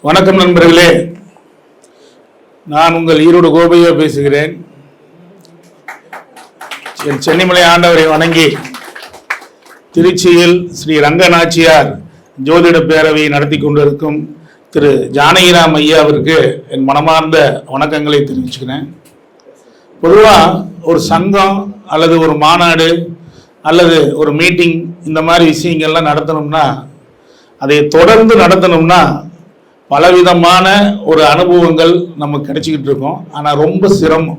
வணக்கம் நண்பர்களே, நான் உங்கள் ஈரோடு கோபையா பேசுகிறேன். என் சென்னிமலை ஆண்டவரை வணங்கி திருச்சியில் ஸ்ரீ ரங்கநாச்சியார் ஜோதிட பேரவை நடத்தி கொண்டிருக்கும் திரு ஜானகிராம் ஐயாவிற்கு என் மனமார்ந்த வணக்கங்களை தெரிவிச்சுக்கிறேன். பொதுவாக ஒரு சங்கம் அல்லது ஒரு மாநாடு அல்லது ஒரு மீட்டிங் இந்த மாதிரி விஷயங்கள்லாம் நடத்தணும்னா, அதை தொடர்ந்து நடத்தணும்னா பலவிதமான ஒரு அனுபவங்கள் நமக்கு கிடைச்சிக்கிட்டு இருக்கோம். ஆனால் ரொம்ப சிரமம்.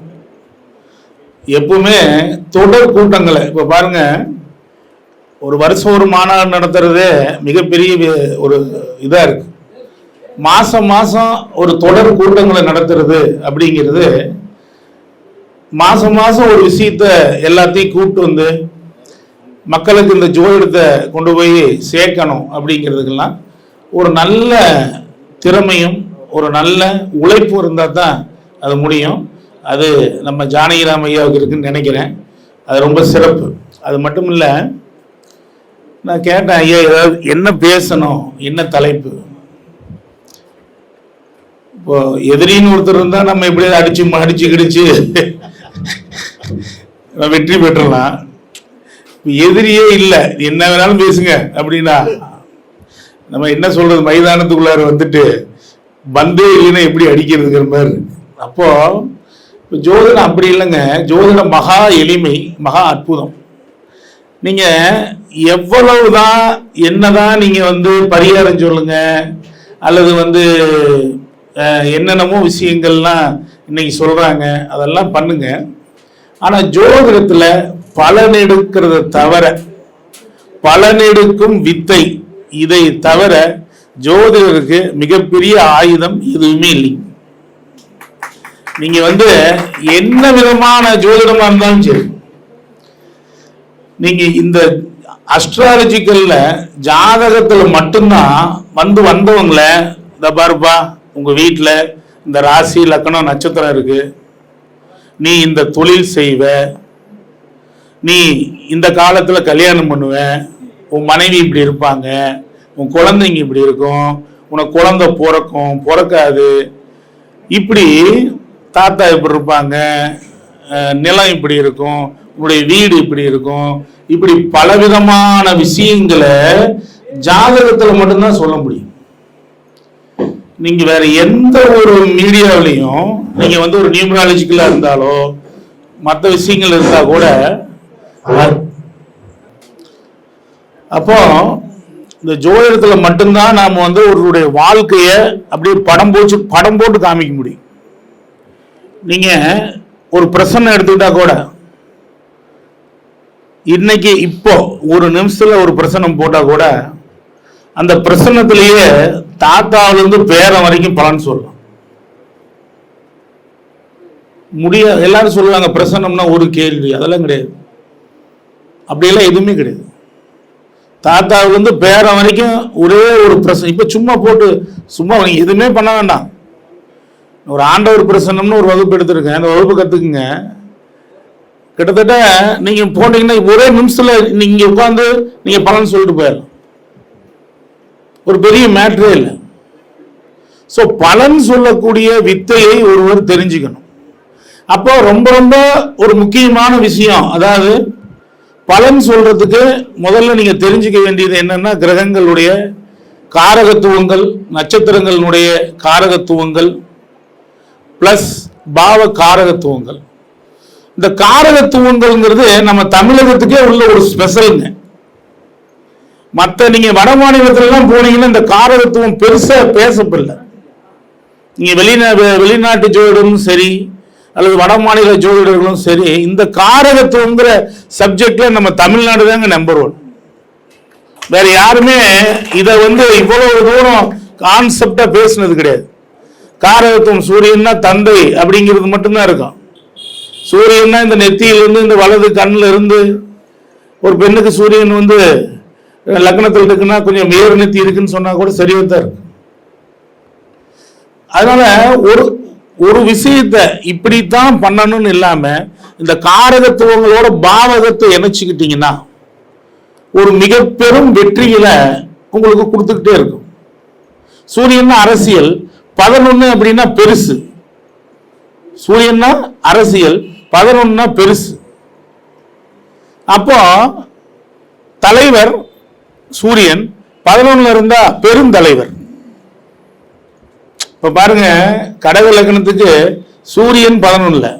எப்பவுமே தொடர் கூட்டங்களை இப்போ பாருங்க, ஒரு வருஷம் ஒரு மாநாடு நடத்துறதே மிகப்பெரிய ஒரு இதாக இருக்கு. மாசம் மாசம் ஒரு தொடர் கூட்டங்களை நடத்துறது அப்படிங்கிறது, மாசம் மாசம் ஒரு விஷயத்த எல்லாத்தையும் கூப்பிட்டு வந்து மக்களுக்கு இந்த ஜோதிடத்தை கொண்டு போய் சேர்க்கணும் அப்படிங்கிறதுக்கெல்லாம் ஒரு நல்ல திறமையும் ஒரு நல்ல உழைப்பும் இருந்தால் தான் அது முடியும். அது நம்ம ஜானகிராம் ஐயாவுக்கு இருக்குன்னு நினைக்கிறேன். அது ரொம்ப சிறப்பு. அது மட்டும் இல்லை, நான் கேட்டேன், ஐயா ஏதாவது என்ன பேசணும், என்ன தலைப்பு? இப்போ எதிரின்னு ஒருத்தர் இருந்தால் நம்ம எப்படியாவது அடிச்சு கிடிச்சு வெற்றி பெற்றலாம். எதிரியே இல்லை, என்ன வேணாலும் பேசுங்க அப்படின்னா நம்ம என்ன சொல்றது, மைதானத்துக்குள்ளார வந்துட்டு பந்தே இல்லைன்னா எப்படி அடிக்கிறதுங்கிற மாதிரி. அப்போ இப்போ ஜோதிடம் அப்படி இல்லைங்க. ஜோதிடம் மகா எளிமை, மகா அற்புதம். நீங்க எவ்வளவுதான் என்னதான் நீங்க பரிகாரம் சொல்லுங்க அல்லது என்னென்னமோ விஷயங்கள்லாம் இன்னைக்கு சொல்றாங்க, அதெல்லாம் பண்ணுங்க. ஆனா ஜோதிடத்துல பலன் எடுக்கிறத தவிர, பலனெடுக்கும் வித்தை, இதை தவிர ஜோதிடருக்கு மிகப்பெரிய ஆயுதம் எதுவுமே இல்லை. நீங்க என்ன விதமான ஜோதிடமா இருந்தாலும் சரி, நீங்க இந்த அஸ்ட்ராலஜிக்கல்ல ஜாதகத்துல மட்டும்தான் வந்தவங்களை, இந்த பாருப்பா உங்க வீட்டுல இந்த ராசி லக்னம் நட்சத்திரம் இருக்கு, நீ இந்த தொழில் செய்வ, நீ இந்த காலத்துல கல்யாணம் பண்ணுவ, உன் மனைவி இப்படி இருப்பாங்க, உன் குழந்தைங்க இப்படி இருக்கும், உனக்கு குழந்தை பிறக்கும் பிறக்காது, இப்படி தாத்தா இப்படி இருப்பாங்க, நிலம் இப்படி இருக்கும், உன்னுடைய வீடு இப்படி இருக்கும், இப்படி பலவிதமான விஷயங்களை ஜாதகத்துல மட்டும்தான் சொல்ல முடியும். நீங்க வேற எந்த ஒரு மீடியாவிலையும் நீங்க ஒரு நியூமராலஜிக்கலா இருந்தாலோ மற்ற விஷயங்கள் இருந்தா கூட, அப்போ இந்த ஜோதிடத்துல மட்டும்தான் நாம ஒருவருடைய வாழ்க்கைய அப்படியே படம் போட்டு காமிக்க முடியும். நீங்க ஒரு பிரசன்னம் எடுத்துக்கிட்டா கூட, இன்னைக்கு இப்போ ஒரு நிமிஷத்துல ஒரு பிரசன்னம் போட்டா கூட, அந்த பிரசன்னத்திலேயே தாத்தாவிலிருந்து பேரம் வரைக்கும் பலன் சொல்லலாம் முடியாது. எல்லாரும் சொல்லுவாங்க பிரசன்னம்னா ஒரு கேள்வி, அதெல்லாம் கிடையாது. அப்படியெல்லாம் எதுவுமே கிடையாது. தாத்தாவிலிருந்து பேரம் வரைக்கும் ஒரே ஒரு பிரசனம். இப்ப சும்மா எதுவுமே பண்ண வேண்டாம். ஒரு ஆண்டவர் பிரசன்னம்னு ஒரு வகுப்பு எடுத்திருக்கேன், அந்த வகுப்பு கத்துக்குங்க. கிட்டத்தட்ட நீங்க போனீங்கன்னா ஒரே நிமிஷத்துல நீங்க உட்கார்ந்து நீங்க பலன் சொல்லிட்டு போயிடலாம். ஒரு பெரிய மேட்டரே இல்லை. ஸோ பலன் சொல்லக்கூடிய வித்தையை ஒருவர் தெரிஞ்சுக்கணும். அப்போ ரொம்ப ரொம்ப ஒரு முக்கியமான விஷயம், அதாவது பலன் சொல்றதுக்கு முதல்ல நீங்க தெரிஞ்சுக்க வேண்டியது என்னன்னா, கிரகங்களுடைய காரகத்துவங்கள், நட்சத்திரங்களுடைய காரகத்துவங்கள் பிளஸ் பாவ காரகத்துவங்கள். இந்த காரகத்துவங்கள்ங்கிறது நம்ம தமிழகத்துக்கே உள்ள ஒரு ஸ்பெஷலுங்க. மற்ற நீங்க வட மாநிலத்திலாம் போனீங்கன்னா இந்த காரகத்துவம் பெருசா பேசப்படல. நீங்க வெளிநாட்டு ஜோதிடரும் சரி அல்லது வட மாநில ஜோதிடர்களும் சரி, இந்த காரகத்துவங்கிற சப்ஜெக்ட்ல நம்ம தமிழ்நாடு தாங்க நம்பர் 1. வேற யாருமே இதை இவ்வளவு தூரம் கான்செப்டா பேசினது கிடையாது. காரகத்துவம் சூரியன்னா தந்தை அப்படிங்கிறது மட்டும்தான் இருக்கும். சூரியன்னா இந்த நெத்தியிலிருந்து இந்த வலது கண்ணில் இருந்து, ஒரு பெண்ணுக்கு சூரியன் லக்னத்தில் இருக்குன்னா கொஞ்சம் மேறு நெத்தி இருக்குன்னு சொன்னா கூட சரியா தான் இருக்கு. அதனால ஒரு விஷயத்தை இப்படித்தான் பண்ணணும்னு இல்லாம, இந்த காரகத்துவங்களோட பாவகத்தை இணைச்சுக்கிட்டீங்கன்னா ஒரு மிக பெரும் வெற்றிகளை உங்களுக்கு கொடுத்துக்கிட்டே இருக்கும். சூரியன் அரசியல், 11 அப்படின்னா பெருசு. சூரியன்னா அரசியல், 11 பெருசு. அப்போ தலைவர் சூரியன் 11 இருந்தா பெருந்தலைவர். இப்ப பாருங்க, கடக லக்னத்துக்கு சூரியன் 11,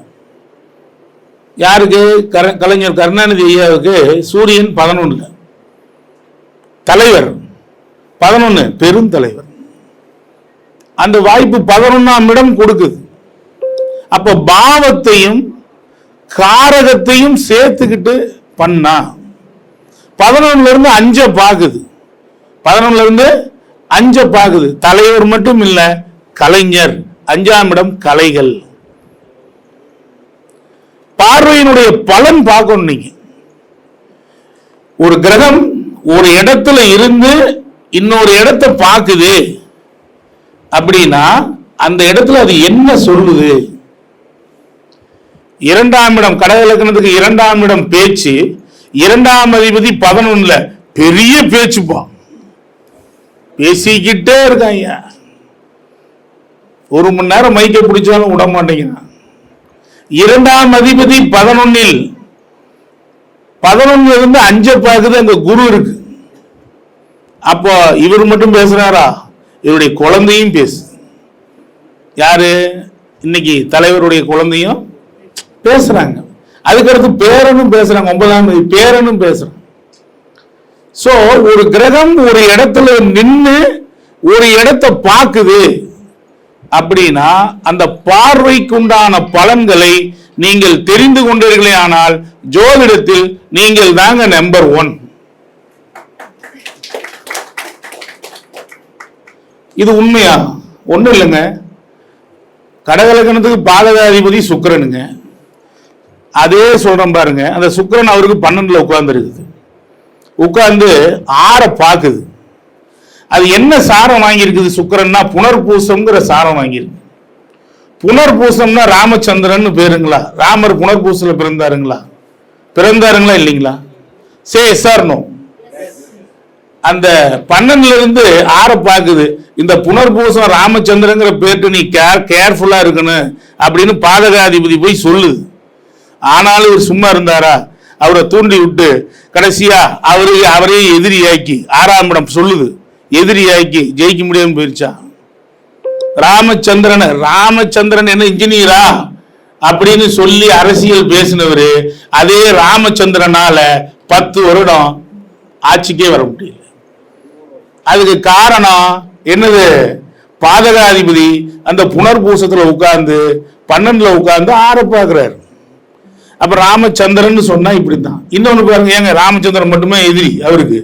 யாருக்கு? கலைஞர் கருணாநிதி ஐயாவுக்கு சூரியன் 11, தலைவர் 11, பெருந்தலைவர். அந்த வாய்ப்பு 11ஆம் இடம் கொடுக்குது. அப்ப பாவத்தையும் காரகத்தையும் சேர்த்துக்கிட்டு பண்ணா 11ல இருந்து 5 பாக்குது. 11ல இருந்து 5 பாக்குது. தலைவர் மட்டும் இல்ல, கலைஞர் 5ஆம் இடம் கலைகள். பார்வையினுடைய பலன் பார்க்கணும். நீங்க ஒரு கிரகம் ஒரு இடத்துல இருந்து இன்னொரு இடத்தை பார்க்குது அப்படின்னா அந்த இடத்துல அது என்ன சொல்லுது? 2ஆம் இடம், கடக லக்னத்துக்கு 2ஆம் இடம் பேச்சு, 2ஆம் அதிபதி 11ல பெரிய பேச்சுப்பா, பேசிக்கிட்டே இருக்காங்க. 1 மணி நேரம் மைக்க பிடிச்சாலும் விட மாட்டேங்கிறான். 2ஆம் அதிபதி 11ல், 11ல இருந்து 5 பார்க்குது, அங்க குரு இருக்கு. அப்போ இவர் மட்டும் பேசுறாரா? இவருடைய குழந்தையும் பேசு. யாரு? இன்னைக்கு தலைவருடைய குழந்தையும் பேசுறாங்க. அதுக்கடுத்து பேரனும் பேசுறாங்க. 9ஆம் தேதி பேரனும் பேசுறாங்க. சோ ஒரு கிரகம் ஒரு இடத்துல நின்று ஒரு இடத்தை பார்க்குது அப்படின்னா அந்த பார்வைக்குண்டான பலன்களை நீங்கள் தெரிந்து கொண்டீர்களே ஆனால் ஜோதிடத்தில் நீங்கள் தாங்க நம்பர் 1. இது உண்மையா? ஒண்ணும் இல்லைங்க. கடகலக்கணத்துக்கு பாதகாதிபதி சுக்கிரனுங்க. அதே சொல்றேன் பாருங்க. அந்த சுக்கிரன் அவருக்கு 12ல உட்கார்ந்து இருக்குது. உட்கார்ந்து 6 பார்க்குது. அது என்ன சாரம் வாங்கியிருக்குது? சுக்கிரன்னா புனர்பூசம்ங்கிற சாரம் வாங்கியிருக்கு. புனர்பூசம்னா ராமச்சந்திரன் பேருங்களா? ராமர் புனர்பூசல பிறந்தாருங்களா இல்லைங்களா? சே சார் நோ. அந்த 12ல இருந்து 6 பார்க்குது. இந்த புனர்பூசம் ராமச்சந்திரங்கிற பேருக்கு நீ கேர்ஃபுல்லா இருக்கணும் அப்படின்னு பாதகாதிபதி போய் சொல்லுது. ஆனாலும் இவர் சும்மா இருந்தாரா? அவரை தூண்டி விட்டு கடைசியா அவரே எதிரியாக்கி 6ஆம் இடம் சொல்லுது, எதிரியாக்கி ஜெயிக்க முடியாம போயிருச்சா? ராமச்சந்திரன் என்ன இன்ஜினியரா அப்படின்னு சொல்லி அரசியல் பேசினவரு அதே ராமச்சந்திரனால 10 வருடம் ஆட்சிக்கே வர முடியல. அதுக்கு காரணம் என்னது? பாதகாதிபதி அந்த புனர்பூசத்துல உட்கார்ந்து 12ல உட்கார்ந்து 6 பார்க்கிறாரு. அப்ப ராமச்சந்திரன் சொன்னா இப்படித்தான். இன்னொன்னு பாருங்க, ஏங்க ராமச்சந்திரன் மட்டுமே எதிரி அவருக்கு?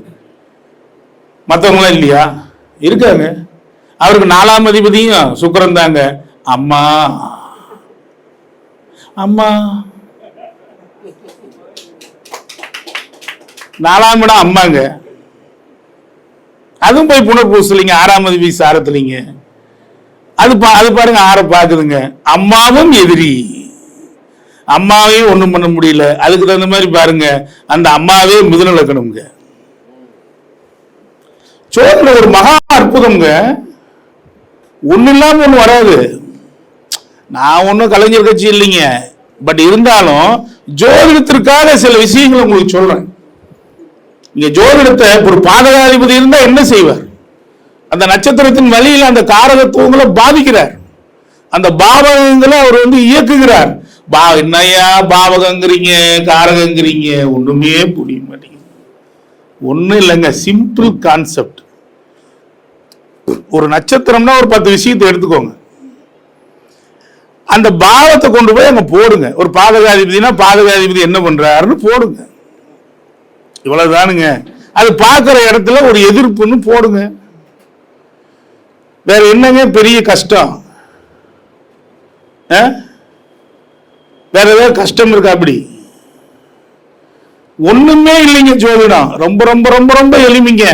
மற்றவங்களாம் இல்லையா? இருக்காங்க. அவருக்கு 4ஆம் அதிபதியும் சுக்கிரன் தாங்க. அம்மா 4ஆம் இடம் அம்மாங்க. அதுவும் போய் புனர்பூசலிங்க 6ஆம் அதிபதி சாரத்துலீங்க. அது பாருங்க 6 பாக்குதுங்க. அம்மாவும் எதிரி. அம்மாவையும் ஒண்ணும் பண்ண முடியல. அதுக்கு தகுந்த மாதிரி பாருங்க, அந்த அம்மாவே மிதுன லக்னம்ங்க. சோதனை ஒரு மகா அற்புதம்ங்க. ஒண்ணு இல்லாம ஒண்ணு வராது. நான் ஒன்னும் கலைஞர் கட்சி இல்லைங்க. பட் இருந்தாலும் ஜோதிடத்திற்காக சில விஷயங்களை உங்களுக்கு சொல்றேன். இங்க ஜோதிடத்தை ஒரு பாதகாதிபதி இருந்தா என்ன செய்வார்? அந்த நட்சத்திரத்தின் வழியில் அந்த காரகத்துவங்களை பாதிக்கிறார். அந்த பாவகங்களை அவர் இயக்குகிறார். என்னையா பாவகங்கிறீங்க, காரகங்கிறீங்க, ஒண்ணுமே புரிய மாட்டேங்குது. ஒண்ணும் இல்லைங்க, சிம்பிள் கான்செப்ட். ஒரு நட்சத்திரம்னா ஒரு 10 விஷயத்தை எடுத்துக்கோங்க. அந்த பாவத்தை கொண்டு போய் அங்க போடுங்க. ஒரு பாதகாதிபதினா பாதகாதிபதி என்ன பண்றாருன்னு போடுங்க. இவ்வளவுதானுங்க. அது பார்க்கிற இடத்துல ஒரு எதிர்ப்புன்னு போடுங்க. வேற என்னங்க பெரிய கஷ்டம்? வேற ஏதாவது கஷ்டம் இருக்கா? அப்படி ஒண்ணுமே இல்லைங்க. ஜோதிடம் ரொம்ப ரொம்ப ரொம்ப ரொம்ப எளிமைங்க.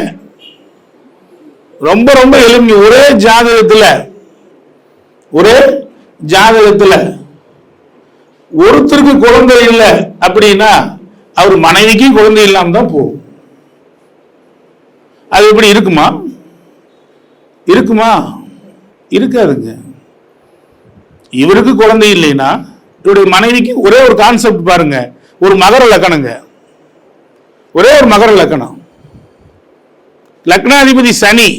ரொம்ப ரொம்ப எளிமை. ஒரே ஜாதகத்துல ஒருத்தருக்கு குழந்தை இல்லை அப்படின்னா அவர் மனைவிக்கும் குழந்தை இல்லாம தான் போகும். அது எப்படி இருக்குமா? இருக்குமா? இருக்காதுங்க. இவருக்கு குழந்தை இல்லைன்னா இவருடைய மனைவிக்கு ஒரே ஒரு கான்செப்ட் பாருங்க, ஒரு மகர லக்கணங்க, ஒரே ஒரு மகர லக்கணம். லக்னாதிபதி சனி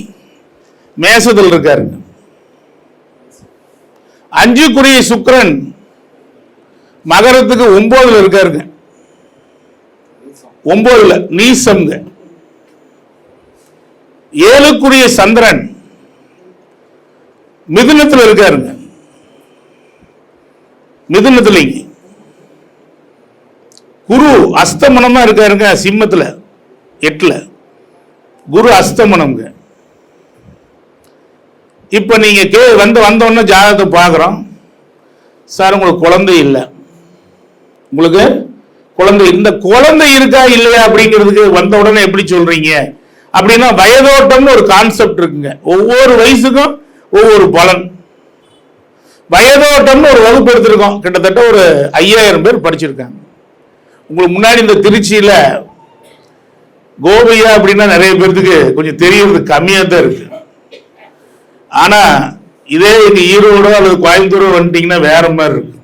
மேசத்தில் இருக்காருங்க. 5க்குரிய சுக்கிரன் மகரத்துக்கு 9ல இருக்காருங்க. 9ல நீசம்ங்க. 7க்குரிய சந்திரன் மிதுனத்தில் இருக்காருங்க. மிதுனத்திலிங்க. குரு அஸ்தமனமா இருக்காருங்க சிம்மத்துல 8ல. குரு அஸ்தமனம்ங்க. இப்ப நீங்க வந்தோடனே ஜாதகத்தை பார்க்குறோம். சார் உங்களுக்கு குழந்தை இல்லை, உங்களுக்கு குழந்தை, இந்த குழந்தை இருக்கா இல்லையா அப்படிங்கிறதுக்கு வந்த உடனே எப்படி சொல்றீங்க அப்படின்னா, வயதோட்டம்னு ஒரு கான்செப்ட் இருக்குங்க. ஒவ்வொரு வயசுக்கும் ஒவ்வொரு பலன். வயதோட்டம்னு ஒரு வகுப்பு எடுத்திருக்கோம். கிட்டத்தட்ட ஒரு 5000 பேர் படிச்சிருக்காங்க. உங்களுக்கு முன்னாடி இந்த திருச்சியில கோபியா அப்படின்னா நிறைய பேருக்கு கொஞ்சம் தெரியறது கம்மியா தான் இருக்கு. ஆனா இதே இங்க ஈரோடோ அல்லது கோயம்புத்தூரோ வந்துட்டீங்கன்னா வேற மாதிரி இருக்கு.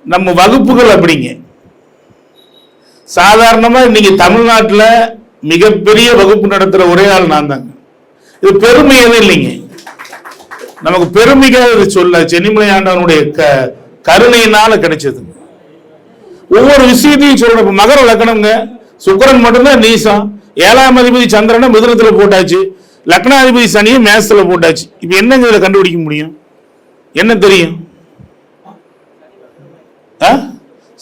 நம்ம வகுப்புகள் அப்படிங்க. சாதாரணமா இன்னைக்கு தமிழ்நாட்டில் மிகப்பெரிய வகுப்பு நடத்துற ஒரே ஆள் நான் தாங்க. இது பெருமை எதுவும் இல்லைங்க, நமக்கு பெருமைக்காக சொல்ல, சென்னிமலை ஆண்டவனுடைய கருணையினால கிடைச்சதுங்க. ஒவ்வொரு விஷயத்தையும் சொல்லணும். மகர லக்னம்ங்க, சுக்கிரன் மட்டும்தான் நீசம். 7ஆம் அதிபதி சந்திரனை மிதுனத்துல போட்டாச்சு, லக்னாதிபதி சனியை மேசத்துல போட்டாச்சு. இப்ப என்னங்க இதை கண்டுபிடிக்க முடியும்? என்ன தெரியும்?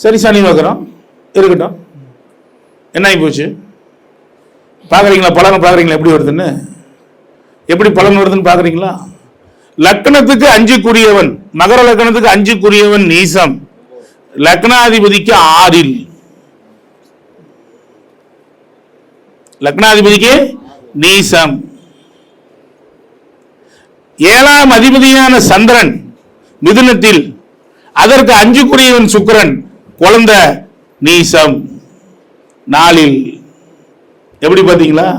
சரி, சனி மகரம் இருக்கட்டும், என்ன ஆகி போச்சு? பாக்குறீங்களா பலனை? பாக்குறீங்களா எப்படி வருதுன்னு? எப்படி பலன் வருதுன்னு பாக்குறீங்களா? லக்னத்துக்கு 5க்குரியவன், மகர லக்னத்துக்கு 5க்குரியவன் நீசம், லக்னாதிபதிக்கு 6ல். லக்னாதிபதிக்கு நீசம். 7ஆம் அதிபதியான சந்திரன் மிதுனத்தில், அதற்கு 5க்குரியவன் சுக்கிரன், குழந்தை நீசம் 4ல். எப்படி பாத்தீங்களா?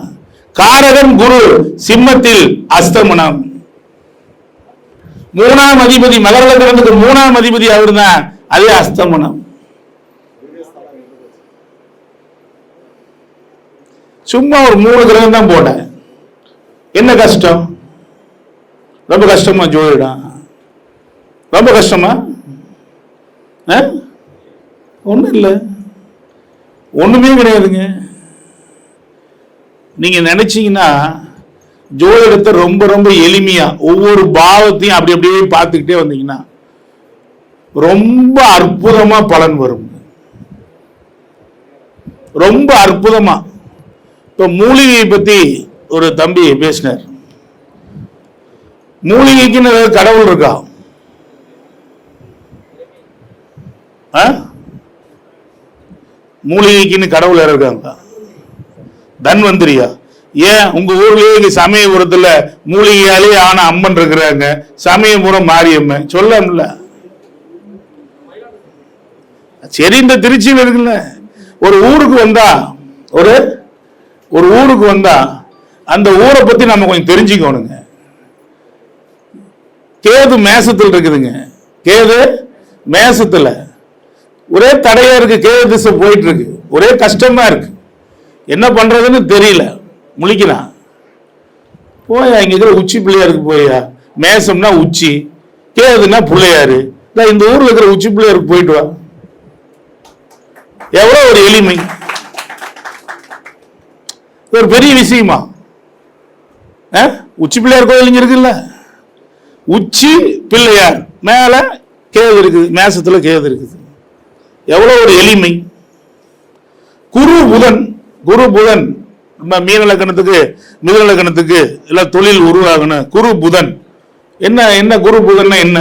காரகன் குரு சிம்மத்தில் அஸ்தமனம். 3ஆம் அதிபதி மகர லக்னத்துக்கு 3ஆம் அதிபதி அவர் தான், அதே அஸ்தமனம். சும்மா ஒரு 3 கிரகம் தான் போட்டேன். என்ன கஷ்டம்? ரொம்ப கஷ்டமா ஜோதிடம்? ரொம்ப கஷ்டமா? ஒண்ணும் இல்லை, ஒண்ணுமே கிடையாதுங்க. நீங்க நினைச்சீங்கன்னா ஜோதிடத்தை ரொம்ப ரொம்ப எளிமையா ஒவ்வொரு பாவத்தையும் அப்படி அப்படியே பார்த்துக்கிட்டே வந்தீங்கன்னா ரொம்ப அற்புதமா பலன் வரும். ரொம்ப அற்புதமா. இப்ப மூலிகையை பத்தி ஒரு தம்பி பேசினார். மூலிகைக்குன்னு கடவுள் இருக்கா? மூலிகைக்குன்னு கடவுள் இருக்காங்க? தன்வந்திரியா? ஏன் உங்க ஊர்லயே இங்க சமயபுரத்துல மூலிகையாலே ஆன அம்மன் இருக்கிறாங்க, சமயபுரம் மாரியம்மன் சொல்லல. சரி, இந்த திருச்சியில் இருக்குல்ல, ஒரு ஊருக்கு வந்தா ஒரு ஊருக்கு வந்தா அந்த ஊரை பத்தி நம்ம கொஞ்சம் தெரிஞ்சுக்கணுங்க. கேது மேசத்தில் இருக்குதுங்க. கேது மேசத்துல ஒரே தடையா இருக்கு. கேது திசை போயிட்டு இருக்கு, ஒரே கஷ்டமா இருக்கு, என்ன பண்றதுன்னு தெரியல. முழிக்கிறான். போயா இங்க இருக்கிற உச்சி பிள்ளையாருக்கு போயா. மேசம்னா உச்சி, கேதுன்னா பிள்ளையாரு. இந்த ஊர்ல இருக்கிற உச்சி பிள்ளையாருக்கு போயிட்டு வா. எவ்வளவு ஒரு எளிமை, ஒரு பெரிய விஷயமா? உச்சி பிள்ளையார் கோயில் இங்க இருக்குல்ல, உச்சி பிள்ளையார், மேல கேது இருக்குது, மேசத்துல கேது இருக்குது. எவ்வளவு ஒரு எளிமை. குரு புதன், குரு புதன் மீன லக்கணத்துக்கு மிதுன லக்கணத்துக்கு இல்ல தொழில் உருவாகணும். குரு புதன் என்ன என்ன குரு புதன்னா என்ன?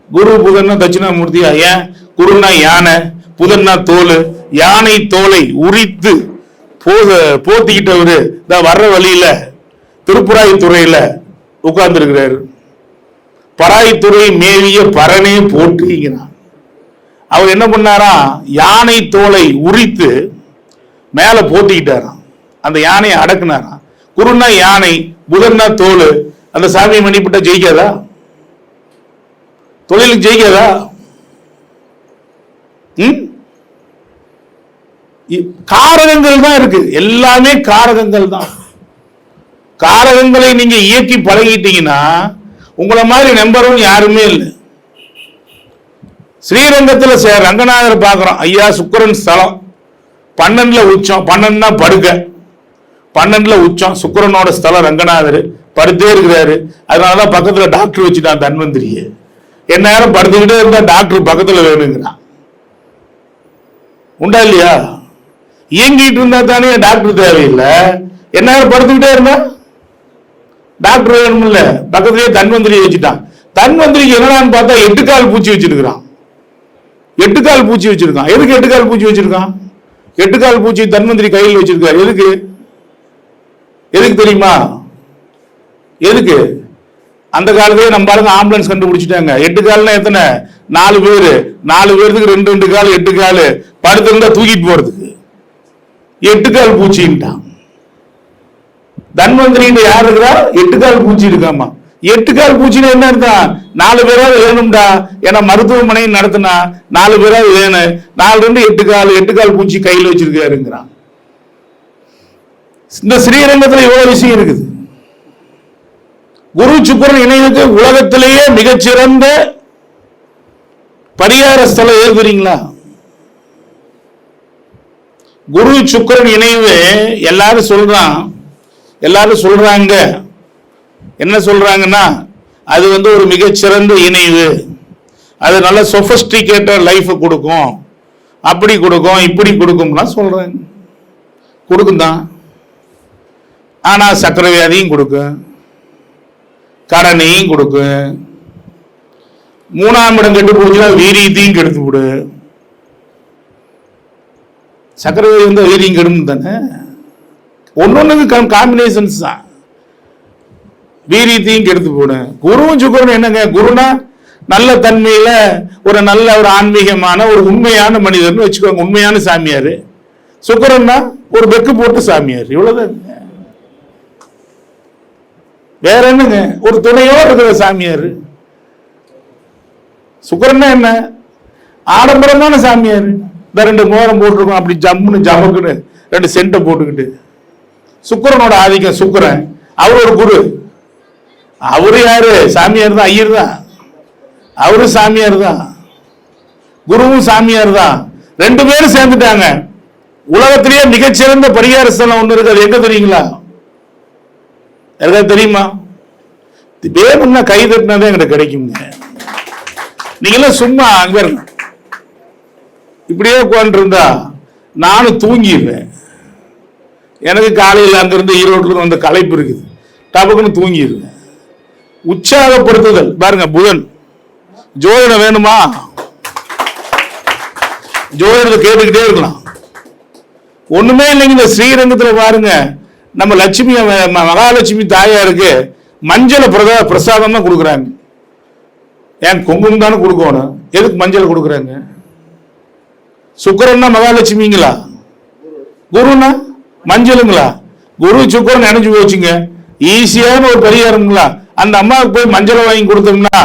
குரு புதன்னா தட்சிணாமூர்த்தியா? ஏன்? குருன்னா யானை, புதன்னா தோல். யானை தோலை உரித்து போத்திக்கிட்டவரு வர்ற வழியில திருப்புராய்த்துறையில உட்கார்ந்து இருக்கிறாரு. பராய்த்துறை மேவிய பரனே போற்றுகிறான். அவர் என்ன பண்ணாரா? யானை தோலை உரித்து மேல போத்திக்கிட்டாராம், அந்த யானையை அடக்குனாராம். குருன்னா யானை, புதன்னா தோல். அந்த சாமியை மன்னிப்பட்ட ஜெயிக்காதா? தொழிலுக்கு ஜெயிக்காதா? காரகங்கள் தான் இருக்கு, எல்லாமே காரகங்கள் தான். காரகங்களை நீங்க இயக்கி பழகிட்டீங்கன்னா உங்களை மாதிரி நம்பர் 1 யாருமே இல்லை. ஸ்ரீரங்கத்தில் ரங்கநாதர் பார்க்கிறோம். ஐயா சுக்கிரன் ஸ்தலம், 12ல உச்சம். 12னா படுக்க, 12ல உச்சம். சுக்கிரனோட ஸ்தலம் ரங்கநாதர், படுத்தே இருக்கிறாரு. அதனாலதான் பக்கத்துல டாக்டர் வச்சுட்டான் தன்வந்திரியை. என்ன நேரம் படுத்துக்கிட்டே இருந்தா டாக்டர் பக்கத்துல வேணுங்கிறான். உண்டா இல்லையா? இயங்கிட்டு இருந்தா தானே டாக்டர் தேவையில்லை. என்ன நேரம் படுத்துக்கிட்டே இருந்தா டாக்டர் வேணும் இல்ல, பக்கத்திலேயே தன்வந்திரியை வச்சுட்டான். தன்வந்திரிக்கு என்னடான்னு பார்த்தா 8 கால் பூச்சி வச்சிருக்கிறான். 8 கால் பூச்சி வச்சிருக்கான். எதுக்கு 8 கால் பூச்சி வச்சிருக்கான்? 8 கால் பூச்சி தன்வந்திரி கையில் வச்சிருக்காரு. எதுக்கு? எதுக்கு தெரியுமா? எதுக்கு? அந்த காலத்திலே நம்ம பாருங்க ஆம்புலன்ஸ் கண்டுபிடிச்சிட்டாங்க. 8 கால்னா எத்தனை? 4 பேர். 4 பேருக்கு 2 கால், 8 கால். படுத்திருந்தா தூக்கிட்டு போறதுக்கு 8 கால் பூச்சின்ட்டான். தன்வந்திரி யார் இருக்கிறா? 8 கால் பூச்சி இருக்காமா. 8 கால் பூச்சின்னு என்ன இருந்தா 4 பேராவது வேணும்டா. ஏன்னா மருத்துவமனை நடத்தினா 4 பேராவது வேணும். 4 2 8 கால் பூச்சி கையில் வச்சிருக்காருங்கிறான். இந்த ஸ்ரீரங்கத்தில் இவ்வளவு விஷயம் இருக்குது. குரு சுக்கிரன் இணைவுக்கு உலகத்திலேயே மிகச்சிறந்த பரிகார ஸ்தலம் எது தெரியுங்களா? குரு சுக்கிரன் இணைவு. எல்லாரும் சொல்றாங்க என்ன சொல்றாங்கன்னா அது ஒரு மிகச்சிறந்த இணைவு, அது நல்ல சொபிஸ்டிகேட்டட் லைஃப் கொடுக்கும், அப்படி கொடுக்கும், இப்படி கொடுக்கும்லாம் சொல்றாங்க. கொடுக்கும் தான். ஆனா சக்கரை வியாதியும் கொடுக்கும், கடனையும் கொடுக்கும். 3ஆம் இடம் கெட்டு போச்சுன்னா வீரியத்தையும் கெடுத்து விடு. சக்கரை வியாதி வீரியம் கெடும் தானே. ஒன்னொன்னுக்கு காம்பினேஷன்ஸ் தான். வீரியத்தையும் கெடுத்து போடு. குருவும் சுக்கிரனும் என்னங்க? குருனா நல்ல தன்மையில நல்ல ஒரு ஆன்மீகமான ஒரு உண்மையான மனிதர்னு வச்சுக்கோங்க, உண்மையான சாமியார். சுக்கிரன்னா ஒரு பெக்கு போட்டு சாமியார். இவ்வளவுதான். வேற என்னங்க? ஒரு துணையோடு இருக்கிற சாமியார். சுக்கிரன்னா என்ன? ஆடம்பரமான சாமியார். இந்த 2 மோதிரம் போட்டிருக்கோம், அப்படி ஜம்முன்னு ஜமக்குன்னு 2 சென்ட்டை போட்டுக்கிட்டு. சுக்கிரனோட ஆதிக்கம். சுக்கிரன் அவரோட குரு. அவரு யாரு? சாமியார் தான், ஐயர் தான். அவரு சாமியார் தான், குருவும் சாமியார் தான். 2 பேரும் சேர்ந்துட்டாங்க. உலகத்திலேயே மிகச்சிறந்த பரிகார ஸ்தலம் ஒண்ணு இருக்கு. அது எங்க தெரியுங்களா? யாருக்காவது தெரியுமா? வேணும்னா கை தட்டினாதான் எங்கிட்ட கிடைக்குங்க. நீங்களாம் சும்மா அங்க இருங்க, இப்படியே உட்காந்து இருந்தா நானும் தூங்கிடுவேன். எனக்கு காலையில் அங்கிருந்து ஈரோட்டில் வந்த களைப்பு இருக்குது, டபக்குன்னு தூங்கிடுவேன். உற்சாகப்படுத்துதல் பாருங்க. புதன் ஜோதிடம் வேணுமா? ஜோதிடத்தை கேட்டுக்கிட்டே இருக்கலாம். ஒண்ணுமே இல்லைங்க. இந்த ஸ்ரீரங்கத்தில் பாருங்க, நம்ம லட்சுமி மகாலட்சுமி தாயாருக்கு மஞ்சளை பிரசாதம் தான் கொடுக்குறாங்க. ஏன் குங்குமம் தானே கொடுக்கணும், எதுக்கு மஞ்சள் கொடுக்குறாங்க? சுக்கிரன்னா மகாலட்சுமிங்களா? குருனா மஞ்சளுங்களா? குரு சுக்கிரன் நினைச்சு போச்சுங்க. ஈஸியான ஒரு பரிகாரங்களா? அந்த அம்மாவுக்கு போய் மஞ்சளை வாங்கி கொடுத்தோம்னா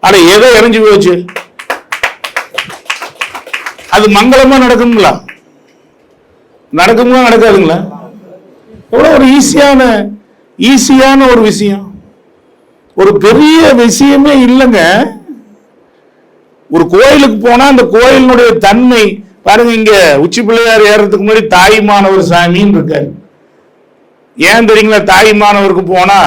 அட ஏதோ இறஞ்சி போச்சு. அது மங்களமா நடக்குங்களா? நடக்குங்களா நடக்காதுங்களா? எவ்வளவு ஒரு ஈஸியான ஒரு விஷயம். ஒரு பெரிய விஷயமே இல்லைங்க. ஒரு கோயிலுக்கு போனா அந்த கோயிலினுடைய தன்மை பாருங்க. இங்க உச்சி பிள்ளையார் ஏறதுக்கு முன்னாடி தாயுமானவர் சாமின்னு இருக்காரு. ஏன் தெரியுங்களா? தாயுமானவருக்கு போனா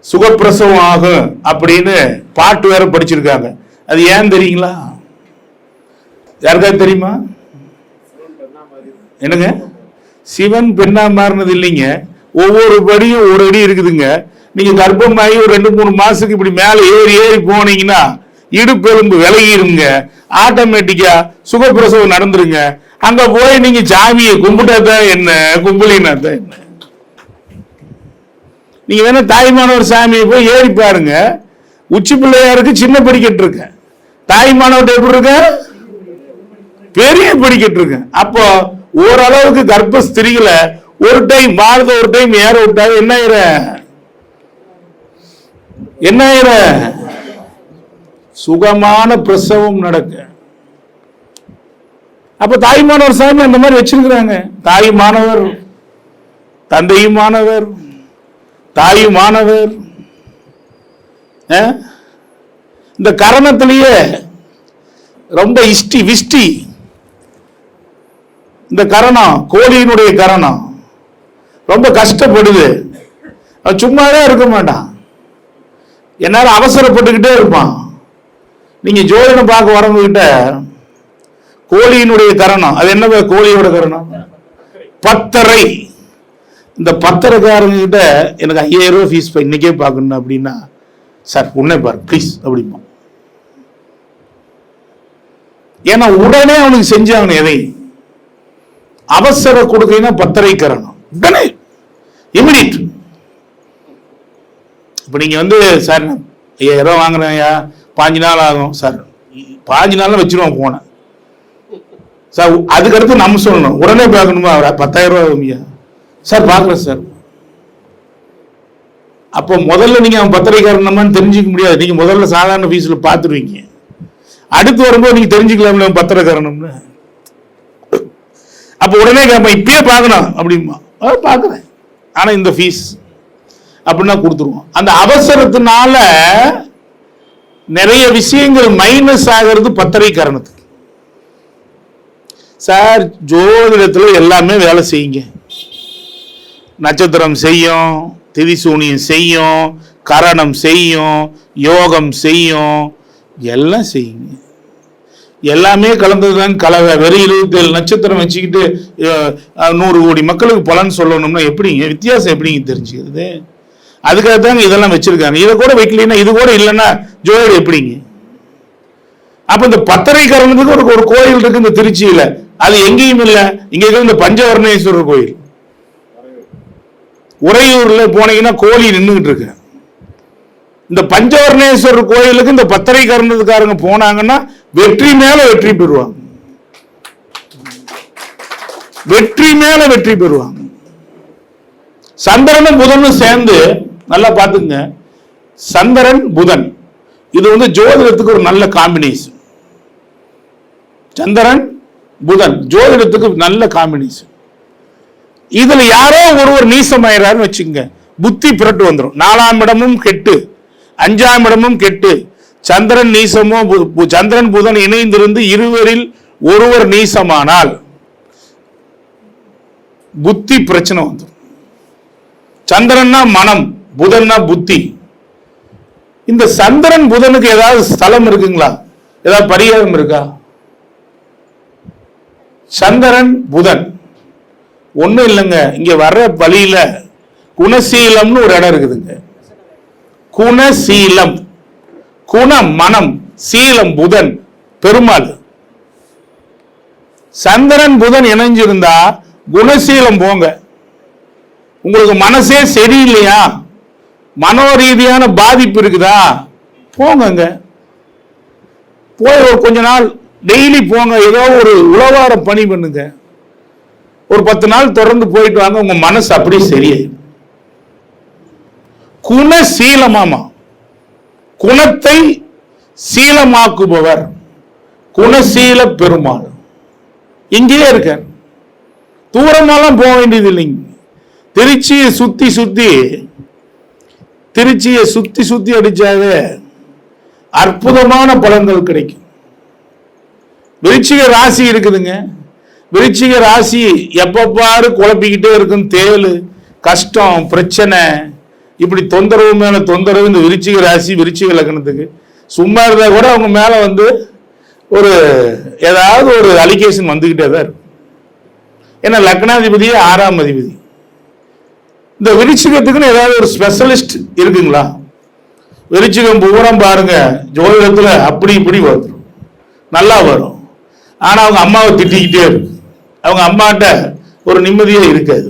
சுகப்பிரசவம் ஆகும் அப்படின்னு பாட்டு வேற படிச்சிருக்காங்க. அது ஏன் தெரியுங்களா? யாருக்காவது தெரியுமா? என்னங்க? சிவன் பெண்ணா மாறினது இல்லைங்க. ஒவ்வொரு படியும் ஒரு அடி இருக்குதுங்க. நீங்க கர்ப்பமாகி ஒரு 2-3 மாசத்துக்கு இப்படி மேல ஏறி போனீங்கன்னா இடுப்பெலும்பு விலகிருங்க. ஆட்டோமேட்டிக்கா சுகப்பிரசவம் நடந்துருங்க. அங்க போய் நீங்க சாமியை கும்பிட்டாதான் என்ன, கும்பலினா தான் என்ன. நீங்க வேணா தாய்மானவர் சாமியை போய் ஏறி பாருங்க. உச்சி பிள்ளையாருக்கு சின்ன படிக்கட்டு இருக்கு, தாய்மானவர்கிட்ட எப்படி இருக்க? பெரிய படிக்கட்டு இருக்கு. அப்போ ஓரளவுக்கு கர்ப்ப ஸ்திரீகளை ஒரு டைம் வாரத்தை ஒரு டைம் ஏற விட்டாங்க என்ன ஆயிர சுகமான பிரசவம் நடக்க. அப்ப தாய்மானவர் சாமி அந்த மாதிரி வச்சிருக்கிறாங்க. தாயுமானவர், தந்தையுமானவர், தாயுமானவர். இந்த கரணத்திலேயே ரொம்ப விஷ்டி இந்த கரணம், கோழியினுடைய கரணம் ரொம்ப கஷ்டப்படுது. சும்மாவே இருக்க மாட்டான், என்னால அவசரப்பட்டுக்கிட்டே இருப்பான். நீங்க ஜோதிடம் பார்க்க வரவங்க கிட்ட கோழியினுடைய கரணம், அது என்ன கோழியோட கரணம்? பத்தரை. இந்த பத்தரைக்காரங்க கிட்ட எனக்கு 5000 ரூபாய் ஃபீஸ் இன்னைக்கே பார்க்கணும் அப்படின்னா, சார் உன்னை பாரு ப்ளீஸ் அப்படிமா. ஏன்னா உடனே அவனுக்கு செஞ்சாங்க. எதை அவசர கொடுக்கணும்? பத்தரை கரணம் உடனே இமிடியட். இப்ப நீங்க சார் 5000 ரூபாய் வாங்குறேன், 5 நாள் ஆகும் சார். 5 நாள் வச்சிருவோம் போன சார். அதுக்கடுத்து நம்ம சொல்லணும் உடனே பார்க்கணுமா? 10,000 ரூபாய் ஆகுமியா சார்? பார்க்குறேன் சார். அப்போ முதல்ல நீங்க அவன் பத்திரிக்காரன் தெரிஞ்சுக்க முடியாது. நீங்க முதல்ல சாதாரண ஃபீஸ்ல பார்த்துருவீங்க. அடுத்து வரும்போது நீங்க தெரிஞ்சுக்கலாம்ல பத்திரக்காரனம்னு. அப்போ உடனே கேட்பேன் இப்பயே பார்க்கணும் அப்படிமா. பார்க்குறேன், ஆனா இந்த ஃபீஸ் அப்படின்னா கொடுத்துருவோம். அந்த அவசரத்தினால நிறைய விஷயங்கள் மைனஸ் ஆகிறது பத்திரை காரணத்துக்கு. சார் ஜோதிடத்தில் எல்லாமே வேலை செய்யுங்க. நட்சத்திரம் செய்யும், திதிசூனியம் செய்யும், கரணம் செய்யும், யோகம் செய்யும், எல்லாம் செய்யுங்க. எல்லாமே கலந்ததுதான் கலவை. வெறும் 27 நட்சத்திரம் வச்சுக்கிட்டு 100 கோடி மக்களுக்கு பலன் சொல்லணும்னா எப்படிங்க? வித்தியாசம் எப்படிங்க தெரிஞ்சுக்கிறது? அதுக்காக தாங்க இதெல்லாம் வச்சிருக்காங்க. இதை கூட வைக்கலன்னா, இது கூட இல்லைன்னா ஜோதிடம் எப்படிங்க? அப்ப இந்த பத்தரை கரணத்துக்கு ஒரு கோயில் இருக்கு இந்த திருச்சியில. அது எங்கேயும் இல்லை. இங்க இருக்க இந்த பஞ்சவர்ணேஸ்வரர் கோயில் உறையூர்ல போனீங்கன்னா கோழி நின்றுகிட்டு இருக்கு. இந்த பஞ்சவர்ணேஸ்வரர் கோயிலுக்கு இந்த பத்தரை கரணத்துக்காரங்க போனாங்கன்னா வெற்றி மேல வெற்றி பெறுவாங்க. வெற்றி மேல வெற்றி பெறுவாங்க. சந்திரனும் புதனும் சேர்ந்து நல்லா பாத்துங்க. சந்திரன் புதன் இது ஜோதிடத்துக்கு ஒரு நல்ல காம்பினேஷன். சந்திரன் புதன் ஜோதிடத்துக்கு நல்ல காம்பினேஷன். இதுல யாரோ ஒருவர் நீசமாயிரான்னு வச்சுங்க, புத்தி புரட்டு வந்துடும். 4ஆம் இடமும் கெட்டு, 5ஆம் இடமும் கெட்டு, சந்திரன் நீசமோ சந்திரன் புதன் இணைந்திருந்து இருவரில் ஒருவர் நீசமானால் புத்தி பிரச்சனை வந்துடும். சந்திரன்னா மனம், புதன்னா புத்தி. இந்த சந்திரன் புதனுக்கு ஏதாவது ஸ்தலம் இருக்குங்களா? ஏதாவது பரிகாரம் இருக்கா? சந்திரன் புதன் ஒண்ணும் இல்லைங்க. இங்க வர்ற வழியில குணசீலம்னு ஒரு இடம் இருக்குதுங்க. குணசீலம், குணம் மனம், சீலம் புதன் பெருமாள். சந்திரன் புதன் இணைஞ்சிருந்தா குணசீலம் போங்க. உங்களுக்கு மனசே சரியில்லையா, மனோரீதியான பாதிப்பு இருக்குதா, போங்க. போய் ஒரு கொஞ்ச நாள் டெய்லி போங்க. ஏதோ ஒரு உழவார பணி பண்ணுங்க. ஒரு 10 நாள் தொடர்ந்து போயிட்டு வாங்க. உங்க மனசு அப்படியே சரியாயிடும். குணசீலமாமா, குணத்தை சீலமாக்குபவர் குணசீல பெருமாள் இங்கேயே இருக்கார். தூரமாலாம் போக வேண்டியது இல்லைங்க. திருச்சியை சுத்தி அடிச்சாவே அற்புதமான பலன்கள் கிடைக்கும். விருச்சிக ராசி இருக்குதுங்க. விருச்சிக ராசி எப்பப்பாரு குழப்பிக்கிட்டே இருக்கும். தேளு, கஷ்டம், பிரச்சனை, இப்படி தொந்தரவு மேல தொந்தரவு. இந்த விருச்சிக ராசி விருச்சிக லக்னத்துக்கு சும்மா இருந்தா கூட அவங்க மேல ஒரு ஏதாவது ஒரு அலிகேஷன் வந்துகிட்டே தான் இருக்கும். ஏன்னா லக்னாதிபதியே 6ஆம் அதிபதி. இந்த விருச்சிகத்துக்குன்னு ஏதாவது ஒரு ஸ்பெஷலிஸ்ட் இருக்குங்களா? விருச்சிகம் பூரம் பாருங்க, ஜோதிடத்துல அப்படி இப்படி வரும், நல்லா வரும். ஆனா அவங்க அம்மாவை திட்டிக்கிட்டே இருக்கு. அவங்க அம்மாட்ட ஒரு நிம்மதியே இருக்காது.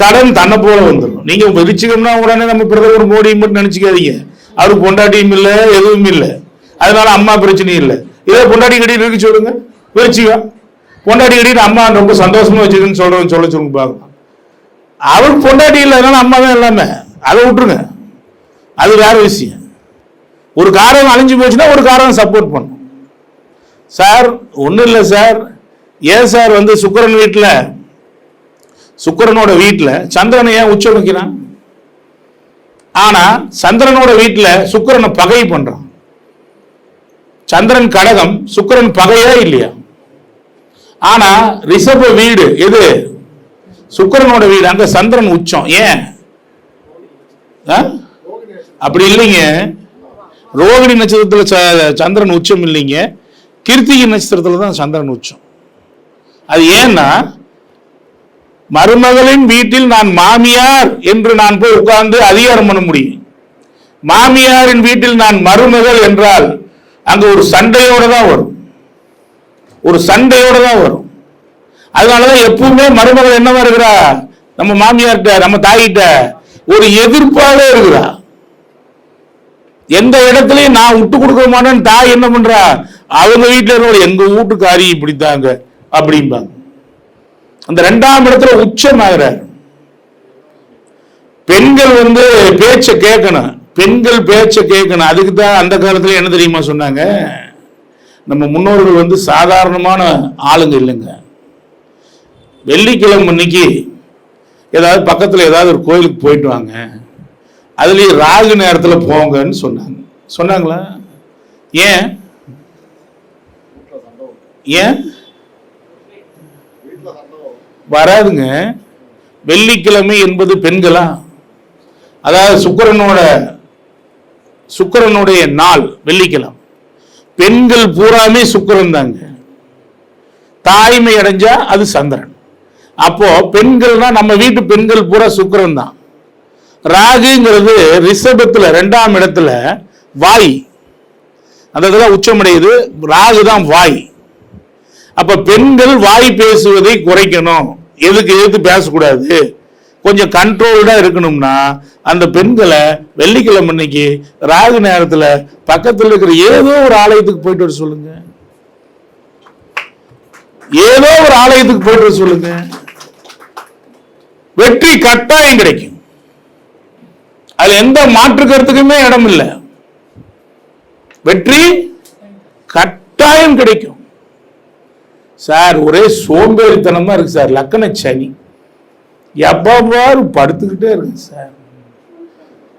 கடன் தன்னை போல வந்துடும். நீங்க விருச்சிகம்னா உடனே நம்ம பிரதமர் மோடி மட்டும் நினைச்சுக்காதீங்க. அவருக்கு பொண்டாட்டியும் இல்லை, எதுவும் இல்லை. அதனால அம்மா பிரச்சனையும் இல்லை. இதே பொண்டாட்டி கட்டிட்டு இருக்கு சொல்லுங்க. விருச்சிகம் பொண்டாட்டி கட்டிட்டு அம்மா ரொம்ப சந்தோஷமா வச்சுக்குன்னு சொல்லுங்க பார்க்கலாம். அவருக்கு பொண்டாட்டி இல்லைனால அம்மா தான் எல்லாமே, அதை விட்டுருங்க, அது வேற விஷயம். ஒரு காரணம் அழிஞ்சு போச்சுன்னா ஒரு காரணம் சப்போர்ட் பண்ணும். சார் ஒன்றும் இல்லை சார், ஏன் சார் வந்து சுக்கிரனோட வீட்டில் சந்திரனை ஏன் உச்சம் வைக்கிறான்? ஆனா சந்திரனோட வீட்டில் சுக்கிரனை பகை பண்றான். சந்திரன் கடகம், சுக்கிரன் பகையா இல்லையா? ஆனா ரிஷப வீடு எது? சுக்கிரனோட வீடு, அங்க சந்திரன் உச்சம். ஏன் அப்படி இல்லைங்க, ரோகிணி நட்சத்திரத்துல சந்திரன் உச்சம் இல்லைங்க, கிருத்திகை நட்சத்திரத்துல தான் சந்திரன் உச்சம். அது ஏன்னா மருமகளின் வீட்டில் நான் மாமியார் என்று நான் போய் உட்கார்ந்து அதிகாரம் பண்ண முடியும். மாமியாரின் வீட்டில் நான் மருமகள் என்றால் அங்க ஒரு சண்டையோட தான் வரும், ஒரு சண்டையோட தான் வரும். அதனாலதான் எப்பவுமே மருமகள் என்னவா இருக்கிறா? நம்ம மாமியார்கிட்ட, நம்ம தாயிட்ட ஒரு எதிர்ப்பாக இருக்கிறா. எந்த இடத்துலயும் நான் விட்டு கொடுக்க மாட்டேன்னு தாய் என்ன பண்றா? அவங்க வீட்டுல இருக்க எங்க வீட்டுக்காரி இப்படித்தாங்க அப்படிம்பாங்க. அந்த 2ஆம் இடத்துல உச்சம் ஆகிறார். பெண்கள் வந்து பேச்ச கேட்கணும், பெண்கள் பேச்ச கேட்கணும். அதுக்கு தான் அந்த காலத்துல என்ன தெரியுமா சொன்னாங்க? நம்ம முன்னோர்கள் வந்து சாதாரணமான ஆளுங்க இல்லைங்க. வெள்ளிக்கிழமை அன்னைக்கு ஏதாவது பக்கத்துல ஏதாவது ஒரு கோயிலுக்கு போயிட்டு வாங்க, அதுலயும் ராகு நேரத்துல போங்கன்னு சொன்னாங்களா? ஏன் ஏன் வராதுங்க? வெள்ளிக்கிழமை என்பது பெண்களா? அதாவது சுக்கிரனுடைய நாள் வெள்ளிக்கிழமை. பெண்கள் பூராமே சுக்கிரன் தாங்க. தாய்மை அடைஞ்சா அது சந்திரன். அப்போ பெண்கள்னா நம்ம வீட்டு பெண்கள் பூரா சுக்கிரன் தான். ராகுங்கிறது ரிஷபத்துல 2ஆம் இடத்துல வாய், அந்த இடத்துல உச்சமடையுது. ராகு தான் வாய். அப்ப பெண்கள் வாய் பேசுவதை குறைக்கணும். எதுக்கு பேசக்கூடாது, கொஞ்சம் கண்ட்ரோல்டா இருக்கணும்னா அந்த பெண்களை வெள்ளிக்கிழமை அன்னைக்கு ராகு நேரத்துல பக்கத்தில் இருக்கிற ஏதோ ஒரு ஆலயத்துக்கு போயிட்டு வர சொல்லுங்க. ஏதோ ஒரு ஆலயத்துக்கு போயிட்டு வர சொல்லுங்க. வெற்றி கட்டாயம் கிடைக்கும். அதுல எந்த மாற்று கருத்துக்குமே இடம் இல்லை. வெற்றி கட்டாயம் கிடைக்கும். சார் ஒரே சோம்பேறித்தனமா இருக்கு சார், லக்கண சனி, எப்பாரு படுத்துக்கிட்டே இருக்கு சார்,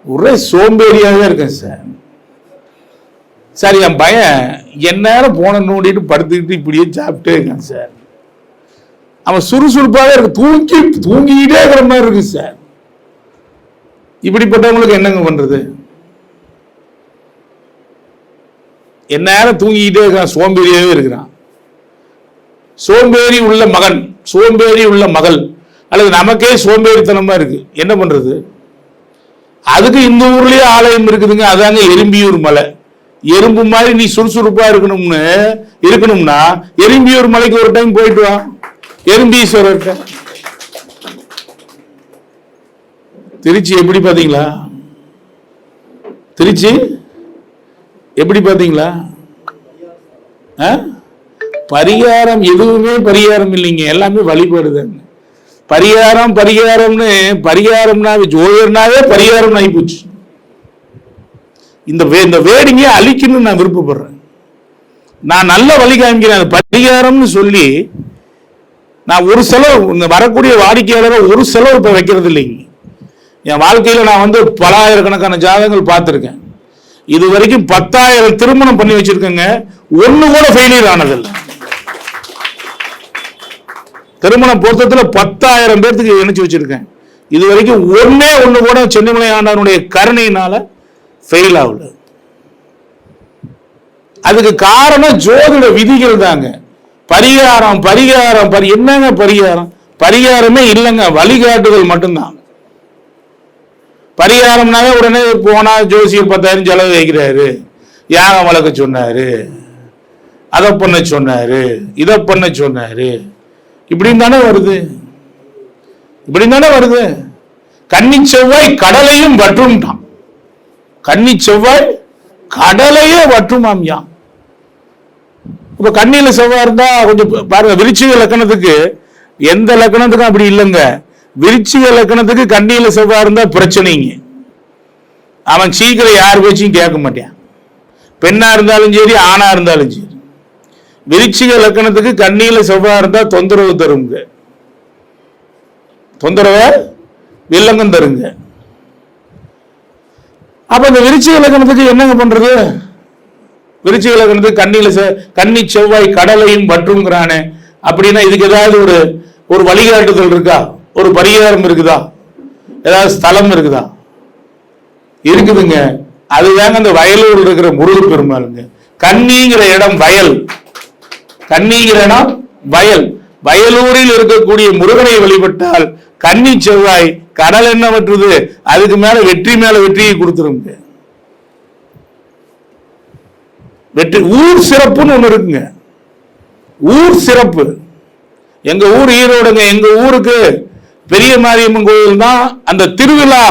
ஒரே சோம்பேறியாவே இருக்கேன் சார். சார் என் பையன் எந்நேரம் போன நோண்டிட்டு படுத்துக்கிட்டு இப்படியே சாப்பிட்டே இருக்கான் சார். அவன் சுறுசுறுப்பாவே இருக்கு, தூங்கிக்கிட்டே இருக்கிற மாதிரி இருக்கு சார். இப்படிப்பட்டவங்களுக்கு என்னங்க பண்றது? எந்நேரம் தூங்கிக்கிட்டே இருக்கான், சோம்பேறியாவே இருக்கிறான். சோம்பேறி உள்ள மகன், சோம்பேறி உள்ள மகள், அல்லது நமக்கே சோம்பேறித்தனமா இருக்கு, என்ன பண்றது? அதுக்கு இந்த ஊர்லயே ஆலயம் இருக்குதுங்க, அதாங்க எறும்பியூர் மலை. எறும்பு மாதிரி நீ சுறுசுறுப்பா இருக்கணும்னா எறும்பியூர் மலைக்கு ஒரு டைம் போயிட்டு வா. எறும்பீஸ்வரர் திருச்சி எப்படி பாத்தீங்களா? திருச்சி எப்படி பாத்தீங்களா? பரிகாரம் எதுவுமே பரிகாரம் இல்லைங்க, எல்லாமே வழிபாடுதாங்க. பரிகாரம்னா ஜோதிடர்னாவே பரிகாரம் ஆகி போச்சு. இந்த வேடிங்க அழிக்கணும்னு நான் விருப்பப்படுறேன். நான் நல்ல வழி காமிக்கிறேன். பரிகாரம்னு சொல்லி நான் ஒரு செலவு, வரக்கூடிய வாடிக்கையாளரை ஒரு செலவு இப்ப வைக்கிறது இல்லைங்க. என் வாழ்க்கையில நான் வந்து பல ஆயிரக்கணக்கான ஜாதகங்கள் பார்த்திருக்கேன். இது வரைக்கும் 10,000 திருமணம் பண்ணி வச்சிருக்கேங்க, ஒண்ணு கூட ஃபெயிலியர் ஆனதில்லை. திருமண பொருத்தத்துல 10,000 பேர்த்துக்கு இணைச்சு வச்சிருக்கேன். இது வரைக்கும் ஒண்ணு கூட சென்னிமலை ஆண்டவனுடைய கருணையினால ஃபெயில் ஆகல. அதுக்கு காரணம் ஜோதிட விதிகள் தாங்க. பரிகாரம் என்னங்க பரிகாரமே இல்லைங்க, வழிகாட்டுதல் மட்டும்தான். பரிகாரம்னாவே உடனே போனா ஜோசியர் 10,000 செலவு வைக்கிறாரு, யாகம் வளர்க்க சொன்னாரு, அதை பண்ண சொன்னாரு, இதை பண்ண சொன்னாரு, இப்படின்னு தானே வருது. கன்னி செவ்வாய் கடலையும் வற்றும்ட்டான். கன்னி செவ்வாய் கடலையே வற்றுமாம்யா. இப்ப கன்னியில செவ்வாய் இருந்தா கொஞ்சம் பாருங்க, விருச்சிக லக்கணத்துக்கு எந்த லக்கணத்துக்கும் அப்படி இல்லைங்க. விருச்சிக லக்கணத்துக்கு கன்னியில செவ்வாய் இருந்தா பிரச்சனைங்க. அவன் சீக்கிரம் யார் பேச்சையும் கேட்க மாட்டான், பெண்ணா இருந்தாலும் சரி ஆணா இருந்தாலும் சரி. விருச்சிக லக்கணத்துக்கு கன்னியில செவ்வாய் இருந்தா தொந்தரவு தருங்க, தொந்தரவை வில்லங்கம் தருங்க. அப்ப இந்த விருச்சிக லக்கணத்துக்கு என்னங்க பண்றது? விருச்சிக லக்கணத்துக்கு கன்னியில கன்னி செவ்வாய் கடலையும் வற்றுங்கிறானே, அப்படின்னா இதுக்கு ஏதாவது ஒரு வழிகாட்டுதல் இருக்கா? ஒரு பரிகாரம் இருக்குதா? ஏதாவது ஸ்தலம் இருக்குதா? இருக்குதுங்க. அதுதாங்க அந்த வயலூர் இருக்கிற முருகப் பெருமாளுங்க. கன்னிங்கிற இடம் வயல், கன்னிங்கிற இடம் வயல். வயலூரில் இருக்கக்கூடிய முருகனை வழிபட்டால் கன்னி செவ்வாய் கடல் என்ன வற்றுது, அதுக்கு மேல வெற்றியை கொடுத்துருங்க. வெற்றி ஊர் சிறப்புன்னு ஒண்ணு இருக்குங்க. ஊர் சிறப்பு எங்க ஊர் ஈரோடுங்க. எங்க ஊருக்கு பெரிய மாரியம்மன் கோயில் தான் அந்த திருவிழா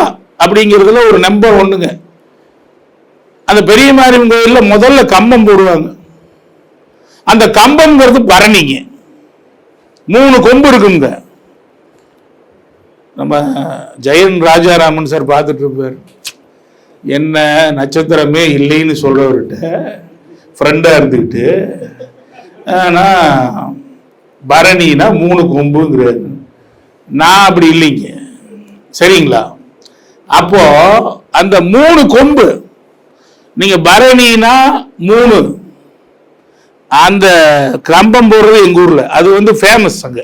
அப்படிங்கிறதுல ஒரு நம்பர் ஒண்ணுங்க. அந்த பெரிய மாரியம்மன் கோயில்ல முதல்ல கம்பம் போடுவாங்க. அந்த கம்பம்ங்கிறது பரணிங்க, 3 கொம்பு இருக்குங்க. நம்ம ஜெயன் ராஜாராமன் சார் பார்த்துட்டு இருப்பார். என்ன நட்சத்திரமே இல்லைன்னு சொல்றவர்கிட்ட ஃப்ரெண்டா இருந்துக்கிட்டு ஆனா பரணினா 3 கொம்புங்கிறாரு. நான் அப்படி இல்லைங்க, சரிங்களா? அப்போ அந்த 3 கொம்பு நீங்க பரணினா 3, அந்த கம்பம் போடுறது எங்க ஊர்ல அது ஃபேமஸ் அங்க.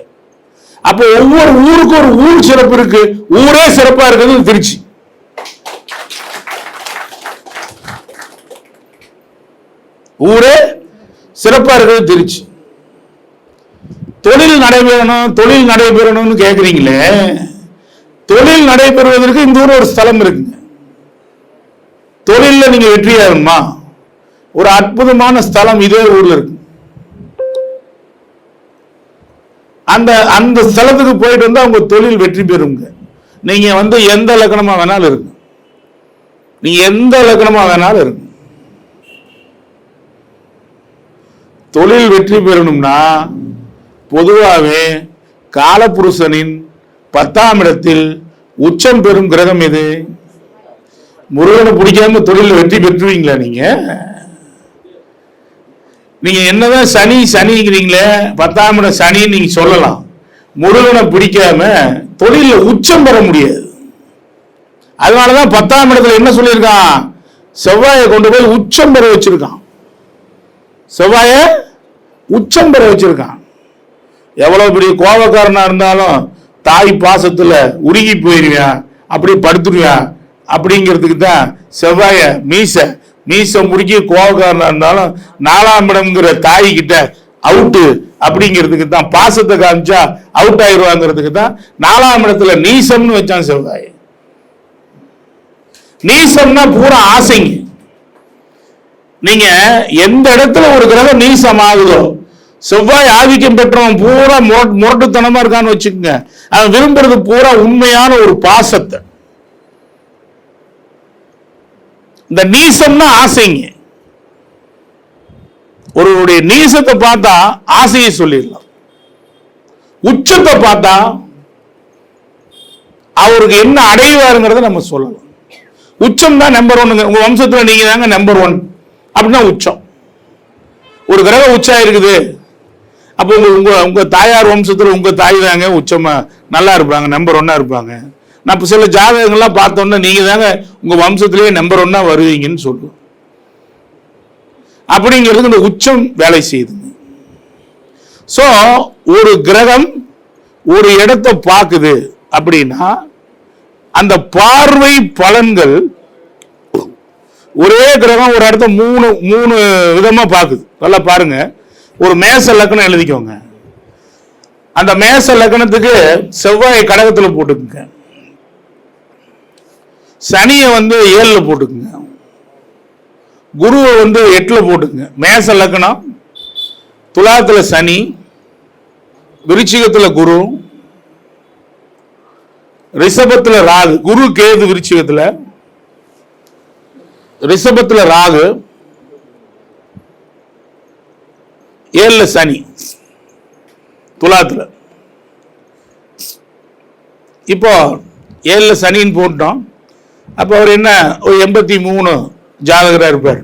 அப்போ ஒவ்வொரு ஊருக்கும் ஒரு ஊர் சிறப்பு இருக்கு. ஊரே சிறப்பா இருக்கிறது திருச்சி. ஊரே சிறப்பா இருக்கிறது திருச்சி. தொழில் நடைபெறணும்னு கேக்குறீங்களே, தொழில் நடைபெறுவதற்கு இந்த ஊர் ஒரு ஸ்தலம் இருக்குங்க. தொழில நீங்க வெற்றியாகணுமா, ஒரு அற்புதமான ஸ்தலம் இதே ஊர்ல இருக்கு. அந்த ஸ்தலத்துக்கு போயிட்டு வந்து அவங்க தொழில் வெற்றி பெறுங்க. நீங்க எந்த லக்கணமா வேணாலும் இருக்கு, நீங்க எந்த லக்கணமா வேணாலும் இருக்கு. தொழில் வெற்றி பெறணும்னா பொதுவாகவே காலபுருஷனின் 10ஆம் இடத்தில் உச்சம் பெறும் கிரகம் எது? முருகனை பிடிக்காம தொழில் வெற்றி பெற்றுவீங்களா? நீங்க என்னதான் சனிங்கிறீங்களே, 10ஆம் இடம் சனி நீங்க சொல்லலாம். முருகனை பிடிக்காம தொழில உச்சம் பெற முடியாது. அதனாலதான் 10ஆம் இடத்துல என்ன சொல்லியிருக்கான்? செவ்வாயை கொண்டு போய் உச்சம் பெற வச்சிருக்கான். செவ்வாய உச்சம் பெற வச்சிருக்கான். எவ்வளவு பெரிய கோபக்காரனா இருந்தாலும் தாய் பாசத்துல உருகி போயிருவான், அப்படி படுத்துருவான். அப்படிங்கிறதுக்கு தான் செவ்வாய மீச முறுக்கி கோபக்காரனா இருந்தாலும் 4ஆம் இடம்ங்கிற தாய் கிட்ட அவுட்டு அப்படிங்கிறதுக்கு தான், பாசத்தை காமிச்சா அவுட் ஆயிடுவாங்கிறதுக்கு தான் 4ஆம் இடத்துல நீசம்னு வச்சான் செவ்வாய். நீசம்னா பூரா ஆசைங்க. நீங்க எந்த இடத்துல ஒரு கிரகம் நீசம் ஆகுதோ, செவ்வாய் ஆதிக்கம் பெற்றவன் பூரா முரட்டுத்தனமா இருக்கான்னு வச்சுக்கோங்க, அவன் விரும்புறது பூரா உண்மையான ஒரு பாசத்தை. இந்த நீசம்னா ஆசைங்க. ஒருவருடைய நீசத்தை பார்த்தா ஆசையை சொல்லிடலாம், உச்சத்தை பார்த்தா அவருக்கு என்ன அடைவாருங்கிறத நம்ம சொல்லலாம். உச்சம் தான் நம்பர் 1. உங்க வம்சத்துல நீங்க தாங்க நம்பர் 1 அப்படின்னா உச்சம். ஒரு கிரகம் உச்சம் இருக்குது, அப்போ உங்க தாயார் வம்சத்துல உங்க தாய் தாங்க உச்சமா நல்லா இருப்பாங்க, நம்பர் 1 இருப்பாங்க. நான் சில ஜாதகங்கள்லாம் பார்த்தோன்னா நீங்க தாங்க உங்க வம்சத்திலேயே நம்பர் 1 வருவீங்கன்னு சொல்லுவோம். அப்படிங்கிறது இந்த உச்சம் வேலை செய்யுதுங்க. சோ ஒரு கிரகம் ஒரு இடத்தை பார்க்குது அப்படின்னா அந்த பார்வை பலன்கள், ஒரே கிரகம் ஒரு இடத்த 3 விதமா பார்க்குது. நல்லா பாருங்க. ஒரு மேச லக்னம் எழுதிக்கோங்க. அந்த மேச லக்னத்துக்கு செவ்வாய் கடகத்துல போட்டுக்குங்க, சனியை 7ல போட்டுக்குங்க, குருவை 8ல போட்டுக்குங்க. மேச லக்னம், துலாத்துல சனி, விருச்சிகத்துல குரு, ரிஷபத்துல ராகு. குரு கேது விருச்சிகத்துல, ரிஷபத்துல ராகு, 7ல சனி துலாத்துல. இப்போ 7ல சனின்னு போட்டோம். அப்போ அவர் என்ன ஒரு 83 ஜாதகராக இருப்பார்.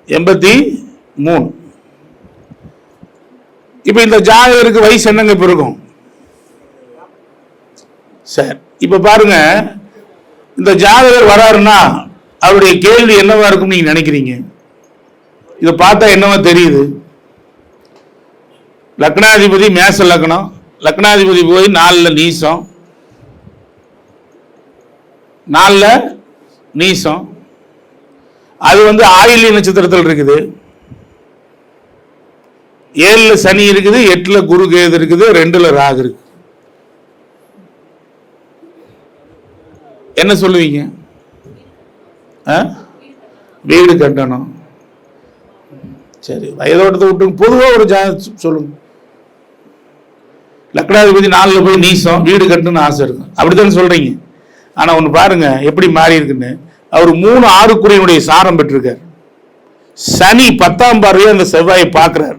83. இப்போ இந்த ஜாதகருக்கு வயசு என்னங்க இப்போ இருக்கும்? சார் இப்போ பாருங்க, இந்த ஜாதகர் வராருன்னா அவருடைய கேள்வி என்னவா இருக்கும் நீங்க நினைக்கிறீங்க? இதை பார்த்தா என்னவா தெரியுது? லக்னாதிபதி மேச லக்னம், லக்னாதிபதி போய் 4ல நீசம், 4ல நீசம். அது ஆயில்ய நட்சத்திரத்தில் இருக்குது. 7ல சனி இருக்குது, 8ல குரு கேது இருக்குது, 2ல ராகு இருக்கு. என்ன சொல்லுவீங்க? வீடு கட்டணும். சரி, வயதோட்டத்தை விட்டு பொதுவாக ஒரு சொல்லுங்க. லக்னாதிபதி 4ல போய் நீசம், வீடு கட்டணும்னு ஆசை இருக்கும், அப்படித்தானே சொல்றீங்க. ஆனா ஒண்ணு பாருங்க எப்படி மாறி இருக்குன்னு. அவர் 3 ஆறுக்குறியினுடைய சாரம் பெற்றிருக்கார். சனி 10ஆம் பார்வையை அந்த செவ்வாயை பார்க்கிறார்.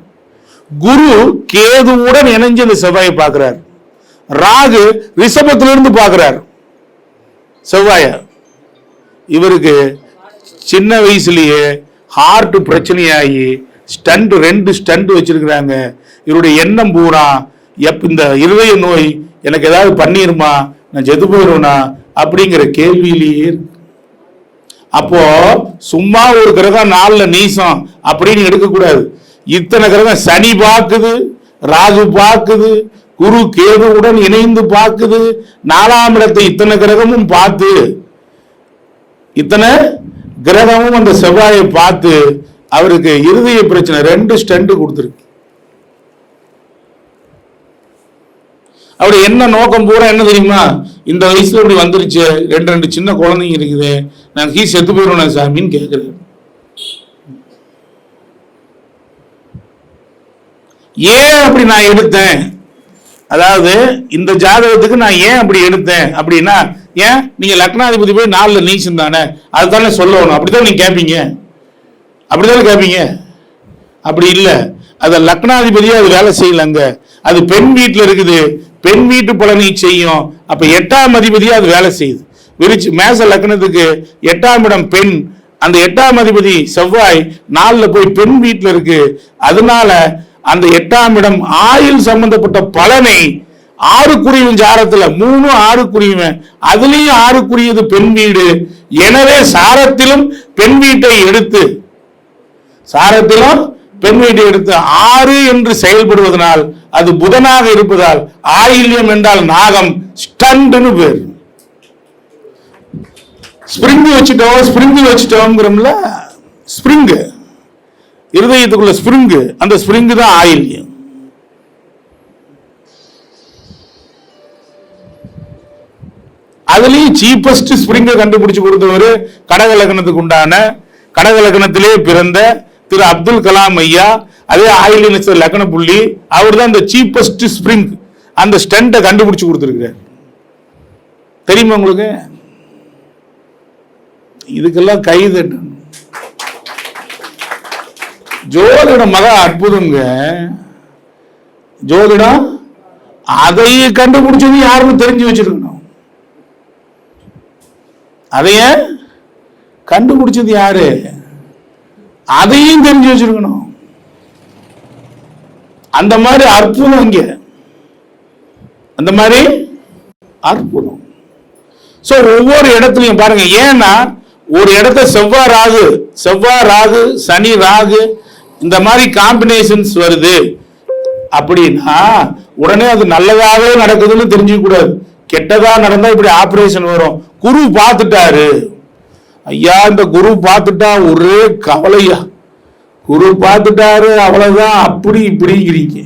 குரு கேதுவுடன் இணைஞ்சு அந்த செவ்வாயை பார்க்கிறார். ராகு ரிஷபத்திலிருந்து பார்க்கிறார் செவ்வாய. இவருக்கு சின்ன வயசுலயே ஹார்ட் பிரச்சனையாகி ஸ்டண்ட் 2 ஸ்டண்ட் வச்சிருக்கிறாங்க. இவருடைய எண்ணம் பூரா இந்த இருதய நோய் எனக்கு ஏதாவது பண்ணிருமா, நான் செத்து போயிடுவேனா அப்படிங்கிற கேள்வியிலேயே. அப்போ சும்மா ஒரு கிரகம் 4ல நீசம் அப்படின்னு எடுக்கக்கூடாது. இத்தனை கிரகம் சனி பார்க்குது, ராகு பார்க்குது, குரு கேதுவுடன் இணைந்து பார்க்குது, 4ஆம் இடத்தை இத்தனை கிரகமும் பார்த்து, இத்தனை கிரகமும் அந்த செவ்வாயை பார்த்து அவருக்கு இருதய பிரச்சனை 2 ஸ்டண்ட் கொடுத்துருக்கு. அவருடைய என்ன நோக்கம் பூரா என்ன தெரியுமா? இந்த வயசுல இப்படி வந்துருச்சு, 2 சின்ன குழந்தைங்க இருக்குது, நான் செத்து போயிடுவேன் சாமின்னு கேட்கிறேன். ஏன் அப்படி நான் எடுத்தேன்? அதாவது இந்த ஜாதகத்துக்கு நான் ஏன் அப்படி எடுத்தேன் அப்படின்னா, ஏன் நீங்க லக்னாதிபதி போய் 4ல நீசம் தானே, அதுதானே சொல்லணும், அப்படித்தான் நீங்க கேட்பீங்க. அப்படித்தானே கேட்பீங்க. அப்படி இல்லை, அத லக்னாதிபதியா அது வேலை செய்யலங்க. அது பெண் வீட்டுல இருக்குது, பெண் வீட்டு பலனை செய்யும். அப்ப 8ஆம் அதிபதியா அது வேலை செய்யுது. விருச்சி மேச லக்னத்துக்கு 8ஆம் இடம் பெண், அந்த 8ஆம் அதிபதி செவ்வாய் 4ல போய் பெண் வீட்டுல இருக்கு. அதனால அந்த 8ஆம் இடம் ஆயுள் சம்பந்தப்பட்ட பலனை 6 ஜாரத்துல 3 6 அதுலயும் 6 பெண் வீடு. எனவே சாரத்திலும் பெண் வீட்டை எடுத்து 6 என்று செயல்படுவதனால் அது புதனாக இருப்பதால் ஆயில்யம் என்றால் நாகம், ஸ்டண்ட்னு பேர். ஸ்பிரிங் வச்சுட்டோம்ங்கிறோம்ல, ஸ்பிரிங் இருதயத்துக்குள்ள ஸ்பிரிங், அந்த ஸ்பிரிங் தான் ஆயில்யம். அதுலயும் சீப்பஸ்ட் ஸ்பிரிங்கை கண்டுபிடிச்சு கொடுத்தவர் கடக லக்னத்துக்கு உண்டான, கடக லக்னத்திலே பிறந்த திரு அப்துல் கலாம் ஐயா. அதே ஆயில்ய நட்சத்திர லக்ன புள்ளி, அவர் தான் இந்த சீப்பஸ்ட் ஸ்பிரிங், அந்த ஸ்டெண்டை கண்டுபிடிச்சு கொடுத்திருக்கிறார். தெரியுமா உங்களுக்கு? இதுக்கெல்லாம் கைது. ஜோதிடம் மகா அற்புதங்க. ஜோதிடம் அதையே கண்டுபிடிச்சது யாருன்னு தெரிஞ்சு வச்சிருக்கணும். அதைய கண்டுபிடிச்சது யாரு, அதையும் தெரிஞ்சு வச்சிருக்கணும். அந்த மாதிரி அற்புதம் இங்க, அந்த மாதிரி அற்புதம். சோ ஒவ்வொரு இடத்துலயும் பாருங்க. ஏன்னா ஒரு இடத்த செவ்வாய் ராகு சனி ராகு இந்த மாதிரி காம்பினேஷன்ஸ் வருது அப்படின்னா உடனே அது நல்லதாவே நடக்குதுன்னு தெரிஞ்சுக்க கூடாது. கெட்டதா நடந்தா இப்படி ஆபரேஷன் வரும். குரு பார்த்துட்டாரு ஐயா, இந்த குரு பார்த்துட்டா ஒரே கவலையா, குரு பார்த்துட்டாரு அவ்வளவுதான், அப்படி இப்படிங்கிறீங்க.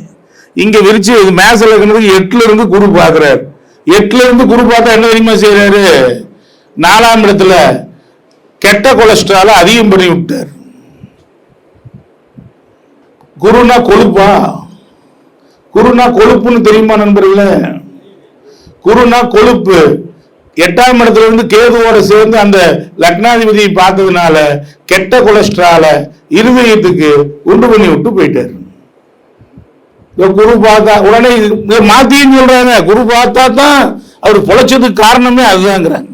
இங்க விரிச்சு மேச லக்னத்துக்கு 8ல இருந்து குரு பார்க்கிறாரு. 8ல இருந்து குரு பார்த்தா என்ன தெரியுமா செய்யறாரு? 4ஆம் இடத்துல கெட்ட கொலஸ்ட்ரால அதிகம் பண்ணி விட்டார். குருனா கொழுப்பா? குருனா கொழுப்புன்னு தெரியுமா நண்பர்களே? குருனா கொழுப்பு. 8ஆம் இடத்துல இருந்து கேதுவோட சேர்ந்து அந்த லக்னாதிபதியை பார்த்ததுனால கெட்ட கொலஸ்ட்ரால இருதயத்துக்கு உண்டு பண்ணி விட்டு போயிட்டாரு. குரு பார்த்தா உடனே மாத்தின்னு சொல்றாங்க, குரு பார்த்தா தான் அவர் பொழைச்சதுக்கு காரணமே அதுதாங்கிறாங்க.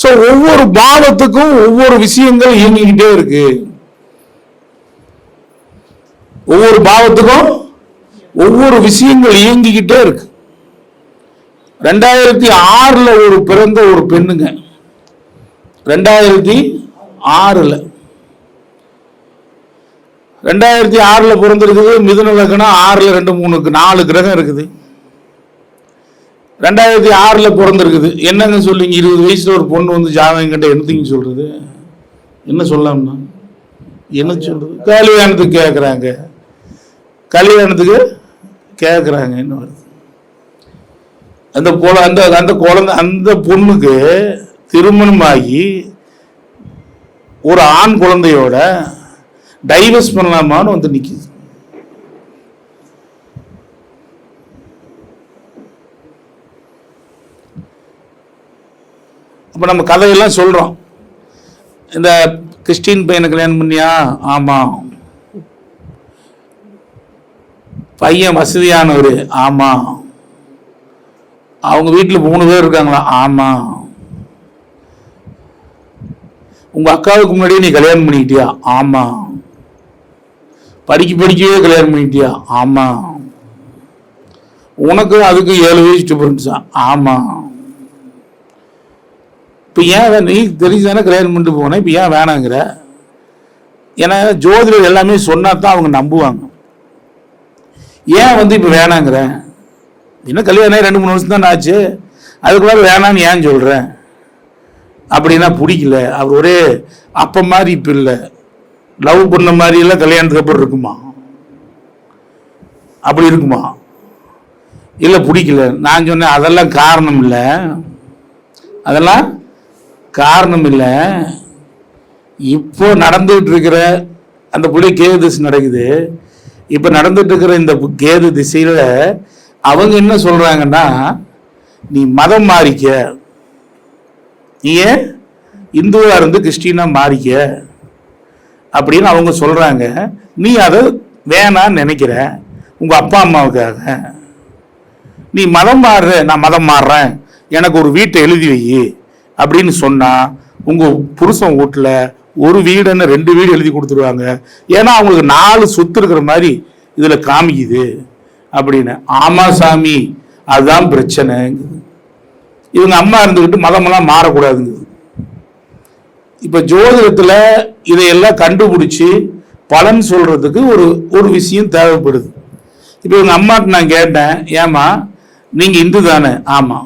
சோ ஒவ்வொரு பாவத்துக்கும் ஒவ்வொரு விஷயங்கள் இயங்கிக்கிட்டே இருக்கு. ஒவ்வொரு பாவத்துக்கும் ஒவ்வொரு விஷயங்கள் இயங்கிக்கிட்டே இருக்கு. 2006 ஒரு பிறந்த ஒரு பெண்ணுங்க, 2006 பிறந்திருக்குது. மிதுன லக்னம் 6 2 3 4 கிரகம் இருக்குது. 2006 பிறந்திருக்குது. என்னங்க சொல்லுங்க, 20 வயசுல ஒரு பொண்ணு வந்து ஜாதகம் கண்ட என்னத்தையும் சொல்றது, என்ன சொல்லலாம்னா என்ன சொல்றது? கல்யாணத்துக்கு கேட்குறாங்க, கல்யாணத்துக்கு கேட்குறாங்க. என்ன வருது அந்த குழந்தை, அந்த பொண்ணுக்கு திருமணமாகி ஒரு ஆண் குழந்தையோட டைவர்ஸ் பண்ணலாமான்னு வந்து நிக்குது. அப்ப நம்ம கதையெல்லாம் சொல்றோம். இந்த கிறிஸ்டின் பையனை கல்யாணம் பண்ணியா? ஆமா. பையன் வசதியானவர்? ஆமா. அவங்க வீட்டில் 3 பேர் இருக்காங்களா? ஆமா. உங்க அக்காவுக்கு முன்னாடியே நீ கல்யாணம் பண்ணிக்கிட்டியா? ஆமா. படிக்கவே கல்யாணம் பண்ணிக்கிட்டியா? ஆமா. உனக்கு அதுக்கு 7 வயசு டிஃபரன்ஸா? ஆமா. இப்போ ஏன் நீ தெரிஞ்சுதானே கல்யாணம் பண்ணிட்டு போனேன், இப்போ ஏன் வேணாங்கிற? ஏன்னா ஜோதிடர் எல்லாமே சொன்னா தான் அவங்க நம்புவாங்க. ஏன் வந்து இப்போ வேணாங்கிற? இன்னும் கல்யாணம் 2-3 வருஷம் தான் ஆச்சு, அதுக்குள்ளார வேணான்னு ஏன் சொல்கிறேன்? அப்படின்னா பிடிக்கல. அவர் ஒரே அப்போ மாதிரி இப்போ இல்லை, லவ் பண்ண மாதிரியெல்லாம் கல்யாணத்துக்கு அப்புறம் இருக்குமா? அப்படி இருக்குமா? இல்லை பிடிக்கல. நான் சொன்னேன் அதெல்லாம் காரணம் இல்லை, அதெல்லாம் காரணம் இல்லை. இப்போ நடந்துகிட்டு இருக்கிற அந்த புள்ளி கேது திசை நடக்குது. இப்போ நடந்துட்டு இருக்கிற இந்த கேது திசையில அவங்க என்ன சொல்றாங்கன்னா, நீ மதம் மாறிக்க, நீ ஏன் இந்துவா இருந்து கிறிஸ்டினா மாறிக்க அப்படின்னு அவங்க சொல்றாங்க. நீ அதை வேணான்னு நினைக்கிற உங்க அப்பா அம்மாவுக்காக. நீ மதம் மாறுற, நான் மதம் மாறுறேன், எனக்கு ஒரு வீட்டை எழுதி வை அப்படின்னு சொன்னா உங்க புருஷன் வீட்டுல ஒரு வீடுன்னு 2 வீடு எழுதி கொடுத்துருவாங்க. ஏன்னா அவங்களுக்கு 4 சொத்து இருக்கிற மாதிரி இதுல காமிக்குது அப்படின்னு. ஆமா சாமி, அதுதான் பிரச்சனை. இவங்க அம்மா இருந்துகிட்டு மதமெல்லாம் மாறக்கூடாதுங்குது. இப்ப ஜோதிடத்துல இதையெல்லாம் கண்டுபிடிச்சு பலன் சொல்றதுக்கு ஒரு விஷயம் தேவைப்படுது. இப்ப இவங்க அம்மாட்ட நான் கேட்டேன், ஏமா நீங்க இந்து தானே? ஆமா.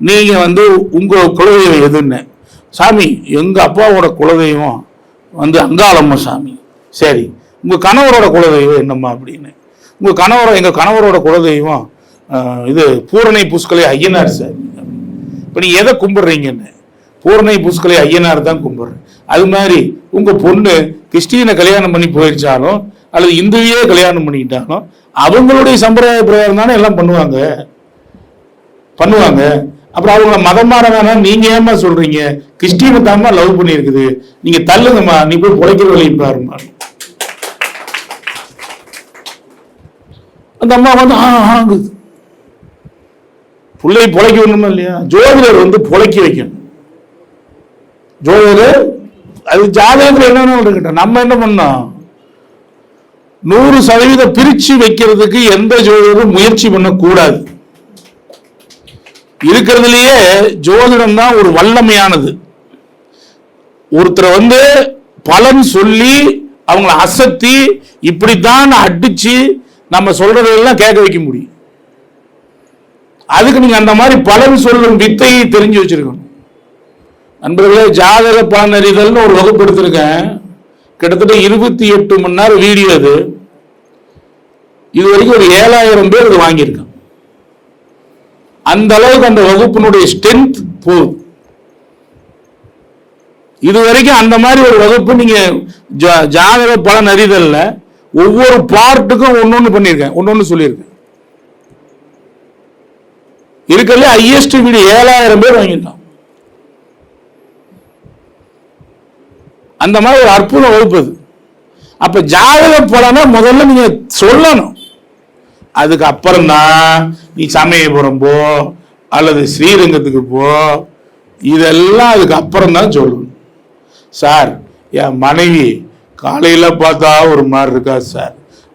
நீங்க வந்து உங்க குலதெய்வம் எதுன்னு? சாமி எங்க அப்பாவோட குலதெய்வம் வந்து அங்காளம்மா சாமி. சரி, உங்க கணவரோட குலதெய்வம் என்னம்மா அப்படின்னு. எங்க கணவரோட குலதெய்வம் இது பூரணை புஷ்கலை ஐயனார் சார். இப்ப நீ எதை கும்பிடுறீங்கன்னு? பூரணை புஷ்கலை ஐயனார் தான் கும்பிடுறேன். அது மாதிரி உங்க பொண்ணு கிறிஸ்டியனை கல்யாணம் பண்ணி போயிருச்சாலும் அல்லது இந்துவையே கல்யாணம் பண்ணிக்கிட்டாலும் அவங்களுடைய சம்பிரதாய பிரகாரம் தானே எல்லாம் பண்ணுவாங்க. அப்புறம் அவங்க மதம் மாற வேணாம் நீங்க ஏமா சொல்றீங்க? கிறிஸ்டியனை தாமா லவ் பண்ணி இருக்குது, நீங்க தள்ளுங்கம்மா, நீ போய் பொழைக்கிற வழி பாருமா. அந்த அம்மா வந்து ஆங்குது. பிள்ளையை பொழைக்க வேணுமா இல்லையா? ஜோதிடர் வந்து பொழைக்க வைக்கணும். ஜோதிடர் அது ஜாதகத்தில் என்னன்னு இருக்கட்டும். நம்ம என்ன பண்ணோம், 100% பிரிச்சு வைக்கிறதுக்கு எந்த ஜோதிடரும் முயற்சி பண்ணக்கூடாது. இருக்கிறதுலயே ஜோதிடம் தான் ஒரு வல்லமையானது. ஒருத்தரை வந்து பலன் சொல்லி அவங்களை அசத்தி இப்படித்தான் அடிச்சு நம்ம சொல்றதெல்லாம் கேட்க வைக்க முடியும். அதுக்கு நீங்க அந்த மாதிரி பலன் சொல்லும் வித்தையை தெரிஞ்சு வச்சிருக்கணும். நண்பர்களே, ஜாதக பலன் அறிதல்னு ஒரு வகுப்பு எடுத்திருக்கேன். கிட்டத்தட்ட 28 மணி நேரம் வீடியோ. அது இது வரைக்கும் ஒரு 7000 பேர் இது வாங்கியிருக்கேன். அந்த அளவுக்கு அந்த வகுப்பினுடைய ஸ்ட்ரென்த் போகுது. இது வரைக்கும் அந்த மாதிரி ஒரு வகுப்பு நீங்க ஜாதக பலன் அறிதல்ல ஒவ்வொரு பார்ட்டுக்கும் ஒன்னொன்னு பண்ணியிருக்கேன், ஒன்னொன்னு சொல்லியிருக்கேன். இருக்கிறதுல ஹையஸ்ட் வீடு 7000 பேர் வாங்கிட்டோம். அந்த மாதிரி ஒரு அற்புத வகுப்பு அது. அப்ப ஜாதக பலனை முதல்ல நீங்க சொல்லணும். அதுக்கு அப்புறம் தான் நீ சமயபுரம் போ அல்லது ஸ்ரீரங்கத்துக்கு போ, இதெல்லாம் அதுக்கு அப்புறம் தான் சொல்லணும். சார், என் மனைவி காலையில பார்த்தா ஒரு மாதிரி இருக்கா சார்,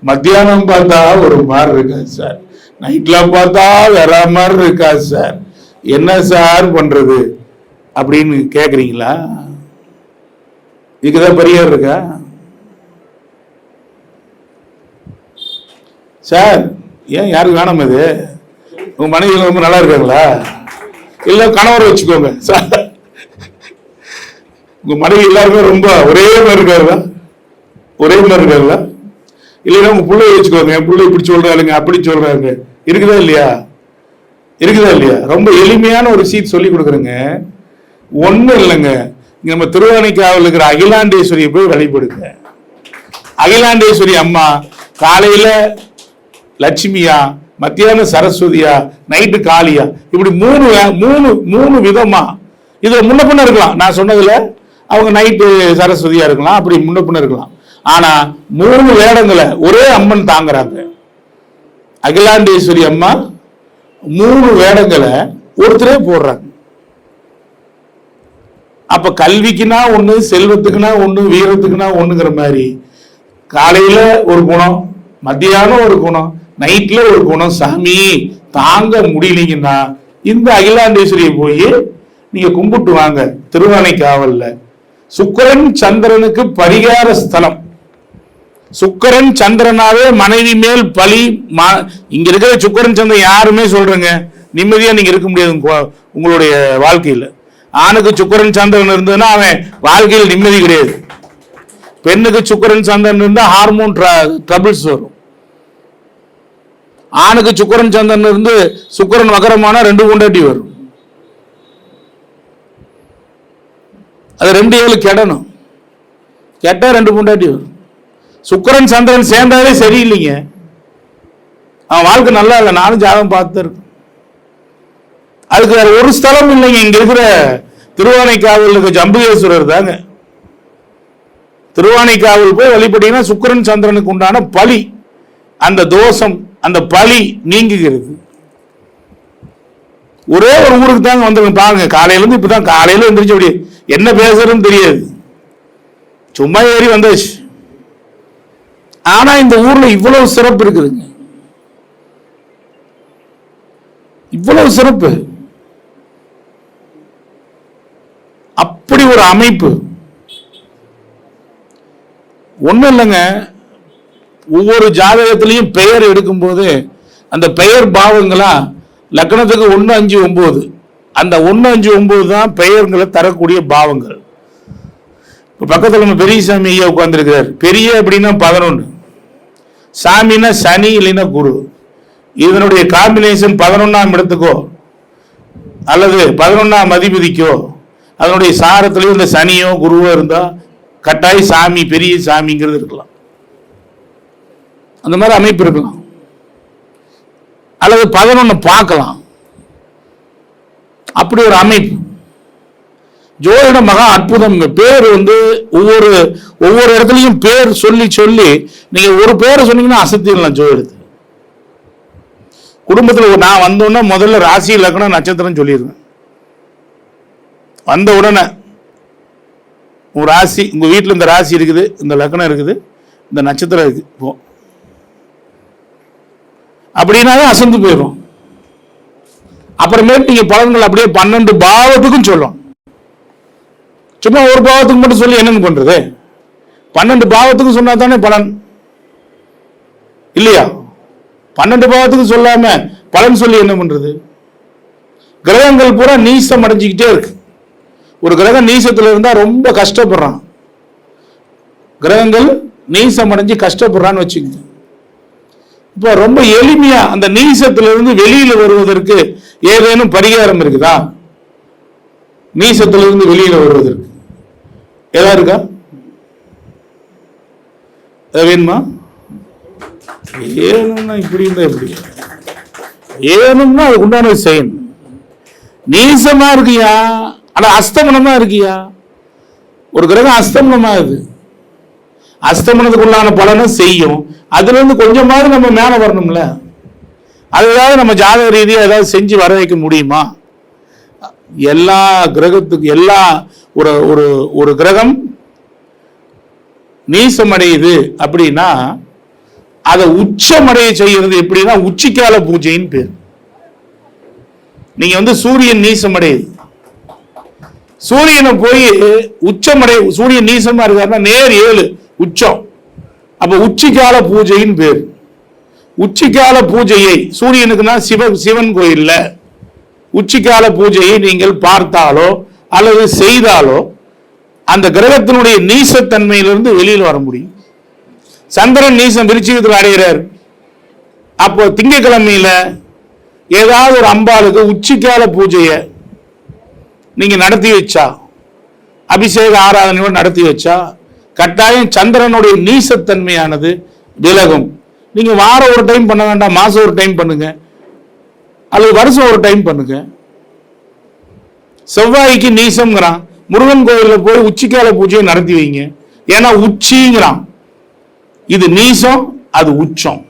மத்தியானம் பார்த்தா ஒரு மாதிரி இருக்கா சார், நைட்ல பார்த்தா வேற மாதிரி இருக்கா சார், என்ன சார் பண்றது அப்படின்னு கேக்குறீங்களா? இதுக்குதான் பரிகாரம் இருக்கா? சார், ஏன் யாருக்கு வேணாம்? இது உங்க மனைவி ரொம்ப நல்லா இருக்காங்களா? இல்ல கணவரை வச்சுக்கோங்க சார். உங்க மனைவி எல்லாருமே ரொம்ப ஒரே மாதிரி இருக்காங்களா? ஒரே மாதிரி இருக்காங்களா? இல்லைன்னா உங்க பிள்ளைய வச்சுக்கோங்க, என் பிள்ளை இப்படி சொல்றாங்க அப்படி சொல்றாங்க, இருக்குதா இல்லையா? இருக்குதா இல்லையா? ரொம்ப எளிமையான ஒரு சீட் சொல்லி கொடுக்குறேங்க. ஒன்றும் இல்லைங்க, நம்ம திருவானைக்காவல் இருக்கிற அகிலாண்டேஸ்வரியை போய் வழிபடுங்க. அகிலாண்டேஸ்வரி அம்மா காலையில லட்சுமியா, மத்தியானம் சரஸ்வதியா, நைட்டு காளியா, இப்படி மூணு விதமா. இதுல முன்ன பின்ன இருக்கலாம். நான் சொன்னதுல அவங்க நைட்டு சரஸ்வதியா இருக்கலாம், அப்படி முன்ன பின்ன இருக்கலாம். ஆனா 3 வேடங்களை ஒரே அம்மன் தாங்குறாங்க. அகிலாண்டேஸ்வரி அம்மா 3 வேடங்களை ஒருத்தரே போடுறாங்க. அப்ப கல்விக்குனா ஒண்ணு, செல்வத்துக்குனா ஒண்ணு, வீரத்துக்குனா ஒண்ணுங்கிற மாதிரி காலையில ஒரு குணம், மத்தியானம் ஒரு குணம், நைட்ல ஒரு குணம். சாமி தாங்க முடியலீங்கன்னா இந்த அகிலாண்டேஸ்வரியை போய் நீங்க கும்பிட்டு வாங்க. திருவானைக்காவல்ல சுக்கிரன் சந்திரனுக்கு பரிகார ஸ்தலம். சுக்கிரன் சந்திரனாவே மனைவி மேல் பழி. இங்க இருக்கிற சுக்கிரன் சந்திரன் யாருமே சொல்றேங்க நிம்மதியா நீங்க இருக்க முடியாது உங்களுடைய வாழ்க்கையில. ஆணுக்கு சுக்கிரன் சந்திரன் இருந்ததுன்னா அவன் வாழ்க்கையில் நிம்மதி கிடையாது. பெண்ணுக்கு சுக்கிரன் சந்திரன் இருந்தா ஹார்மோன் ட்ரபிள்ஸ் வரும். ஆணுக்கு சுக்கிரன் சந்திரன் இருந்து சுக்கிரன் வகரமான 2 பொண்டாட்டி வரும். அது 2 7 கெடணும், கெட்டா 2 பொண்டாட்டி வரும். சுக்கிரன் சந்திரன் சேர்ந்தாலே சரியில்லைங்க, அவன் வாழ்க்கை நல்லா இல்லை. நானும் ஜாதகம் பார்த்து இருக்கேன். அதுக்கு வேற ஒரு ஸ்தலம் இல்லைங்க. இங்க இருக்கிற திருவானைக்காவல் இருக்க ஜம்புகேஸ்வரர் தாங்க. திருவானைக்காவல் போய் வழிபட்டீங்கன்னா சுக்கிரன் சந்திரனுக்கு உண்டான பழி, அந்த தோஷம், அந்த பழி நீங்குகிறது. ஒரே ஒரு ஊருக்கு தாங்க வந்துருங்க. பாருங்க, காலையில இருந்து இப்பதான் காலையில எந்திரிச்சு அப்படி என்ன பேசுறதுன்னு தெரியாது, சும்மா ஏறி வந்தாச்சு. ஆனா இந்த ஊர்ல இவ்வளவு சிறப்பு இருக்குதுங்க, இவ்வளவு சிறப்பு. அப்படி ஒரு அமைப்பு ஒண்ணும் இல்லைங்க. ஒவ்வொரு ஜாதகத்திலையும் பெயர் எடுக்கும் போது அந்த பெயர் பாவங்களா லக்னத்துக்கு 1 5 9, அந்த 1 5 9 தான் பெயர்களை தரக்கூடிய பாவங்கள். இப்ப பக்கத்துல நம்ம பெரிய சாமி ஐயா உட்கார்ந்துருக்கிறார். பெரிய அப்படின்னா 11, சாமின்னா சனி இல்லைன்னா குரு. இதனுடைய காம்பினேஷன் 11ஆம் இடத்துக்கோ அல்லது 11ஆம் அதிபதிக்கோ அதனுடைய சாரத்திலேயும் இந்த சனியோ குருவோ இருந்தா கட்டாய சாமி, பெரிய சாமிங்கிறது இருக்கலாம். அந்த மாதிரி அமைப்பு இருக்கலாம். அல்லது 11 பார்க்கலாம். அப்படி ஒரு அமைப்பு ஜோதிட மகா அற்புதம். பேர் ஒவ்வொரு இடத்துலையும் பேர் சொல்லி சொல்லி நீங்க ஒரு பேரை சொன்னீங்கன்னா அசத்திடலாம் ஜோதிடத்தை. குடும்பத்தில் நான் வந்தோன்னா முதல்ல ராசி லக்னம் நட்சத்திரம் சொல்லிடுவேன். வந்த உடனே உங்க ராசி, உங்க வீட்டில் இந்த ராசி இருக்குது, இந்த லக்னம் இருக்குது, இந்த நட்சத்திரம் இருக்கு போ அப்படின்னாவே அசந்து போயிடும். அப்புறமேட்டு நீங்க பலன்கள் அப்படியே 12 பாவத்துக்கும் சொல்லணும். சும்மா ஒரு பாவத்துக்கு மட்டும் சொல்லி என்னன்னு பண்றது? 12 பாவத்துக்கும் சொன்னா தானே பலன் இல்லையா? 12 பாவத்துக்கு சொல்லாம பலன் சொல்லி என்ன பண்றது? கிரகங்கள் பூரா நீசம் அடைஞ்சிக்கிட்டே இருக்கு. ஒரு கிரகம் நீசத்துல இருந்தா ரொம்ப கஷ்டப்படுறான். கிரகங்கள் நீசம் அடைஞ்சு கஷ்டப்படுறான்னு வச்சுக்கோங்க. இப்ப ரொம்ப எளிமையா அந்த நீசத்திலிருந்து வெளியில வருவதற்கு ஏதேனும் பரிகாரம் இருக்குதா? நீசத்திலிருந்து வெளியில வருவதற்கு ஏதா இருக்கா? வேணுமா? ஏன்னா இப்படி இருந்தா எப்படி? ஏனும்னா அதுக்கு உண்டானது செய்யணும். நீசமா இருக்கியா, ஆனா அஸ்தமனமா இருக்கியா? ஒரு கிரகம் அஸ்தமனமா இருக்கு, அஸ்தமனத்துக்குள்ளான பலனை செய்யும். அதுல இருந்து கொஞ்சமாவது நம்ம மேல வரணும்ல. அதுதான் நம்ம ஜாதக ரீதியாக ஏதாவது செஞ்சு வர வைக்க முடியுமா? எல்லா கிரகத்துக்கு எல்லா ஒரு ஒரு ஒரு கிரகம் நீசமடையுது அப்படின்னா அதை உச்சமடைய செய்யறது எப்படின்னா உச்சிக்கால பூஜைன்னு பேர். நீங்க சூரியன் நீசமடையுது, சூரியனை போய் உச்சமடை, சூரியன் நீசமா இருக்காருன்னா நேர் 7 உச்சம், அப்ப உச்சிக்கால பூஜைன்னு பேர். உச்சிக்கால பூஜையை சூரியனுக்குன்னா சிவன் கோயில்ல உச்சிக்கால பூஜையை நீங்கள் பார்த்தாலோ அல்லது செய்தாலோ அந்த கிரகத்தினுடைய நீசத்தன்மையிலிருந்து வெளியில் வர முடியும். சந்திரன் நீசம் விருச்சிகத்தில் அடைகிறார், அப்போ திங்கக்கிழமையில ஏதாவது ஒரு அம்பாளுக்கு உச்சிக்கால பூஜையை நீங்க நடத்தி வச்சா, அபிஷேக ஆராதனையோடு நடத்தி வச்சா கட்டாயம் சந்திரனுடைய நீசத்தன்மையானது விலகும். நீங்க வாரம் ஒரு டைம் பண்ண வேண்டாம், மாசம் ஒரு டைம் பண்ணுங்க, அல்லது வருஷம் ஒரு டைம் பண்ணுங்க. செவ்வாய்க்கு நீசம்ங்கிறான், முருகன் கோயிலில் போய் உச்சிக்கால பூஜையை நடத்தி வைங்க. ஏன்னா உச்சிங்கிறான், இது நீசம் அது உச்சம்.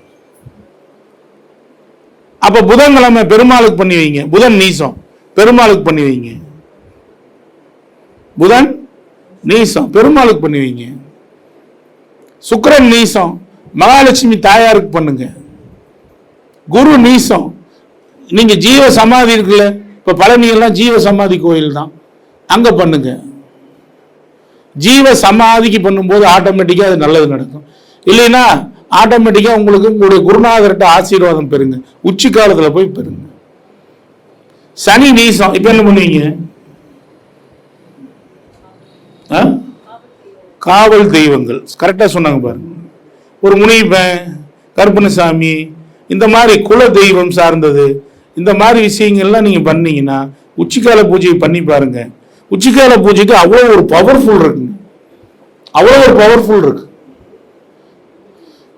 அப்ப புதன்கிழமை பெருமாளுக்கு பண்ணி வைங்க, புதன் நீசம் பெருமாளுக்கு பண்ணி வைங்க, புதன் நீசம் பெருமாளுக்கு பண்ணி வைங்க. சுக்கிரன் நீசம் மகாலட்சுமி தாயாருக்கு பண்ணுங்க. குரு நீசம் நீங்க ஜீவ சமாதி இருக்குல்ல, இப்ப பழனி எல்லாம் ஜீவ சமாதி கோயில் தான், அங்க பண்ணுங்க. ஜீவ சமாதிக்கு பண்ணும்போது ஆட்டோமேட்டிக்கா அது நல்லது நடக்கும். இல்லைன்னா ஆட்டோமேட்டிக்கா உங்களுக்கு உங்களுடைய குருநாதர்கிட்ட ஆசீர்வாதம் பெறுங்க, உச்சி காலத்துல போய் பெறுங்க. சனி நீசம், இப்ப என்ன பண்ணுவீங்க? காவல் தெய்வங்கள் கரெக்டா சொன்னாங்க பாருங்க. ஒரு முனிப்பன், கருப்பணசாமி, இந்த மாதிரி குல தெய்வம் சார்ந்தது, இந்த மாதிரி விஷயங்கள்லாம் நீங்க பண்ணீங்கன்னா உச்சிக்கால பூஜை பண்ணி பாருங்க. உச்சிக்கால பூஜைக்கு அவ்வளவு ஒரு பவர்ஃபுல் இருக்குங்க, அவ்வளவு ஒரு பவர்ஃபுல் இருக்கு.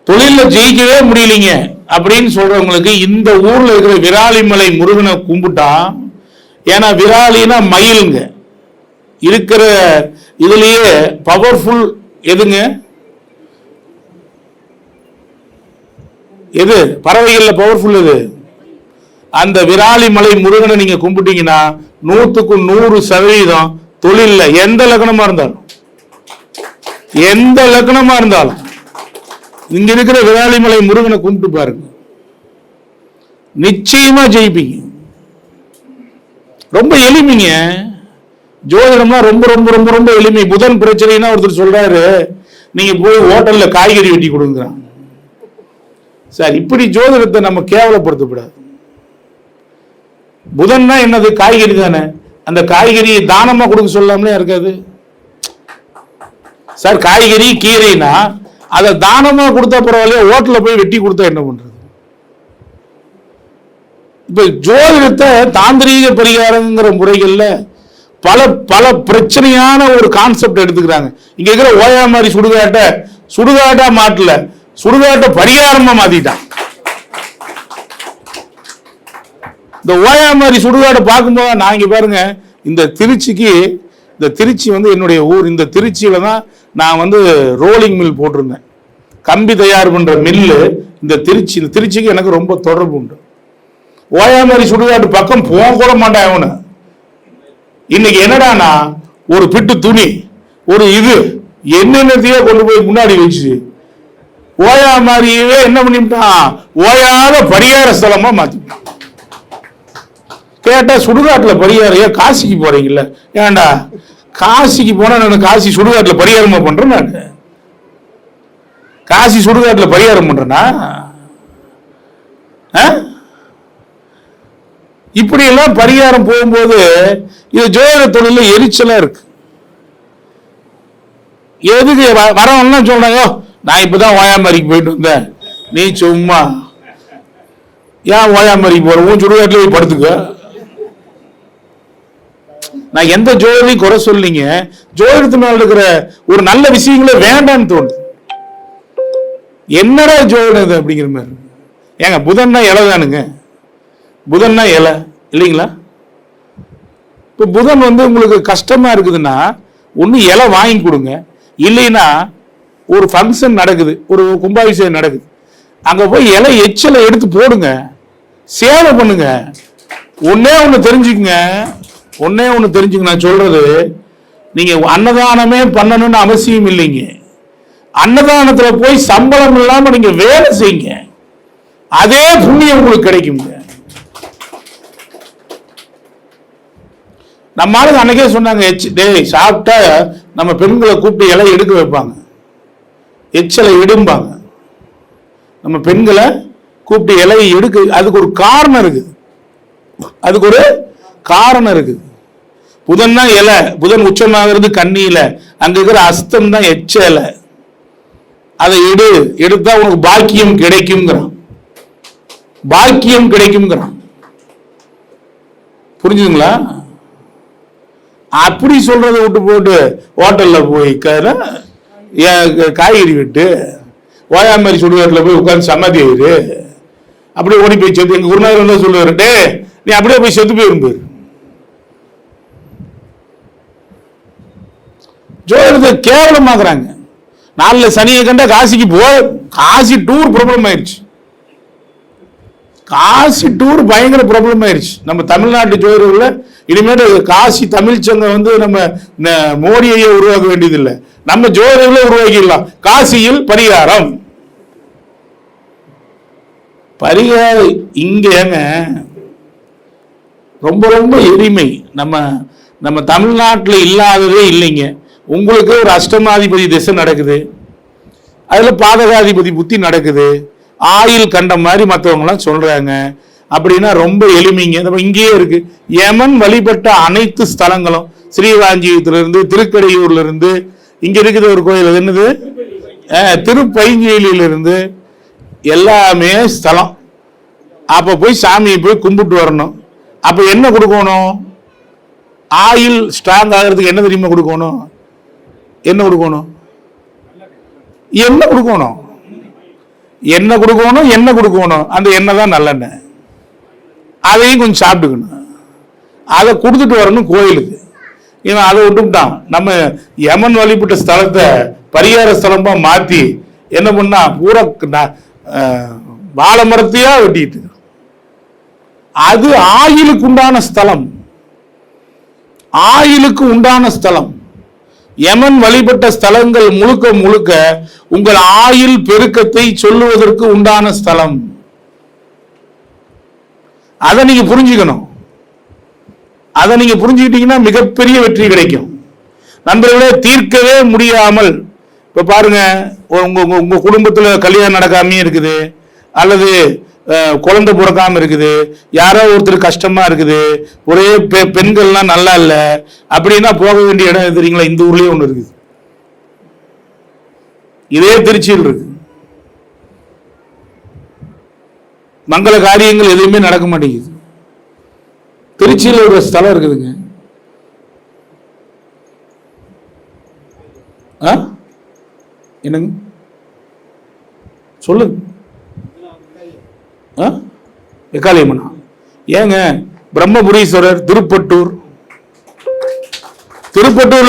தொழில ஜெயிக்கவே முடியலீங்க அப்படின்னு சொல்றவங்களுக்கு இந்த ஊர்ல இருக்கிற விராலிமலை முருகனை கும்பிட்டா, ஏன்னா விராலினா மயிலுங்க, இருக்கிற இதுலயே பவர்ஃபுல் எதுங்க? எது பறவைகள்ல பவர்ஃபுல் எது? அந்த விராலிமலை முருகனை நீங்க கும்பிட்டீங்கன்னா 100க்கு 100% தொழில்ல எந்த லக்னமா இருந்தாலும், எந்த லக்னமா இருந்தாலும் இங்க இருக்கிற விராலிமலை முருகனை கும்பிட்டு பாருங்க, நிச்சயமா ஜெயிப்பீங்க. ரொம்ப எளிமைங்க ஜோதிடம்னா, ரொம்ப ரொம்ப ரொம்ப ரொம்ப எளிமை. புதன் பிரச்சனைனா ஒருத்தர் சொல்றாரு, நீங்க போய் ஹோட்டல்ல காய்கறி வெட்டி கொடுங்கிறான். சார், இப்படி ஜோதிடத்தை நம்ம கேவலப்படுத்தக்கூடாது. புதன்னா என்னது? காய்கறி தானே. அந்த காய்கறியை தானமா கொடுக்க சொல்லாமலே இருக்காது சார். காய்கறி கீரைனா அதை தானமா கொடுத்தா பரவாயில்ல, ஹோட்டல்ல போய் வெட்டி கொடுத்தா என்ன பண்றது? இப்ப ஜோதிடத்தை தாந்திரீக பரிகாரங்கிற முறைகள்ல பல பல பிரச்சனையான ஒரு கான்செப்ட் எடுத்துக்கிறாங்க. இங்க இருக்கிற ஓயா மாதிரி சுடுகாட்டா மாட்டல, சுடுகாட்ட பரிகாரமா மாத்திட்டான். இந்த ஓயா மாதிரி சுடுகாட்டை பார்க்கும்போது நான் இங்க பாருங்க, இந்த திருச்சி என்னுடைய ஊர். இந்த திருச்சியில தான் நான் ரோலிங் மில் போட்டிருந்தேன், கம்பி தயார் பண்ற மில்லு. இந்த திருச்சிக்கு எனக்கு ரொம்ப தொடர்பு உண்டு. ஓயா மாதிரி சுடுகாட்டு பக்கம் போக கூட மாட்டான் அவனு. இன்னைக்கு என்னடானா, ஒரு பிட்டு துணி, ஒரு இது என்னென்னத்தையோ கொண்டு போய் முன்னாடி வச்சு ஓயா மாதிரியே என்ன பண்ணிட்டான், ஓயாத பரிகார ஸ்தலமா மாத்திட்டான். கேட்டா சுடுகாட்டுல பரிகாரம், காசிக்கு போறீங்கல்ல, ஏன்டா காசிக்கு போனா நான் காசி சுடுகாட்டுல பரிகாரமா பண்றேன்? நான் காசி சுடுகாட்டுல பரிகாரம் பண்றேன்னா? இப்படி எல்லாம் பரிகாரம் போகும்போது இது ஜோதிட தொழில எரிச்சலா இருக்கு. எதுக்கு வரவன்னா சொல்றாங்க, நான் இப்பதான் ஓயாமரிக்கு போயிட்டு வந்தேன், நீ சும்மா ஏன் ஓயாமரிக்கு போற, உன் சுடுகாட்டுல போய் படுத்துக்க. நான் எந்த ஜோதிடையும் குறை சொல்லிங்க, ஜோதிடத்தினால இருக்கிற ஒரு நல்ல விஷயங்களே வேண்டான்னு தோணுது. என்னடா ஜோதிடம் அப்படிங்கிற மாதிரி. ஏங்க புதன்னா இலதானுங்க, புதன்னா இலை இல்லைங்களா? இப்போ புதன் வந்து உங்களுக்கு கஷ்டமா இருக்குதுன்னா ஒன்று இலை வாங்கி கொடுங்க, இல்லைன்னா ஒரு ஃபங்க்ஷன் நடக்குது, ஒரு கும்பாபிஷேகம் நடக்குது, அங்கே போய் இலை எச்சலை எடுத்து போடுங்க, சேவை பண்ணுங்க. ஒன்னே ஒன்று தெரிஞ்சுக்குங்க, நான் சொல்றது, நீங்க அன்னதானமே பண்ணணும்னு அவசியம் இல்லைங்க. அன்னதானத்துல போய் சம்பளம் இல்லாம நீங்க வேலை செய்யுங்க, அதே புண்ணியம் உங்களுக்கு கிடைக்குங்க. நம்ம ஆளுங்க அன்னைக்கே சொன்னாங்க, சாப்பிட்டா நம்ம பெண்களை கூப்பிட்டு இலை எடுக்க வைப்பாங்க, எச்சலை எடும்பாங்க. நம்ம பெண்களை கூப்பிட்டு இலையை எடுக்க, அதுக்கு ஒரு காரணம் இருக்குது, புதன் தான் இலை, புதன் உச்சமாகிறது கண்ணியில, அங்க இருக்கிற அஸ்தம் தான் எச்ச இலை. அதை எடுத்தா உனக்கு பாக்கியம் கிடைக்கும்ங்கிறான். புரிஞ்சுதுங்களா? அப்படி சொல்றதை விட்டு போட்டு ஹோட்டல்ல போய் காய்கறி விட்டு ஓயாமரி சுடுகாட்டில் போய் உட்காந்து சமாதி ஆயிரு, அப்படியே ஓடி போய் செத்து. எங்க குருநாதர் என்ன சொல்லுவாரு, நீ அப்படியே போய் செத்து போயிருப்பாரு. ஜோதிடத்தை கேவலமாக்குறாங்க. நாலுல சனியை கண்ட காசிக்கு காசி டூர் ப்ராப்ளம் ஆயிடுச்சு, பயங்கர ப்ராப்ளம் ஆயிடுச்சு. நம்ம தமிழ்நாட்டு ஜோதிடர்கள இனிமேட்டு காசி தமிழ் சங்கம் வந்து நம்ம மோடியை உருவாக்க வேண்டியதில்லை, நம்ம ஜோதிடர்களை உருவாக்கிடலாம். காசியில் பரிகாரம் இங்க ரொம்ப ரொம்ப எளிமை. நம்ம தமிழ்நாட்டில் இல்லாததே இல்லைங்க. உங்களுக்கு ஒரு அஷ்டமாதிபதி திசை நடக்குது, அதுல பாதகாதிபதி புத்தி நடக்குது, ஆயில் கண்ட மாதிரி மற்றவங்களாம் சொல்றாங்க. அப்படின்னா ரொம்ப எளிமைங்க. இங்கேயே இருக்கு, யமன் வழிபட்ட அனைத்து ஸ்தலங்களும், ஸ்ரீவாஞ்சியத்திலிருந்து திருக்கடையூர்ல இருந்து, இங்க இருக்குது ஒரு கோயில், அது என்னது, திருப்பைஞ்சேலியிலிருந்து எல்லாமே ஸ்தலம். அப்ப போய் சாமியை போய் கும்பிட்டு வரணும். அப்ப என்ன கொடுக்கணும்? ஆயில் ஸ்ட்ராங் ஆகிறதுக்கு என்ன தெரியுமா கொடுக்கணும்? என்ன கொடுக்கணும்? அந்த எண்ணெய் தான் நல்லெண்ணெய். அதையும் கொஞ்சம் சாப்பிட்டுக்கணும், அதை கொடுத்துட்டு வரணும் கோயிலுக்கு. இவன் அதை விட்டுட்டான். நம்ம யமன் வழிபட்ட ஸ்தலத்தை பரிகார ஸ்தலமா மாத்தி என்ன பண்ணா, பூரா வாழை மரத்தையா வெட்டிட்டு. அது ஆயிலுக்கு உண்டான ஸ்தலம். யமன் வழிபட்ட ஸ்தலங்கள் முழுக்க முழுக்க உங்கள் ஆயுள் பெருக்கத்தை சொல்லுவதற்கு உண்டான ஸ்தலம். அதை நீங்க புரிஞ்சுக்கணும். அதை நீங்க புரிஞ்சுக்கிட்டீங்கன்னா மிகப்பெரிய வெற்றி கிடைக்கும். நண்பர்களே, தீர்க்கவே முடியாமல் இப்ப பாருங்க, உங்க குடும்பத்துல கல்யாணம் நடக்காமே இருக்குது, அல்லது குழந்தை பிறக்காம இருக்குது, யாரோ ஒருத்தர் கஷ்டமா இருக்குது, ஒரே பெண்கள்லாம் நல்லா இல்லை அப்படின்னா போக வேண்டிய இடம் தெரியுங்களா? இந்த ஊர்லயே ஒண்ணு இருக்குது, இதே திருச்சியில் இருக்கு. மங்கள காரியங்கள் எதுவுமே நடக்க மாட்டேங்குது. திருச்சியில் ஒரு ஸ்தலம் இருக்குதுங்க, என்னங்க சொல்லுங்க, எக்காலியம்மனா? ஏங்க, பிரம்மபுரீஸ்வரர் திருப்பட்டூர்ல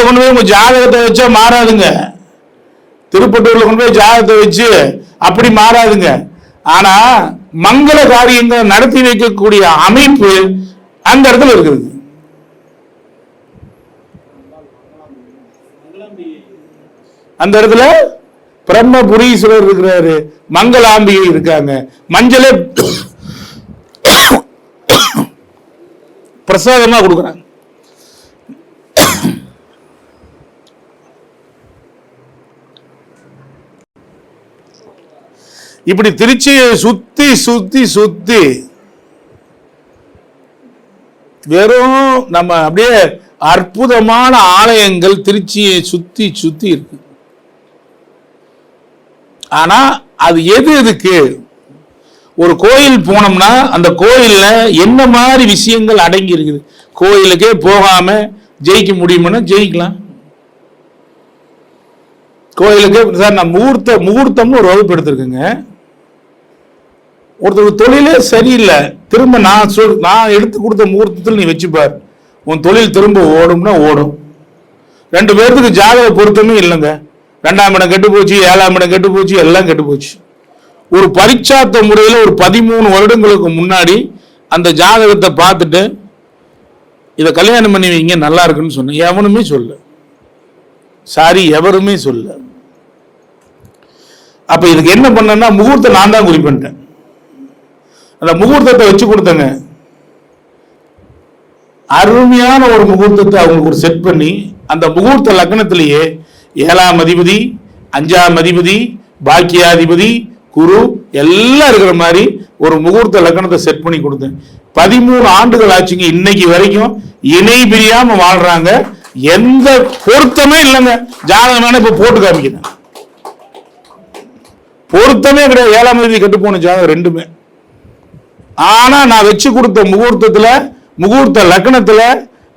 கொண்டு போய் உங்க ஜாதகத்தை வச்சா மாறாதுங்க. திருப்பட்டூர்ல கொண்டு போய் ஜாதகத்தை வச்சு அப்படி மாறாதுங்க. ஆனா மங்கள காரியங்களை நடத்தி வைக்கக்கூடிய அமைப்பு அந்த இடத்துல இருக்குது. அந்த இடத்துல பிரம்மபுரீஸ்வரர் இருக்கிறாரு, மங்களாம்பிகை இருக்காங்க. மஞ்சளே பிரசாதமா கொடுக்குறாங்க. இப்படி திருச்சியை சுத்தி சுத்தி சுத்தி வெறும் நம்ம அப்படியே அற்புதமான ஆலயங்கள் திருச்சியை சுத்தி சுத்தி இருக்கு. ஆனா அது எதுக்கு? ஒரு கோயில் போனோம்னா அந்த கோயில்ல என்ன மாதிரி விஷயங்கள் அடங்கி இருக்குது. கோயிலுக்கே போகாம ஜெயிக்க முடியும்னா ஜெயிக்கலாம். கோயிலுக்கு சார் நான் முகூர்த்தம்னு ஒரு வகுப்பு எடுத்திருக்குங்க. ஒருத்தர் தொழிலே சரியில்லை, திரும்ப நான் எடுத்து கொடுத்த முகூர்த்தத்தில் நீ வச்சுப்பார், உன் தொழில் திரும்ப ஓடும்னா ஓடும். 2 பேர்த்துக்கு ஜாதக பொருத்தமே இல்லைங்க. 2ஆம் இடம் கெட்டு போச்சு, 7ஆம் இடம் கெட்டு போச்சு, எல்லாம் கெட்டு போச்சு. ஒரு பரிச்சார்த்த முறையில் ஒரு 13 வருடங்களுக்கு முன்னாடி அந்த ஜாதகத்தை பார்த்துட்டு இதை கல்யாணம் பண்ணி வைங்க நல்லா இருக்குன்னு சொன்னேன். எவனுமே சொல்ல, எவருமே சொல்ல. அப்ப இதுக்கு என்ன பண்ணேன்னா முகூர்த்தம் நான் தான் குறிப்பிட்டேன். அந்த முகூர்த்தத்தை வச்சு கொடுத்தங்க. அருமையான ஒரு முகூர்த்தத்தை அவங்களுக்கு ஒரு செட் பண்ணி அந்த முகூர்த்த லக்னத்திலேயே 7ஆம் அதிபதி, 5ஆம் அதிபதி, பாக்கியாதிபதி, குரு எல்லாம் இருக்கிற மாதிரி ஒரு முகூர்த்த லக்னத்தை செட் பண்ணி கொடுத்தேன். 13 ஆண்டுகள் ஆச்சுங்க. இன்னைக்கு வரைக்கும் இணை பிரியாம வாழ்றாங்க. எந்த பொருத்தமே இல்லைங்க. ஜாதகம் இப்ப போட்டு காமிக்கிறேன், பொருத்தமே கிடையாது. 7ஆம் அதிபதி கெட்டு போன ஜாதகம் 2மே. ஆனா நான் வச்சு கொடுத்த முகூர்த்தத்துல, முகூர்த்த லக்னத்துல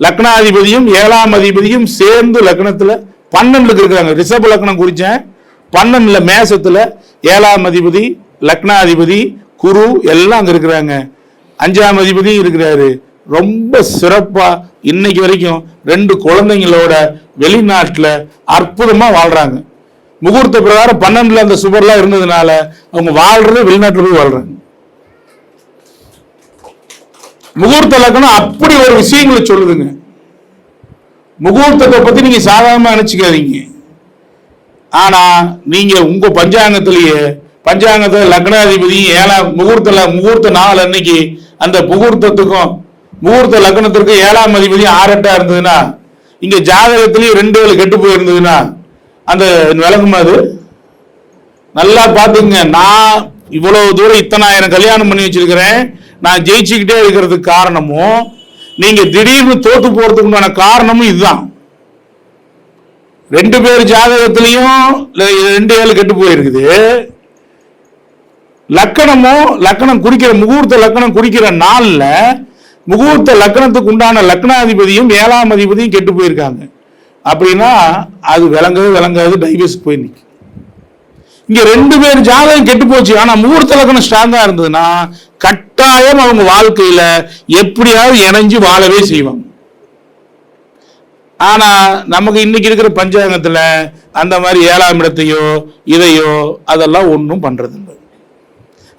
லக்னாதிபதியும் 7ஆம் அதிபதியும் சேர்ந்து லக்னத்துல 12 இருக்கிறாங்க. ரிஷப லக்னம் குறிச்சேன். 12 மேசத்துல 7ஆம் அதிபதி, லக்னாதிபதி, குரு எல்லாம் அங்க இருக்கிறாங்க. 5ஆம் அதிபதி இருக்கிறாரு. ரொம்ப சிறப்பா இன்னைக்கு வரைக்கும் 2 குழந்தைங்களோட வெளிநாட்டுல அற்புதமா வாழ்றாங்க. முகூர்த்த பிரகாரம் 12 அந்த சுபர்லாம் இருந்ததுனால அவங்க வாழ்றது வெளிநாட்டுல போய் வாழ்றாங்க. முகூர்த்த லக்னம் அப்படி ஒரு விஷயங்களை சொல்லுதுங்க. முகூர்த்தத்தை பத்தி நீங்க சாதாரணமா நினைச்சுக்காதீங்க. ஆனா நீங்க உங்க பஞ்சாங்கத்துல லக்னாதிபதி 7ஆம் முகூர்த்த நாள் அன்னைக்கு அந்த முகூர்த்தத்துக்கும் முகூர்த்த லக்னத்திற்கு 7ஆம் அதிபதி 6-8 இருந்ததுன்னா, இங்க ஜாதகத்திலேயே 2 கெட்டு போயிருந்ததுன்னா அந்த விளங்குமா? அது நல்லா பாத்துங்க. நான் இவ்வளவு தூரம் இத்தனாயிரம் கல்யாணம் பண்ணி வச்சிருக்கிறேன். நான் ஜெயிச்சுக்கிட்டே இருக்கிறதுக்கு காரணமும் நீங்க திடீர்னு தோத்து போறதுக்கு உண்டான காரணமும் இதுதான். 2 பேர் ஜாதகத்திலையும் 2 கெட்டு போயிருக்குது. லக்கணம் குறிக்கிற முகூர்த்த லக்கணம் குறிக்கிற நாள்ல முகூர்த்த லக்கணத்துக்கு உண்டான லக்னாதிபதியும் 7ஆம் அதிபதியும் கெட்டு போயிருக்காங்க. அப்படின்னா அது விளங்காது டைவர்ஸ் போய் நிற்கும். இங்க 2 பேர் ஜாதகம் கெட்டு போச்சு. ஆனா முகூர்த்த லக்னம் ஸ்ட்ராங்கா இருந்ததுன்னா கட்டாயம் அவங்க வாழ்க்கையில எப்படியாவது இணைஞ்சு வாழவே செய்வாங்க. ஆனா நமக்கு இன்னைக்கு இருக்கிற பஞ்சாங்கத்துல அந்த மாதிரி 7ஆம் இடத்தையோ இதையோ அதெல்லாம் ஒன்றும் பண்றது இல்லை.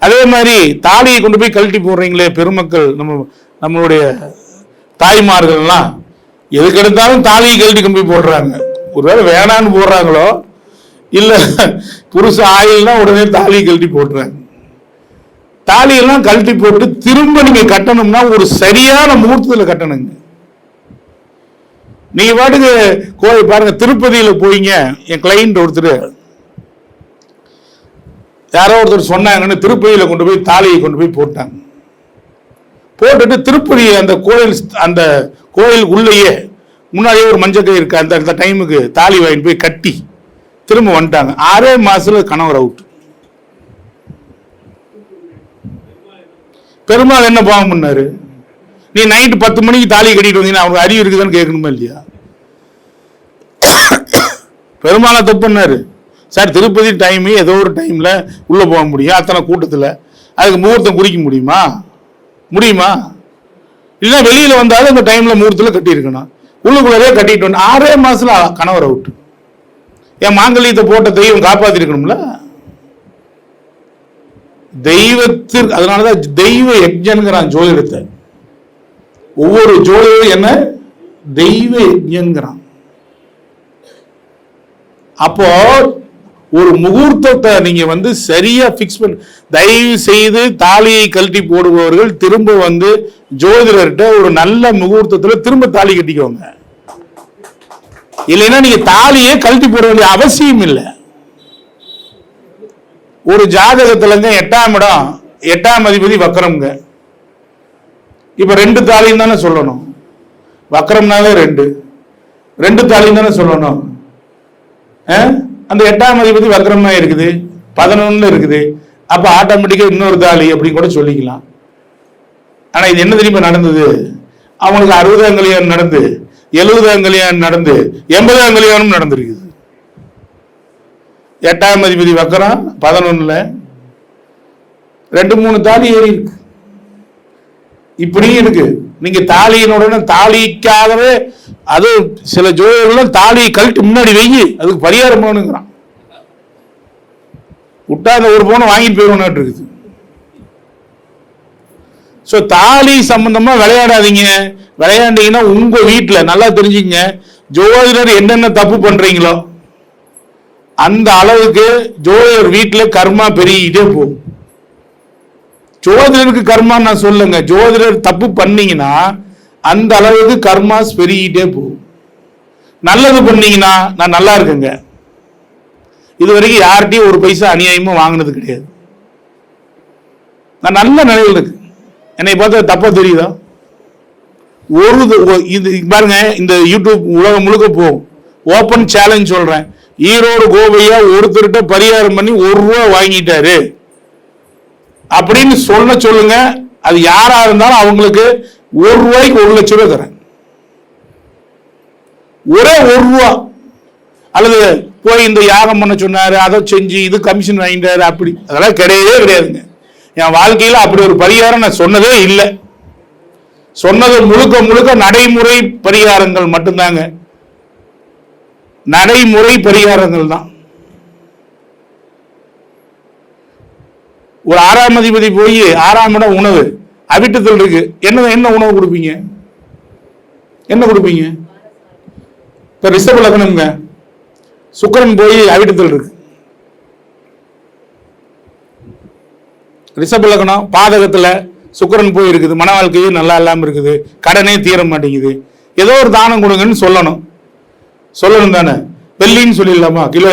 அதே மாதிரி தாலியை கொண்டு போய் கழட்டி போடுறீங்களே பெருமக்கள், நம்மளுடைய தாய்மார்கள்லாம் எதுக்கு எடுத்தாலும் தாலியை கழட்டி கொண்டு போய் போடுறாங்க. ஒருவேளை வேணான்னு போடுறாங்களோ இல்ல புருஷ ஆயில்னா உடனே தாலியை கழட்டி போடுறாங்க. தாலியெல்லாம் கழட்டி போட்டு திரும்ப நீங்க கட்டணும்னா ஒரு சரியான முகூர்த்தத்துல கட்டணுங்க. நீங்க பாட்டுக்கு கோயில் பாருங்க, திருப்பதியில போயிங்க. என் கிளைண்ட் ஒருத்தர் யாரோ ஒருத்தர் சொன்னாங்கன்னு திருப்பதியில கொண்டு போய் தாலியை கொண்டு போய் போட்டாங்க. போட்டுட்டு திருப்பதி அந்த கோயில் உள்ளேயே முன்னாடியே ஒரு மஞ்சக்கை இருக்கு. அந்த டைமுக்கு தாலி வாங்கி போய் கட்டி திரும்ப வந்துட்டாங்க. 6 மாசத்துல கணவர் அவுட். பெருமாள் என்ன பாவம் பண்ணாரு? நீ நைட்டு 10 மணிக்கு தாலி கட்டிட்டு வந்தீங்கன்னா அவனுக்கு அறிவு இருக்குதான்னு கேட்கணுமா இல்லையா? பெருமாளை தப்பு பண்ணாரு. சார் திருப்பதி டைம் ஏதோ ஒரு டைம்ல உள்ள போக முடியும், அத்தனை கூட்டத்தில் அதுக்கு முகூர்த்தம் குறிக்க முடியுமா? இல்லைன்னா வெளியில வந்தாலும் அந்த டைம்ல முகூர்த்தத்தில் கட்டி இருக்கணும். உள்ளுக்குள்ளே கட்டிட்டு வந்து 6 மாசத்துல கணவர் அவுட். என் மாங்கல்யத்தை போட்ட தெய்வம் காப்பாத்தி இருக்கணும்ல. தெய்வத்திற்கு அதனாலதான் தெய்வ யஜ்ஞன்கிறான் ஜோதிடத்தை. ஒவ்வொரு ஜோதிடம் என்ன தெய்வ யஜ்ஞன்கிறான். அப்போ ஒரு முகூர்த்தத்தை நீங்க சரியா பிக்ஸ் பண்ண, தயவு செய்து தாலியை கழட்டி போடுபவர்கள் திரும்ப ஜோதிடர்கிட்ட ஒரு நல்ல முகூர்த்தத்துல திரும்ப தாலி கட்டிக்கோங்க. இல்லைன்னா நீங்க தாலியே கழட்டி போட வேண்டிய அவசியம் இல்லை. ஒரு ஜாதகத்துலங்க 8ஆம் இடம் 8ஆம் அதிபதி வக்கரம்ங்க. இப்ப 2 தாலின்னு தானே சொல்லணும். வக்கரம்னாலே 2 தாலின்னு தானே சொல்லணும். அந்த 8ஆம் அதிபதி வக்கரமா இருக்குது, 11 இருக்குது. அப்ப ஆட்டோமேட்டிக்கா இன்னொரு தாலி அப்படின்னு கூட சொல்லிக்கலாம். ஆனா இது என்ன தெரியுமா நடந்தது? அவங்களுக்கு 60ஆம் கல்யாணம் நடந்து, 70ஆம் கல்யாணம் நடந்து, 80ஆம் கல்யாணம் நடந்திருக்குது. 8ஆம் அதிபதி வக்கரம் 11, 2-3 தாலி ஏறி இருக்கு. இப்படி இருக்கு. நீங்க தாலியினுடனே தாலிக்காகவே அது சில ஜோதிடர்கள் தாலியை கழட்டி முன்னாடி வெயி, அதுக்கு பரிகாரம் பண்ணுங்கிறான். விட்டா அந்த ஒரு பவுன் வாங்கிட்டு போயிடுவோம் இருக்குது. ஸோ தாலி சம்பந்தமா விளையாடாதீங்க. விளையாண்டீங்கன்னா உங்க வீட்டில் நல்லா தெரிஞ்சுங்க, ஜோதிடர் என்னென்ன தப்பு பண்றீங்களோ அந்த அளவுக்கு ஜோதிடர் வீட்டில் கர்மா பெருகிட்டே போகும். ஜோதிடருக்கு கர்மா நான் சொல்லுங்க, ஜோதிடர் தப்பு பண்ணீங்கன்னா அந்த அளவுக்கு கர்மாஸ் பெருகிட்டே போகும். நல்லது பண்ணீங்கன்னா நான் நல்லா இருக்கேங்க. இது வரைக்கும் யார்கிட்டையும் ஒரு பைசா அநியாயமா வாங்கினது கிடையாது. நான் நல்ல நிலையில் இருக்கு. என்னை பார்த்தா தப்பா தெரியுதா? இது பாருங்க, இந்த யூடியூப் உலகம் முழுக்க போகும். ஓப்பன் சேலஞ்ச் சொல்றேன். ஈரோடு கோவையா ஒருத்தர்கிட்ட பரிகாரம் பண்ணி ₹1 வாங்கிட்டாரு அப்படின்னு சொல்லுங்க. அது யாரா இருந்தாலும் அவங்களுக்கு ₹1 1,00,000 தரேன். ஒரே ₹1. அல்லது போய் இந்த யாகம் பண்ண சொன்னாரு, அதை செஞ்சு இது கமிஷன் வாங்கிட்டாரு, அப்படி அதெல்லாம் கிடையவே கிடையாதுங்க. என் வாழ்க்கையில் அப்படி ஒரு பரிகாரம் நான் சொன்னதே இல்லை. சொன்னது முழுக்க முழுக்க நடைமுறை பரிகாரங்கள் மட்டும்தாங்க. நடைமுறை பரிகாரங்கள் தான். ஒரு 6ஆம் அதிபதி போய் 6ஆம் இடம் உணவு அவிட்டத்தில் இருக்கு. என்ன உணவு கொடுப்பீங்க? என்ன கொடுப்பீங்க? இப்ப ரிஷப லக்னம்ங்க, சுக்கிரன் போய் அவிட்டத்தில் இருக்கு. ரிஷப லக்னம் பாதகத்துல சுக்கிரன் போய் இருக்குது. மன வாழ்க்கையும் நல்லா இல்லாம இருக்குது. கடனே தீர மாட்டேங்குது. ஏதோ ஒரு தானம் கொடுங்கன்னு சொல்லணும் தானே. வெள்ளின்னு சொல்லிடலாமா? கிலோ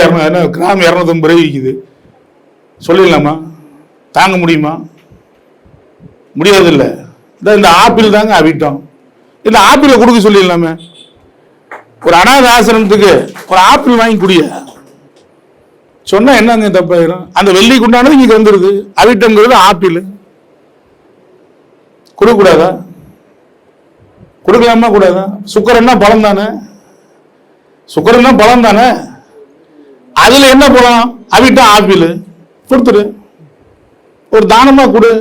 கிராம் 250 ரூபாய் விற்குது. சொல்லிடலாமா? தாங்க முடியுமா? முடியாது. இல்லை, இந்த ஆப்பிள் தாங்க அவிட்டோம். இந்த ஆப்பிளை கொடுக்க சொல்லிடலாமே. ஒரு அனாதை ஆசிரமத்துக்கு ஒரு ஆப்பிள் வாங்கி குடிய சொன்னா என்னங்க தப்பாயிரும்? அந்த வெள்ளி குண்டானது இங்க வந்துருது. அவிட்டம்ங்கிறது ஆப்பிள். கொடுக்கூடாதா? கொடுக்கலாமா கூடாதா? சுக்கரன்னா பழம் தானே. சுக்கரன்னா பழம் தானே. அதுல என்ன பழம்? அவிட்டம் ஆப்பிள். கொடுத்துரு, ஒரு தானமா கொடு.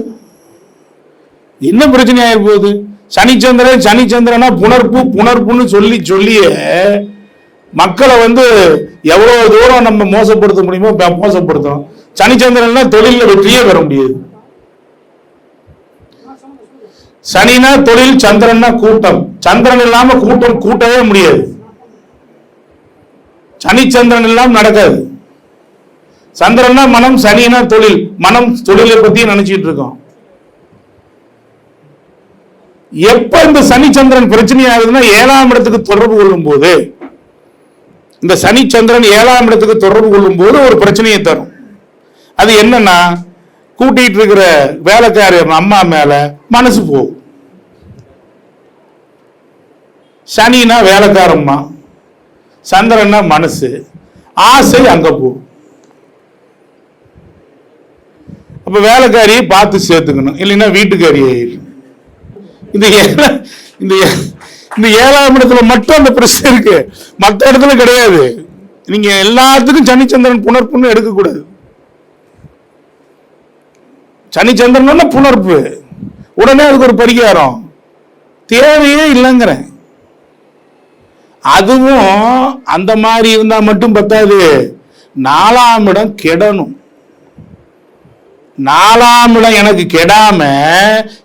என்ன பிரச்சனை ஆயிரு? சனிச்சந்திரனா புணர்ப்புன்னு சொல்லியே மக்களை எவ்வளவு தூரம் நம்ம மோசப்படுத்த முடியுமோ மோசப்படுத்தும். சனிச்சந்திரன் தொழில வெற்றியே பெற முடியாது. சனினா தொழில், சந்திரன்னா கூட்டம். சந்திரன் இல்லாம கூட்டம் கூட்டவே முடியாது. சனிச்சந்திரன் இல்லாம நடக்காது. சந்திரன்னா மனம், சனினா தொழில். மனம் தொழிலை பத்தி நினைச்சிட்டு இருக்கோம். எப்ப இந்த சனிச்சந்திரன் பிரச்சனை ஆகுதுன்னா 7ஆம் இடத்துக்கு தொடர்பு கொள்ளும் போது, இந்த சனிச்சந்திரன் 7ஆம் இடத்துக்கு தொடர்பு கொள்ளும் போது ஒரு பிரச்சனையை தரும். அது என்னன்னா, கூட்டிட்டு இருக்கிற வேலைக்காரி அம்மா மேல மனசு போகும். சனினா வேலைக்காரம்மா, சந்திரன்னா மனசு, ஆசை அங்க போகும். அப்ப வேலைக்காரியை பார்த்து சேர்த்துக்கணும், இல்லைன்னா வீட்டுக்காரி ஆயிடும். இந்த 7ஆம் இடத்துல மட்டும் அந்த பிரச்சனை இருக்கு, மற்ற இடத்துல கிடையாது. நீங்க எல்லாத்துக்கும் சனிச்சந்திரன் புணர்ப்புன்னு எடுக்கக்கூடாது. சனிச்சந்திரன் புணர்ப்பு, உடனே அதுக்கு ஒரு பரிகாரம் தேவையே இல்லைங்கிறேன். அதுவும் அந்த மாதிரி இருந்தா மட்டும் பத்தாது, 4ஆம் இடம் கெடணும். 4ஆம் இடம் எனக்கு கெடாம,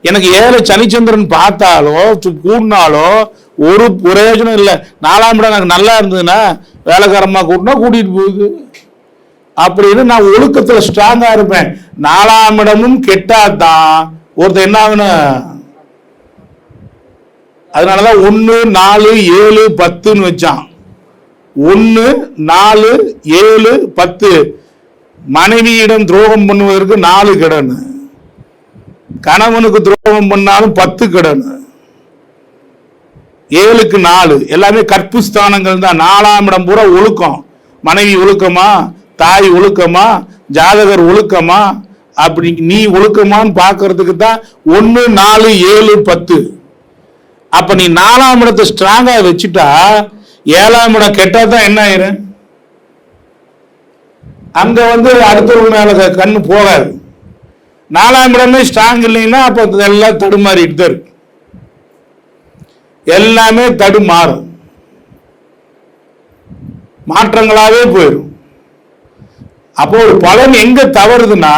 எனக்கு 7 சனிச்சந்திரன் பார்த்தாலோ கூட்டினாலோ ஒரு பிரயோஜனம் இல்லை. 4ஆம் இடம் எனக்கு நல்லா இருந்ததுன்னா வேலைக்காரமா கூட்டினா கூட்டிட்டு போகுது அப்படின்னு நான் ஒழுக்கத்துல ஸ்ட்ராங்கா இருப்பேன். 4ஆம் இடமும் கெட்டாதான் ஒருத்தர் என்ன ஆகணும். அதனாலதான் 1, 4, 7, 10 வச்சான். 1, 4, 7, 10. மனைவியிடம் துரோகம் பண்ணுவதற்கு 4 கடன், கணவனுக்கு துரோகம் பண்ணாலும் 10 கடன். 7க்கு 4 எல்லாமே கற்பு ஸ்தானங்கள் தான். 4ஆம் இடம் பூரா ஒழுக்கம். மனைவி ஒழுக்கமா, தாய் ஒழுக்கமா, ஜாதகர் ஒழுக்கமா, அப்படி நீ ஒழுக்கமான்னு பாக்குறதுக்கு தான் 1, 4, 7, 10. அப்ப நீ 4ஆம் இடத்தை ஸ்ட்ராங்கா வச்சுட்டா 7ஆம் இடம் கெட்டா தான் என்ன ஆயிரும், அங்க அடுத்தவங்க மேல கண்ணு போகாது. 4ஆம் இடமே ஸ்ட்ராங் இல்லைன்னா அப்போ எல்லாம் தடுமாறிட்டு தான் இருக்கு, எல்லாமே தடுமாறும், மாற்றங்களாவே போயிடும். அப்போ ஒரு பலன் எங்க தவறுதுன்னா,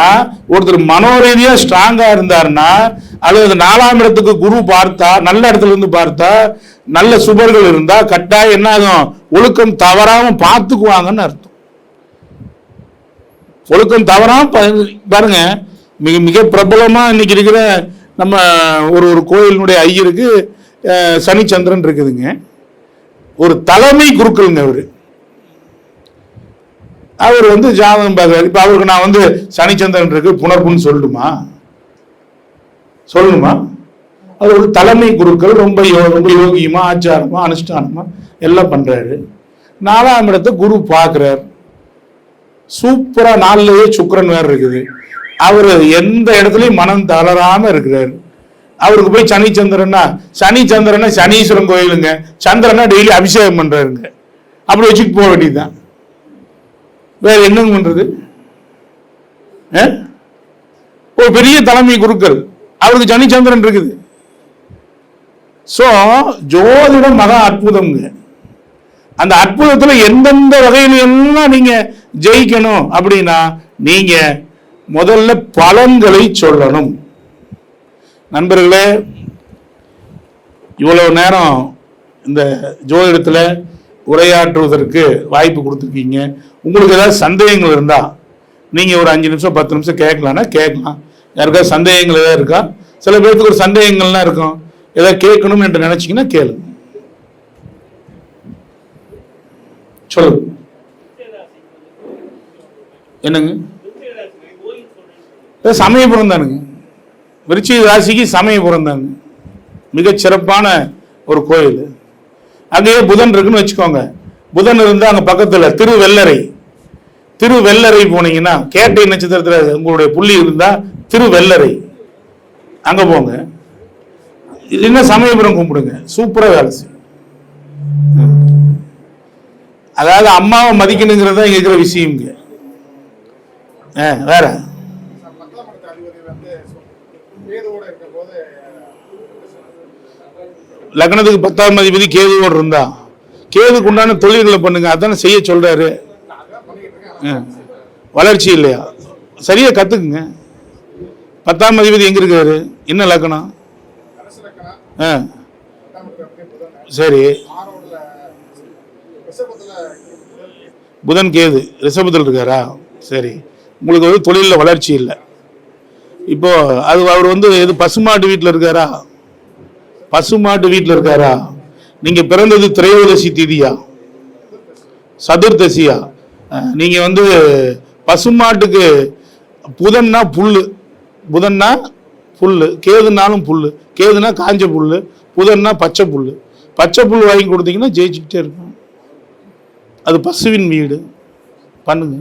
ஒருத்தர் மனோரீதியா ஸ்ட்ராங்கா இருந்தாருன்னா, அல்லது 4ஆம் இடத்துக்கு குரு பார்த்தா, நல்ல இடத்துல இருந்து பார்த்தா, நல்ல சுபர்கள் இருந்தா கட்டாயம் என்ன ஆகும், ஒழுக்கம் தவறாம பார்த்துக்குவாங்கன்னு அர்த்தம். ஒழுக்கம் தவறாம பாருங்க, மிக மிக பிரபலமா இன்னைக்கு இருக்கிற நம்ம ஒரு கோயிலினுடைய ஐயருக்கு சனிச்சந்திரன் இருக்குதுங்க. ஒரு தலைமை குருக்களுங்க அவர் வந்து ஜாதகம் பார்க்கிறார். இப்ப அவருக்கு நான் சனிச்சந்திரன் இருக்கு புனர்புன்னு சொல்லணுமா? அது ஒரு தலைமை குருக்கள், ரொம்ப யோகியமா ஆச்சாரமா அனுஷ்டானமா எல்லாம் பண்றாரு. 4ஆம் இடத்தை குரு பார்க்கிறார், சூப்பரா 4லயே சுக்கிரன் வேற இருக்குது. அவர் எந்த இடத்துலயும் மனம் தளராம இருக்கிறார். அவருக்கு போய் சனிச்சந்திரனா சனீஸ்வரன் கோயிலுங்க, சந்திரனா டெய்லி அபிஷேகம் பண்றாருங்க, அப்படி வச்சுட்டு போக வேண்டியதுதான். வேற என்னங்க பண்றது? ஒரு பெரிய தலைமை குருக்கள், அவருக்கு சனிச்சந்திரன் இருக்குது. சோ ஜோதிடம் மகா அற்புதம்ங்க. அந்த அற்புதத்துல எந்தெந்த வகையில எல்லாம் நீங்க ஜெயிக்கணும் அப்படின்னா, நீங்க முதல்ல பலன்களை சொல்லணும். நண்பர்களே, இவ்வளவு நேரம் இந்த ஜோதிடத்துல உரையாற்றுவதற்கு வாய்ப்பு கொடுத்துருக்கீங்க. உங்களுக்கு ஏதாவது சந்தேகங்கள் இருந்தா நீங்க ஒரு 5 நிமிஷம் 10 நிமிஷம் கேட்கலாம்னா கேட்கலாம். யாருக்காவது சந்தேகங்கள் ஏதாவது இருக்கா? சில பேருக்கு ஒரு சந்தேகங்கள்லாம் இருக்கும், ஏதாவது கேட்கணும் என்று நினைச்சீங்கன்னா கேளுங்க. சொல்லுங்க. என்னங்க? சமயபுரம் தானுங்க, விருச்சிக ராசிக்கு சமயபுரம் தானுங்க மிகச் சிறப்பான ஒரு கோயில். அங்கேயே புதன் இருக்குன்னு வச்சுக்கோங்க. புதன் இருந்தா அங்க பக்கத்துல திருவெல்லரை போனீங்கன்னா, கேட்டை நட்சத்திரத்துல உங்களுடைய புள்ளி இருந்தா திருவெல்லரை அங்க போங்க. இல்லைன்னா சமயபுரம் கும்பிடுங்க, சூப்பரா வேலை செய்யும். அதாவது அம்மாவை மதிக்கணுங்கிறத இங்க இருக்கிற விஷயம். வேற லக்னத்துக்கு 10ஆம் அதிபதி கேதுவோடு இருந்தா, கேதுக்கு உண்டான தொழில்களை பண்ணுங்க, அதான செய்ய சொல்றாரு. வளர்ச்சி இல்லையா? சரியா கத்துக்குங்க. 10ஆம் அதிபதி எங்க இருக்காரு? என்ன லக்னம்? சரி, புதன் கேது ரிஷபத்தில் இருக்காரா? சரி, உங்களுக்கு தொழில வளர்ச்சி இல்லை. இப்போ அது அவர் எது பசுமாட்டு வீட்டில் இருக்காரா? பசுமாட்டு வீட்டில் இருக்காரா? நீங்க பிறந்தது திரையோதசி திதியா சதுர்தசியா? நீங்க பசுமாட்டுக்கு புதன்னா புல்லு, புதன்னா புல்லு, கேதுனாலும் புல்லு, கேதுனா காஞ்ச புல்லு, புதன்னா பச்சை புல்லு. பச்சை புல் வாங்கி கொடுத்தீங்கன்னா ஜெயிச்சுக்கிட்டே இருக்கும். அது பசுவின் வீடு. பண்ணுங்க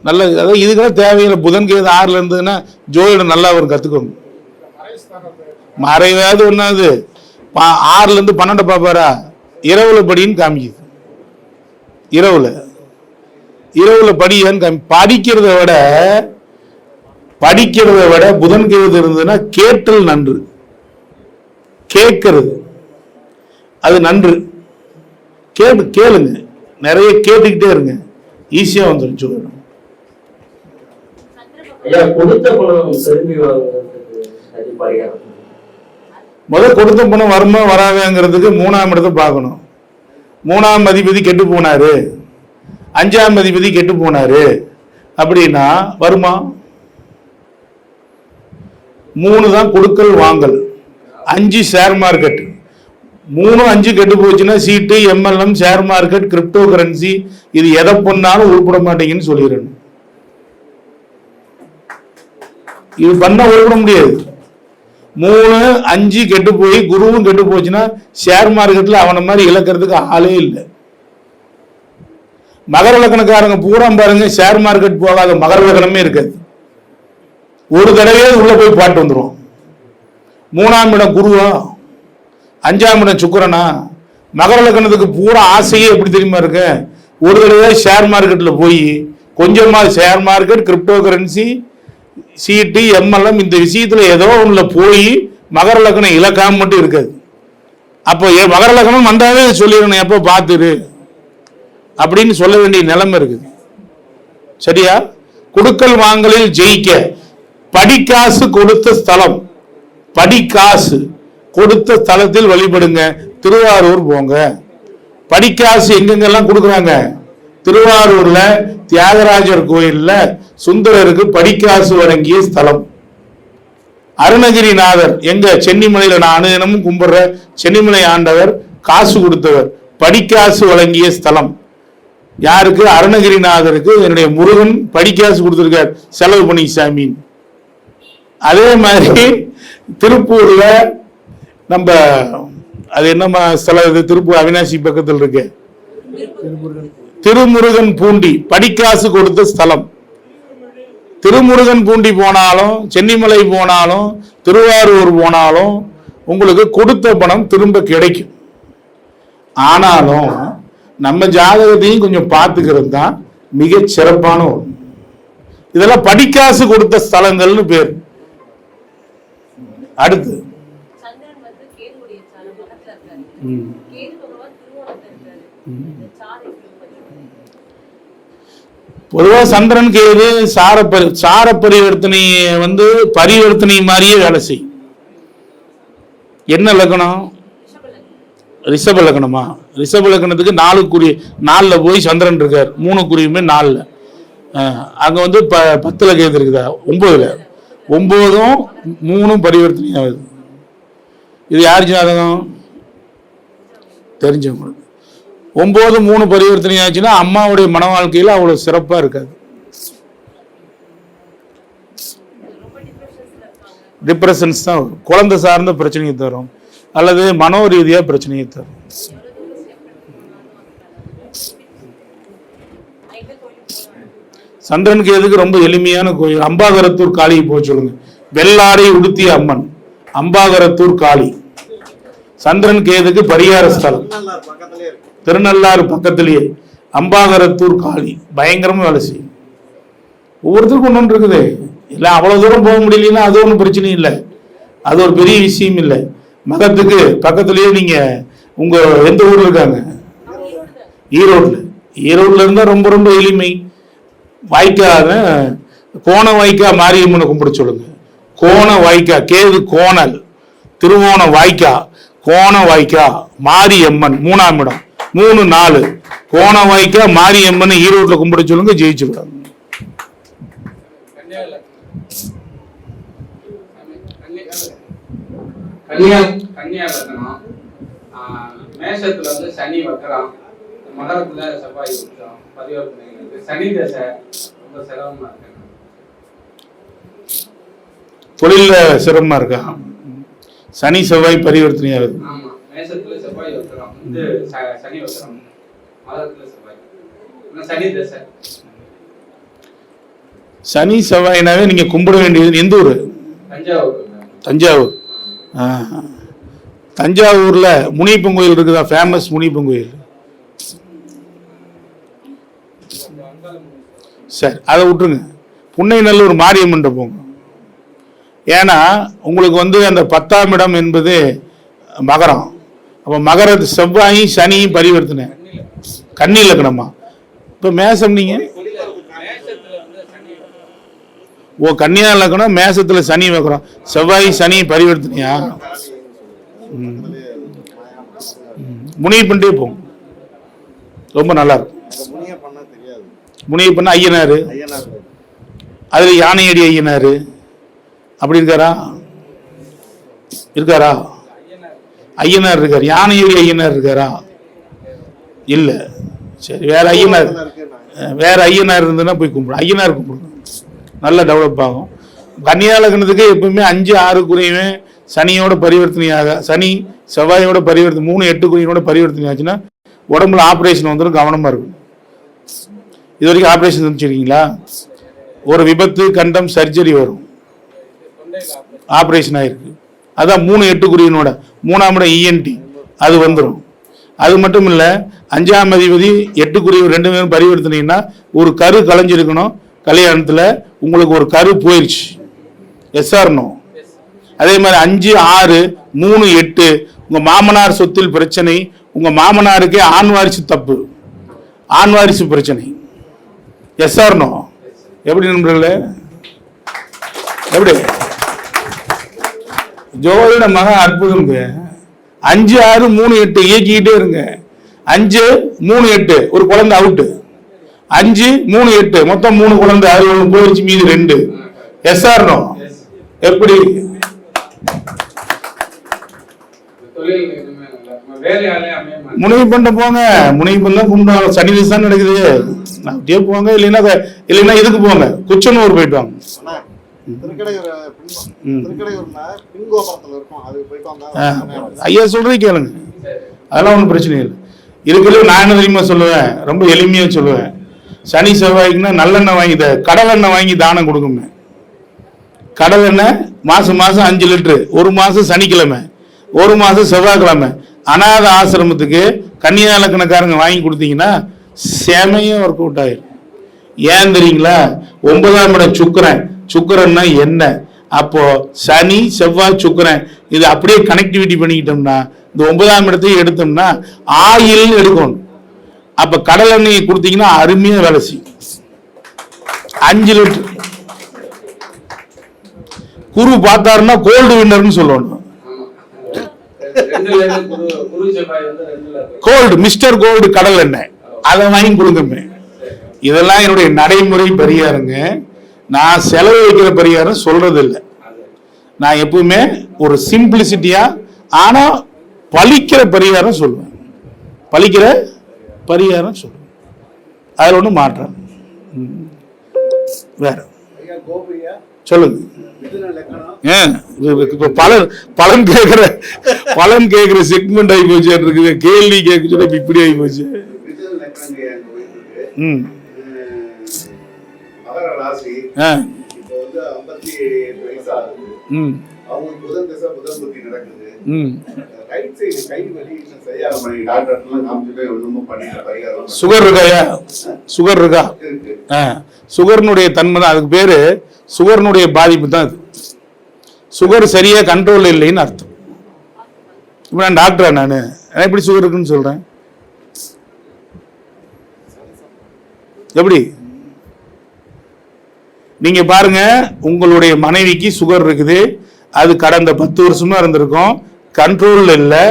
நல்ல. அதாவது இதுக்கெல்லாம் தேவையில்லை. புதன் கேது 6ல் இருந்ததுன்னா ஜோதிடம் நல்லா அவர் கத்துக்கோங்க. மறைவாது ஒன்னாது 6ல இருந்து 12 பாப்பாரா? இரவுல படின்னு காமிக்குது. இரவுல படியான்னு படிக்கிறத விட புதன் கேது இருந்ததுன்னா கேட்டல் நன்று. கேட்கறது அது நன்று. கேளுங்க, நிறைய கேட்டுக்கிட்டே இருங்க, ஈஸியா வந்துடும் சொல்லணும். கொடுத்த பணம் வருமா வராதுங்கிறதுக்கு 3ஆம் இடத்தை பார்க்கணும். 3ஆம் அதிபதி கெட்டு போனாரு, 5ஆம் அதிபதி கெட்டு போனாரு அப்படின்னா வருமா? 3 தான் கொடுக்கல் வாங்கல், 5 ஷேர் மார்க்கெட். 3, 5 கெட்டு போச்சுன்னா சீட்டு, MLM, share market, crypto currency, இது எதை பண்ணாலும் உருப்பட மாட்டேங்குன்னு சொல்லிடணும். இது பண்ண உருப்பட முடியாது. 3, 5 கெட்டு போய் குருவும் கெட்டு போச்சுன்னா ஷேர் மார்க்கெட்ல அவனை மாதிரி இழக்கிறதுக்கு ஆளே இல்லை. மகர லக்னக்காரங்க பூரா பாருங்க, ஷேர் மார்க்கெட் போகாத மகர லக்னமே இருக்காது. ஒரு தடவையே உள்ள போய் பாட்டு வந்துடும். 3ஆம் இடம் குருவா, 5ஆம் இடம் சுக்கிரனா? மகர லக்னத்துக்கு பூரா ஆசையே எப்படி தெரியுமா இருக்கு? ஒரு தடவை ஷேர் மார்க்கெட்ல போய் கொஞ்சமா ஷேர் மார்க்கெட், கிரிப்டோ கரன்சி, சீட்டு எம்எல்எம் இந்த விஷயத்துல ஏதோ ஒண்ணுல போய் மகர லக்னம் இலக்காம மட்டும் இருக்காது. அப்போ மகர லக்னம் வந்தாவே சொல்லிடணும், எப்போ பார்த்துரு அப்படின்னு சொல்ல வேண்டிய நிலைமை இருக்குது. சரியா? கொடுக்கல் வாங்கலில் ஜெயிக்க படிக்காசு கொடுத்த ஸ்தலம், படிக்காசு கொடுத்த ஸ்தலத்தில் வழிபடுங்க. திருவாரூர் போங்க. படிக்காசு எங்கெங்கெல்லாம் கொடுக்குறாங்க? திருவாரூர்ல தியாகராஜர் கோயில்ல சுந்தரருக்கு படிக்காசு வழங்கிய ஸ்தலம். அருணகிரிநாதர் எங்க? சென்னிமலையில நான் அனுதினமும் கும்பிடுற சென்னிமலை ஆண்டவர் காசு கொடுத்தவர், படிக்காசு வழங்கிய ஸ்தலம். யாருக்கு? அருணகிரிநாதருக்கு என்னுடைய முருகன் படிக்காசு கொடுத்திருக்கார், செலவு பண்ணி சாமி. அதே மாதிரி திருப்பூர்ல நம்ம அது என்னமா ஸ்தலம் இது? திருப்பூர் அவினாசி பக்கத்தில் இருக்கு திருமுருகன் பூண்டி, படிக்காசு கொடுத்த ஸ்தலம். திருமுருகன் பூண்டி போனாலும், சென்னிமலை போனாலும், திருவாரூர் போனாலும் உங்களுக்கு கொடுத்த பணம் திரும்ப கிடைக்கும். ஆனாலும் நம்ம ஜாதகத்தையும் கொஞ்சம் பார்த்துக்கிறது தான் மிக சிறப்பான ஒன்று. இதெல்லாம் படிக்காசு கொடுத்த ஸ்தலங்கள்னு பேர். அடுத்து பொதுவா சந்திரன் கேது சார பரிவர்த்தனை பரிவர்த்தனை மாதிரியே வேலை செய்யும். என்ன லக்னம்? ரிஷப லக்னமா? ரிஷப லக்னத்துக்கு 4 போய் சந்திரன் இருக்கார், 3 4. அங்க 10ல கேது இருக்குதா? 9ல 9ம் 3ம் பரிவர்த்தனை ஆகுது. இது யார் ஜாதகம்? தெரிஞ்சவங்களுக்கு. 9 3 பரிவர்த்தனை ஆச்சுன்னா அம்மாவுடைய மன வாழ்க்கையில் அவ்வளவு சிறப்பா இருக்காது. டிப்ரெஷன்ஸ் தான் வரும், குழந்தை சார்ந்த பிரச்சனையை தரும், அல்லது மனோ ரீதியா பிரச்சனையை தரும். சந்திரனுக்கு எதுக்கு? ரொம்ப எளிமையான கோயில், அம்பாகரத்தூர் காளியை போய் சொல்லுங்க. வெள்ளாடை உடுத்திய அம்மன் அம்பாகரத்தூர் காளி. சந்திரனுக்கு எதுக்கு? பரிகார ஸ்தலம். திருநள்ளாறு பக்கத்திலேயே அம்பாகரத்தூர் காளி பயங்கரமா வேலை செய்யும். ஒவ்வொருத்தருக்கும் ஒன்று இருக்குது. இல்லை அவ்வளவு தூரம் போக முடியலன்னா அது ஒன்றும் பிரச்சனை இல்லை, அது ஒரு பெரிய விஷயம் இல்லை. மகத்துக்கு பக்கத்திலேயே நீங்க உங்க எந்த ஊர் இருக்காங்க? ஈரோட்ல இருந்தா ரொம்ப ரொம்ப எளிமை. வாய்க்காத கோண வாய்க்கா மாரியம்மனை கும்பிட சொல்லுங்க. கோண வாய்க்கா, கேது கோணல், திருவோண வாய்க்கா, கோண வாய்க்கா மாரியம்மன் 3ஆம் இடம் 3 4 கோண வாய்க்கா மாரியம்மன் ஈரோட்ல கும்பிட சொல்லுங்க, ஜெயிச்சுடுவாங்க. மேஷத்துல சனி வக்கரம், மகரத்துல செவ்வாய் பரிவர்த்தனை, சனி தசை ரொம்ப சிரமமா இருக்கு. தொழில சிரமமா இருக்கா? சனி செவ்வாய் பரிவர்த்தனை ஆகுது. ஆமா, மேஷத்துல செவ்வாய் வக்கரம், சனி வக்கரம், மகரத்துல செவ்வாய், சனி தசை. சனி செவ்வாய்னாவே நீங்க கும்பிட வேண்டியது எந்த ஊர்? தஞ்சாவூர். தஞ்சாவூர்ல முனியப்பன் கோயில் இருக்குதா? ஃபேமஸ் முனியப்பன் கோயில். சரி, அதை விட்டுருங்க. புன்னைநல்லூர் மாரியம்மன் போங்க. ஏன்னா உங்களுக்கு அந்த 10ஆம் இடம் என்பது மகரம். அப்போ மகர செவ்வாயும் சனியும் பரிவர்த்தனை. கன்னி லக்னமா? இப்போ மேசம் நீங்க கன்னியா லக்னம், மேசத்துல சனி வைக்கிறோம், செவ்வாய் சனி பரிவர்த்தனையா? முனியப்பண்டே போகும், ரொம்ப நல்லா இருக்கும். முனியப்பண்ண ஐயனாரு, அதுல யானையடி ஐயனாரு அப்படி இருக்காரா? ஐயனார் இருக்காரு. யானையடி ஐயனார் இருக்காரா? இல்ல. சரி, வேற ஐயனார் இருந்ததுன்னா போய் கும்பிடும். ஐயனார் கும்பிடுங்க, நல்லா டெவலப் ஆகும். கன்னியா லக்னத்துக்கு எப்பவுமே 5 6 குறியுமே சனியோட பரிவர்த்தனையாக, சனி செவ்வாயோட பரிவர்த்தனை 3 8 குறியோட பரிவர்த்தனை ஆச்சுன்னா உடம்புல ஆப்ரேஷன் வந்துடும், கவனமா இருக்கும். இது வரைக்கும் ஆப்ரேஷன் செஞ்சிருக்கீங்களா? ஒரு விபத்து, கண்டம், சர்ஜரி வரும், ஆப்ரேஷன் ஆயிருக்கு. அதான் 3 8 குறியினோட 3ஆம் இடம் இஎன்டி அது வந்துடும். அது மட்டும் இல்லை, 5ஆம் அதிபதி 8 குறி 2 பேரும் பரிவர்த்தனைன்னா ஒரு கரு கலைஞ்சிருக்கணும். கல்யாணத்தில் உங்களுக்கு ஒரு கரு போயிடுச்சு, எஸ் ஆர் நோ? அதே மாதிரி 5, 6, 3, 8 உங்க மாமனார் சொத்தில் பிரச்சனை, உங்க மாமனாருக்கே ஆண் வாரிசு தப்பு, ஆண் வாரிசு பிரச்சனை. Yes or no? எப்படி நண்பர்களே? எப்படி? ஜோதிட மகா அற்புதம். 5, 6, 3, 8 இயக்கிக்கிட்டே இருங்க. 5, 3, 8 ஒரு குழந்தை அவுட்டு. 5, 3, 8 மொத்தம் 3 குழந்தை, அது ஒன்று போயிடுச்சு, மீது 2. Yes or no? எப்படி? முனைவு பண்ண போங்க, முனைவு பண்ண கும்பிடுவாங்க. சனி திசை நடக்குது, அப்படியே போங்க. இல்லைன்னா இதுக்கு போங்க, குச்சனூர் போயிட்டு வாங்க. ஐயா சொல்றதை கேளுங்க, அதெல்லாம் ஒன்றும் பிரச்சனை இல்லை. இருக்கிறது நான் என்ன தெரியுமா சொல்லுவேன், ரொம்ப எளிமையா சொல்லுவேன். சனி செவ்வாய்க்குன்னா நல்லெண்ணெய் வாங்கி, கடலெண்ணெய் வாங்கி தானம் கொடுக்குங்க. கடலெண்ணெய் மாசம் 5 லிட்டரு, ஒரு மாசம் சனிக்கிழமை, ஒரு மாசம் செவ்வாய்க்கிழமை அநாத ஆசிரமத்துக்கு கன்னியா இலக்கணக்காரங்க வாங்கி கொடுத்தீங்கன்னா செமையும் ஒர்க் அவுட் ஆயிரும். ஏன் தெரியுங்களா? 9ஆம் இடம் சுக்கிரன், சுக்கிரன்னா என்ன? அப்போ சனி செவ்வாய் சுக்கிரன் இது அப்படியே கனெக்டிவிட்டி பண்ணிக்கிட்டோம்னா இந்த 9ஆம் இடத்தையும் எடுத்தோம்னா ஆயில் எடுக்கணும். அப்ப கடல் எண்ணெயை கொடுத்தீங்கன்னா அருமையா வேலை செய்யும். 5 லிட்டர். குரு பார்த்தாருன்னா கோல்டு வின்னர்னு சொல்லணும். கோல்டு, மிஸ்டர் கோல்டு கடல் எண்ணெய், அதை வாங்கி கொடுங்க. இதெல்லாம் என்னுடைய நடைமுறை பரிகாரங்க. நான் செலவு வைக்கிற பரிகாரம் சொல்றது இல்லை. நான் எப்பவுமே ஒரு சிம்பிளிசிட்டியா ஆனா பலிக்கிற பரிகாரம் சொல்லுவேன். பலிக்கிற பரிகாரம் சொல்லுவேன். அதில் ஒன்றும் மாற்றம். வேற சொல்லுங்க. இப்ப பலன் கேட்கிற செக்மெண்ட் ஆகி போச்சு இருக்குது. கேள்வி கேட்க சொல்ல இப்படி ஆகி போச்சு. சுகர் இருக்காயா? சுகர் இருக்கா? சுகர்னுடைய தன்மை தான், அதுக்கு பேரு சுகர்னுடைய பாதிப்பு தான் அது. சுகர் சரியா கண்ட்ரோல் இல்லைன்னு அர்த்தம். இப்ப நான் டாக்டரா, நான் எப்படி சுகர் இருக்குன்னு சொல்றேன்? எப்படி? நீங்க பாருங்க, உங்களுடைய மனைவிக்கு சுகர் இருக்குது, அது கடந்த 10 வருஷமா இருந்திருக்கும், கண்ட்ரோல் இல்லை,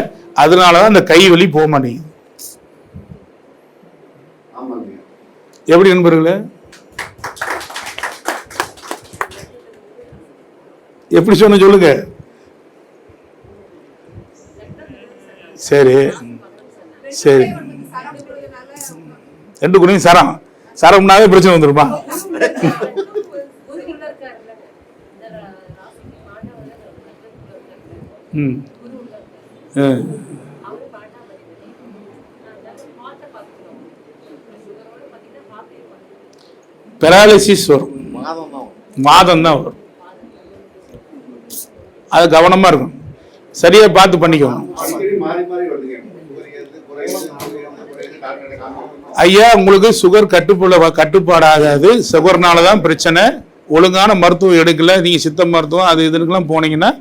அதனாலதான் அந்த கை வலி போக மாட்டேங்குது. எப்படி நண்பர்களே? எப்படி சொன்ன சொல்லுங்க. சரி சரி, 2 குறையும் சரம்னாவே பிரச்சனை வந்துருமா? பெராலிசிஸ் வரும், மாதம் தான் வரும். அது கவனமா இருக்கும், சரியா பார்த்து பண்ணிக்கணும். ஐயா, உங்களுக்கு சுகர் கட்டுப்பாடாகாது. சுகர்னாலதான் பிரச்சனை. ஒழுங்கான மருத்துவம் எடுக்கல, நீங்க சித்த மருத்துவம் அது இதுக்கெல்லாம் போனீங்கன்னா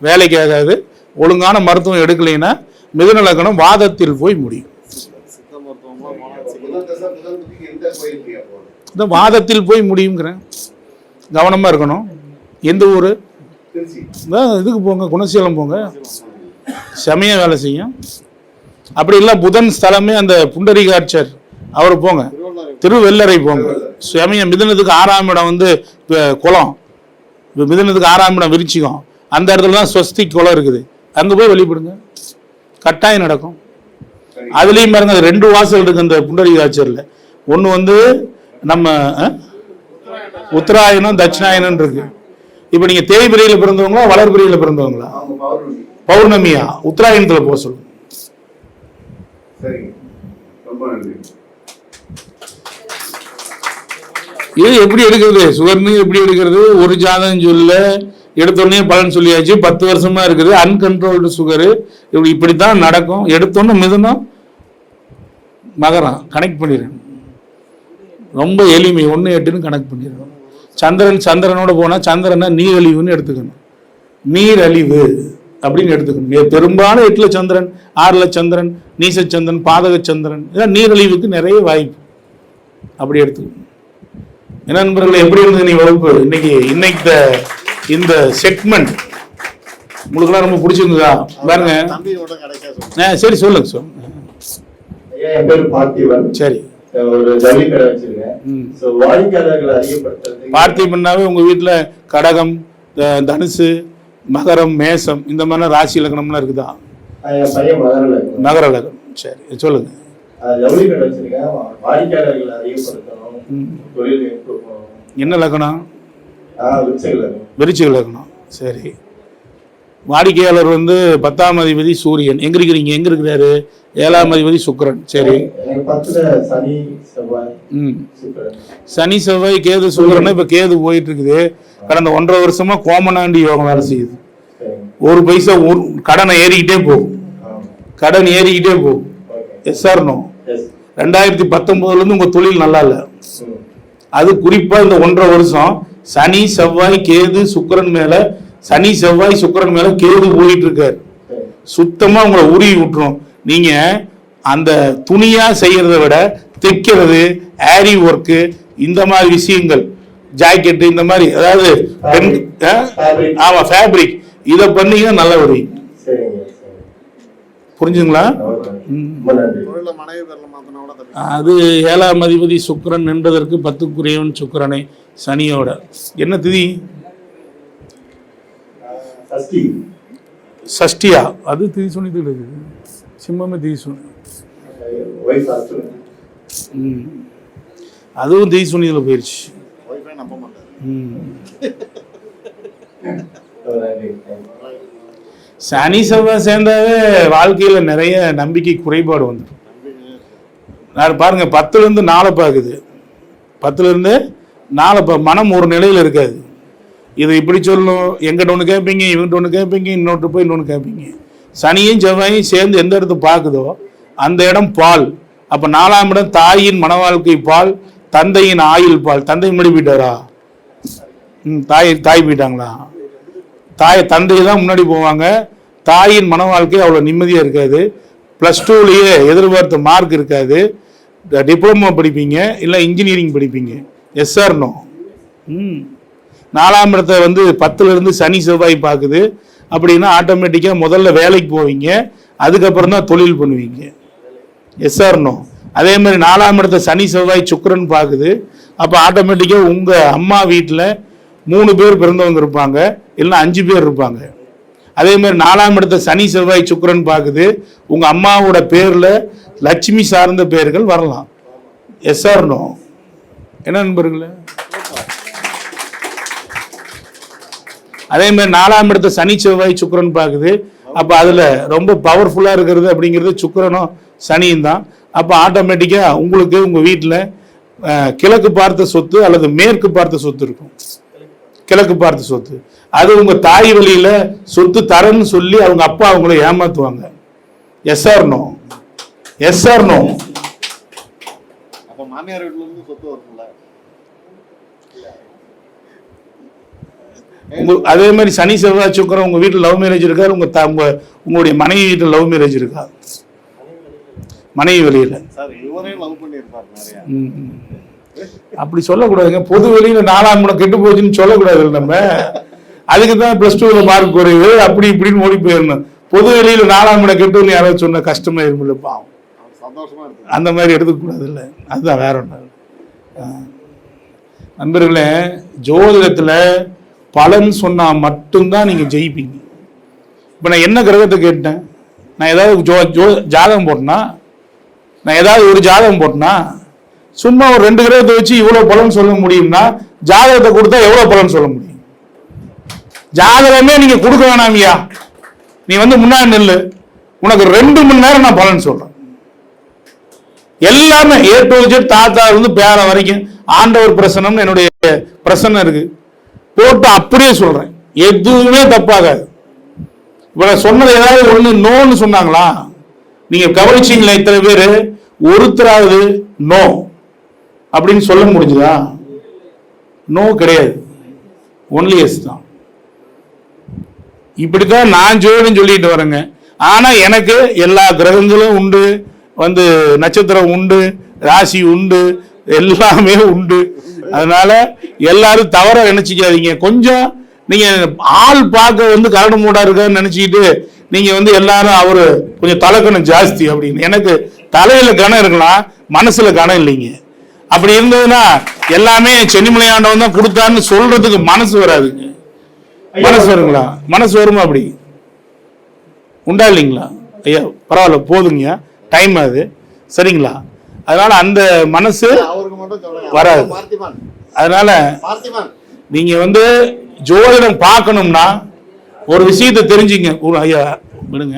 வேலைக்கு ஆகாது. ஒழுங்கான மருத்துவம் எடுக்கலைன்னா மிதுன லக்னம் வாதத்தில் போய் முடியும். இந்த வாதத்தில் போய் முடியுங்கிறேன். கவனமா இருக்கணும். எந்த ஊரு? இதுக்கு போங்க, குணசீலம் போங்க, செமையா வேலை செய்யும். அப்படி இல்லை புதன் ஸ்தலமே அந்த புண்டரீகாட்சர் அவர் போங்க, திருவெல்லரை போங்க, செமையா. மிதுனத்துக்கு 6ஆம் இடம் வந்து குளம், மிதுனத்துக்கு 6ஆம் இடம் விருச்சிகம், அந்த இடத்துல தான் ஸ்வஸ்தி குளம் இருக்குது, அங்கே போய் வழிபடுங்க, கட்டாயம் நடக்கும். அதுலேயும் பாருங்க 2 வாசல் இருக்கு அந்த புண்டரீகாட்சரில். ஒன்று வந்து நம்ம உத்தராயணம் தட்சிணாயணம் இருக்கு. இப்போ நீங்க தேய்பிரையில பிறந்தவங்களா வளர்பிரையில பிறந்தவங்களா? பௌர்ணமியா? உத்தராயணத்துல போக சொல்லுங்க. இது எப்படி எடுக்கிறது? சுகர்னு எப்படி எடுக்கிறது? ஒரு ஜாதகம் சொல்ல எடுத்தோடனே பலன் சொல்லியாச்சு. 10 வருஷமா இருக்குது அன்கண்ட்ரோல்டு சுகரு. இப்படித்தான் நடக்கும். எடுத்தோன்னு மிதுனம் மகரம் கனெக்ட் பண்ணிடுறேன். ரொம்ப எளிமை, 1, 8ன்னு கனெக்ட் பண்ணிடுறோம். சந்திரனோட போனால் சந்திரனை நீரழிவுன்னு எடுத்துக்கணும். நீரழிவு அப்படின்னு எடுத்துக்கணும். பெரும்பாலும் 8ல சந்திரன், 6ல சந்திரன், நீசச்சந்திரன், பாதக சந்திரன், இதெல்லாம் நீரழிவுக்கு நிறைய வாய்ப்பு. அப்படி எடுத்துக்கணும். என்ன நண்பர்கள், எப்படி இருந்தது நீ வகுப்பு இன்னைக்கு? இந்த செக்மெண்ட் உங்களுக்குலாம் ரொம்ப பிடிச்சிருந்ததா? பாருங்க. சரி சொல்லுங்க சார். என் பேர் பார்த்திபன். சரி, ஒரு ஜவுளி கடை வச்சிருக்கேன். வாடிக்கையாளர்களை அதிகப்படுத்துறது. பார்த்திபன்னாவே உங்க வீட்டுல கடகம், தனுசு, மகரம், மேசம் இந்த மாதிரி ராசி இலக்கணம்லாம் இருக்குதா? என் பையன் மகர லக்னம். சரி சொல்லுங்க. ஜவுளி கடை வச்சிருக்கேன். வாடிக்கையாளர்களை அதிகப்படுத்தணும், தொழில் இம்ப்ரூவ் பண்ணணும். என்ன லக்னம்? விருச்சிக லக்னம். சரி, வாடிக்கையாளர் 10ஆம் அதிபதி சூரியன். எங்க இருக்கிறீங்க? எங்க இருக்கிறாரு? 7ஆம் அதிபதி சுக்கிரன். சரி, சனி செவ்வாய் கேது சுக்கிரன். இப்ப கேது போயிட்டு இருக்குது. கடந்த 1.5 வருஷமா கோமனாண்டி யோகம் வேலை செய்யுது. ஒரு பைசா கடனை ஏறிக்கிட்டே போகும். கடன் ஏறிக்கிட்டே போகும். S or no? 2019 உங்க தொழில் நல்லா இல்ல. அது குறிப்பா இந்த 1.5 வருஷம் சனி செவ்வாய் கேது சுக்கிரன் மேல, சனி செவ்வாய் சுக்கிரன் மேல கேது போயிட்டு இருக்காரு. சுத்தமா உங்களை உருவி விட்டுரும். நீங்க அந்த துணியா செய்யறத விட தைக்கிறது, ஆரி ஒர்க்கு, இந்த மாதிரி விஷயங்கள், ஜாக்கெட், இந்த மாதிரி, அதாவது ஆமா ஃபேப்ரிக், இதை பண்ணீங்கன்னா நல்லா வருவீங்க. புரிஞ்சுங்களா? அது 7ஆம் அதிபதி சுக்கிரன் என்பதற்கு 10க்குரியவன் சுக்கிரனை சனியோட. என்ன திதி? சஷ்டியா? அது திதி சொன்னிட்டு இருக்குது. சிம்மமே திதி சொன்ன. அதுவும் திதி சொன்னிதில் போயிடுச்சு. சனி செவ்வாய் சேர்ந்தாவே வாழ்க்கையில நிறைய நம்பிக்கை குறைபாடு வந்துடும். பாருங்க, 10ல இருந்து 4 பார்க்குது. 10ல இருந்து 4 மனம் ஒரு நிலையில இருக்காது. இது இப்படி சொல்லணும், எங்கிட்ட ஒன்று கேட்பீங்க, இவங்கிட்ட ஒன்று கேட்பீங்க, இன்னொன்று போய் இன்னொன்று கேட்பீங்க. சனியும் செவ்வாயும் சேர்ந்து எந்த இடத்து பார்க்குதோ அந்த இடம் பால். அப்ப 4ஆம் இடம் தாயின் மன வாழ்க்கை பால், தந்தையின் ஆயுள் பால். தந்தை முன்னாடி போயிட்டாரா? தாய் போயிட்டாங்களா? தந்தை தான் முன்னாடி போவாங்க. தாயின் மன வாழ்க்கை அவ்வளோ நிம்மதியாக இருக்காது. +2லயே எதிர்பார்த்த மார்க் இருக்காது. டிப்ளமோ படிப்பீங்க, இல்லை இன்ஜினியரிங் படிப்பீங்க. Yes or no? 4ஆம் இடத்தை 10ல இருந்து சனி செவ்வாய் பார்க்குது. அப்படின்னா ஆட்டோமேட்டிக்காக முதல்ல வேலைக்கு போவீங்க, அதுக்கப்புறம் தான் தொழில் பண்ணுவீங்க. Yes or no? அதே மாதிரி 4ஆம் இடத்தை சனி செவ்வாய் சுக்கிரன் பார்க்குது. அப்போ ஆட்டோமேட்டிக்காக உங்கள் அம்மா வீட்டில் 3 பேர் பிறந்தவங்க இருப்பாங்க, இல்லைன்னா 5 பேர் இருப்பாங்க. அதே மாதிரி 4ஆம் இடத்தை சனி செவ்வாய் சுக்கிரன் பார்க்குது. உங்க அம்மாவோட பேர்ல லட்சுமி சார்ந்த பேர்கள் வரலாம். Yes or no? என்ன நண்பர்களே? அதே மாதிரி 4ஆம் இடத்தை சனி செவ்வாய் சுக்கிரன் பார்க்குது. அப்ப அதுல ரொம்ப பவர்ஃபுல்லா இருக்கிறது அப்படிங்கிறது சுக்கிரனும் சனியும் தான். அப்ப ஆட்டோமேட்டிக்கா உங்களுக்கு உங்க வீட்டுல கிழக்கு பார்த்த சொத்து அல்லது மேற்கு பார்த்த சொத்து இருக்கும். கிழக்கு பார்த்த சொத்து, அது உங்க தாய் வழியில சொத்து தரன்னு சொல்லி அவங்க அப்பா அவங்கள ஏமாத்துவாங்க. Yes or no? Yes or no? மாமியார் வீட்டுல இருந்து சொத்து வரும்ல. அதே மாதிரி சனி செவ்வாய் சுக்கிரன் உங்க வீட்டுல லவ் மேரேஜ் இருக்காரு, உங்களுடைய மனைவி வீட்டுல லவ் மேரேஜ் இருக்கா? மனைவி வழியில அப்படி சொல்லக்கூடாதுங்க. பொது வெளியில 4ஆம் இடம் கெட்டு போச்சுன்னு சொல்லக்கூடாது. நம்ம அதுக்குதான் +2ல மார்க் குறைவு அப்படி இப்படின்னு ஓடி போயிடணும். பொது வெளியில 4ஆம் இடம் கெட்டுன்னு யாராவது சொன்ன கஷ்டமா இருக்குல்ல, பாவம். அந்த மாதிரி எடுத்துக்கூடாது இல்லை. அதுதான், வேற ஒன்று. நண்பர்களே, ஜோதிடத்துல பலன் சொன்னா மட்டும்தான் நீங்க ஜெயிப்பீங்க. இப்ப நான் என்ன கிரகத்தை கேட்டேன்? நான் ஏதாவது ஜாதகம் போட்டேன்னா, நான் ஏதாவது ஒரு ஜாதகம் போட்டேன்னா, சும்மா ஒரு 2 கிரகத்தை வச்சு இவ்வளவு பலன் சொல்ல முடியும்னா ஜாதகத்தை கொடுத்தா எவ்வளவு பலன் சொல்ல முடியும்? ஜாதகமே நீங்க கொடுக்க வேணாமியா, நீ முன்னாடி நெல்லு, உனக்கு 2 மணி நேரம் நான் பலன் சொல்றேன். எல்லாமே A to Z, தாத்தா இருந்து பேர வரைக்கும் ஆண்டவர் பிரசனம்னு என்னுடைய பிரசனம் இருக்கு, போட்டு அப்படியே சொல்றேன். எதுவுமே தப்பாகாது. இப்ப நான் சொன்னது ஏதாவது ஒண்ணு நோன்னு சொன்னாங்களா? நீங்க கவனிச்சீங்களா? இத்தனை பேரு ஒருத்தராவது நோ அப்படின்னு சொல்ல முடிஞ்சுதா? நோ கிடையாது, ஒன்லி எஸ் தான். இப்படித்தான் நான் சொல்லிட்டு வரேங்க. ஆனா எனக்கு எல்லா கிரகங்களும் உண்டு, வந்து நட்சத்திரம் உண்டு, ராசி உண்டு, எல்லாமே உண்டு. அதனால எல்லாரும் தவற நினைச்சுக்காதீங்க. கொஞ்சம் நீங்க ஆள் பார்க்க வந்து கரடு மூடா இருக்கான்னு நினைச்சுக்கிட்டு நீங்க வந்து எல்லாரும் அவரு கொஞ்சம் தலைக்கணம் ஜாஸ்தி அப்படின்னு. எனக்கு தலையில கணம் இருக்கலாம், மனசுல கணம் இல்லைங்க. அப்படி இருந்ததுன்னா எல்லாமே சென்னிமலையாண்டவன் தான் கொடுத்தான்னு சொல்றதுக்கு மனசு வராதுங்க. மனசு வருங்களா? மனசு வருமா? அப்படி உண்டா இல்லைங்களா? ஐயா பரவாயில்ல, போதுங்க, டைம் ஆகுது, சரிங்களா? அதனால அந்த மனசு வராது. அதனால நீங்க வந்து ஜோதிடம் பார்க்கணும்னா ஒரு விஷயத்தை தெரிஞ்சுங்க. ஐயா விடுங்க,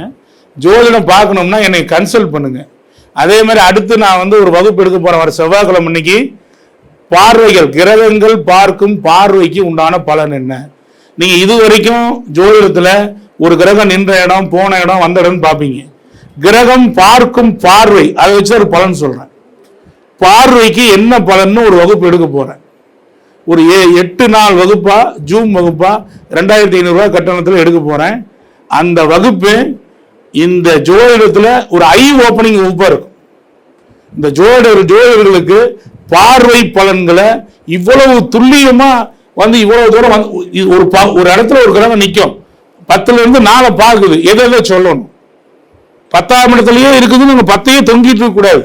ஜோதிடம் பார்க்கணும்னா என்னை கன்சல்ட் பண்ணுங்க. அதே மாதிரி அடுத்து நான் வந்து ஒரு வகுப்பு எடுக்க போறேன், வர செவ்வாய்க்கிழமை அன்னைக்கு. பார்வைகள், கிரகங்கள் பார்க்கும் பார்வைக்கு உண்டான பலன் என்ன? நீங்க இது வரைக்கும் ஜோதிடத்துல ஒரு கிரகம் நின்ற இடம், போன இடம், வந்த இடம் பார்ப்பீங்க. கிரகம் பார்க்கும் பார்வை, அதை வச்சு ஒரு பலன் சொல்றேன். பார்வைக்கு என்ன பலன்னு ஒரு வகுப்பு எடுக்க போறேன். ஒரு 8 நாள் வகுப்பா, ஜூம் வகுப்பா, 2500 ரூபாய் கட்டணத்தில் எடுக்க போறேன். அந்த வகுப்பு இந்த ஜோதிடத்துல ஒரு ஐ ஓப்பனிங் வகுப்பா இருக்கும். இந்த ஜோதிடர்களுக்கு பார்வை பலன்களை இவ்வளவு துல்லியமா வந்து இவ்வளவு தூரம் ஒரு இடத்துல ஒரு கிரகம் நிற்கும், 10ல இருந்து 4 பார்க்குது, எதை சொல்லணும். 10ஆம் இடத்துலயே இருக்குதுன்னு நீங்க 10ஐயே தொங்கிட்டு இருக்க கூடாது,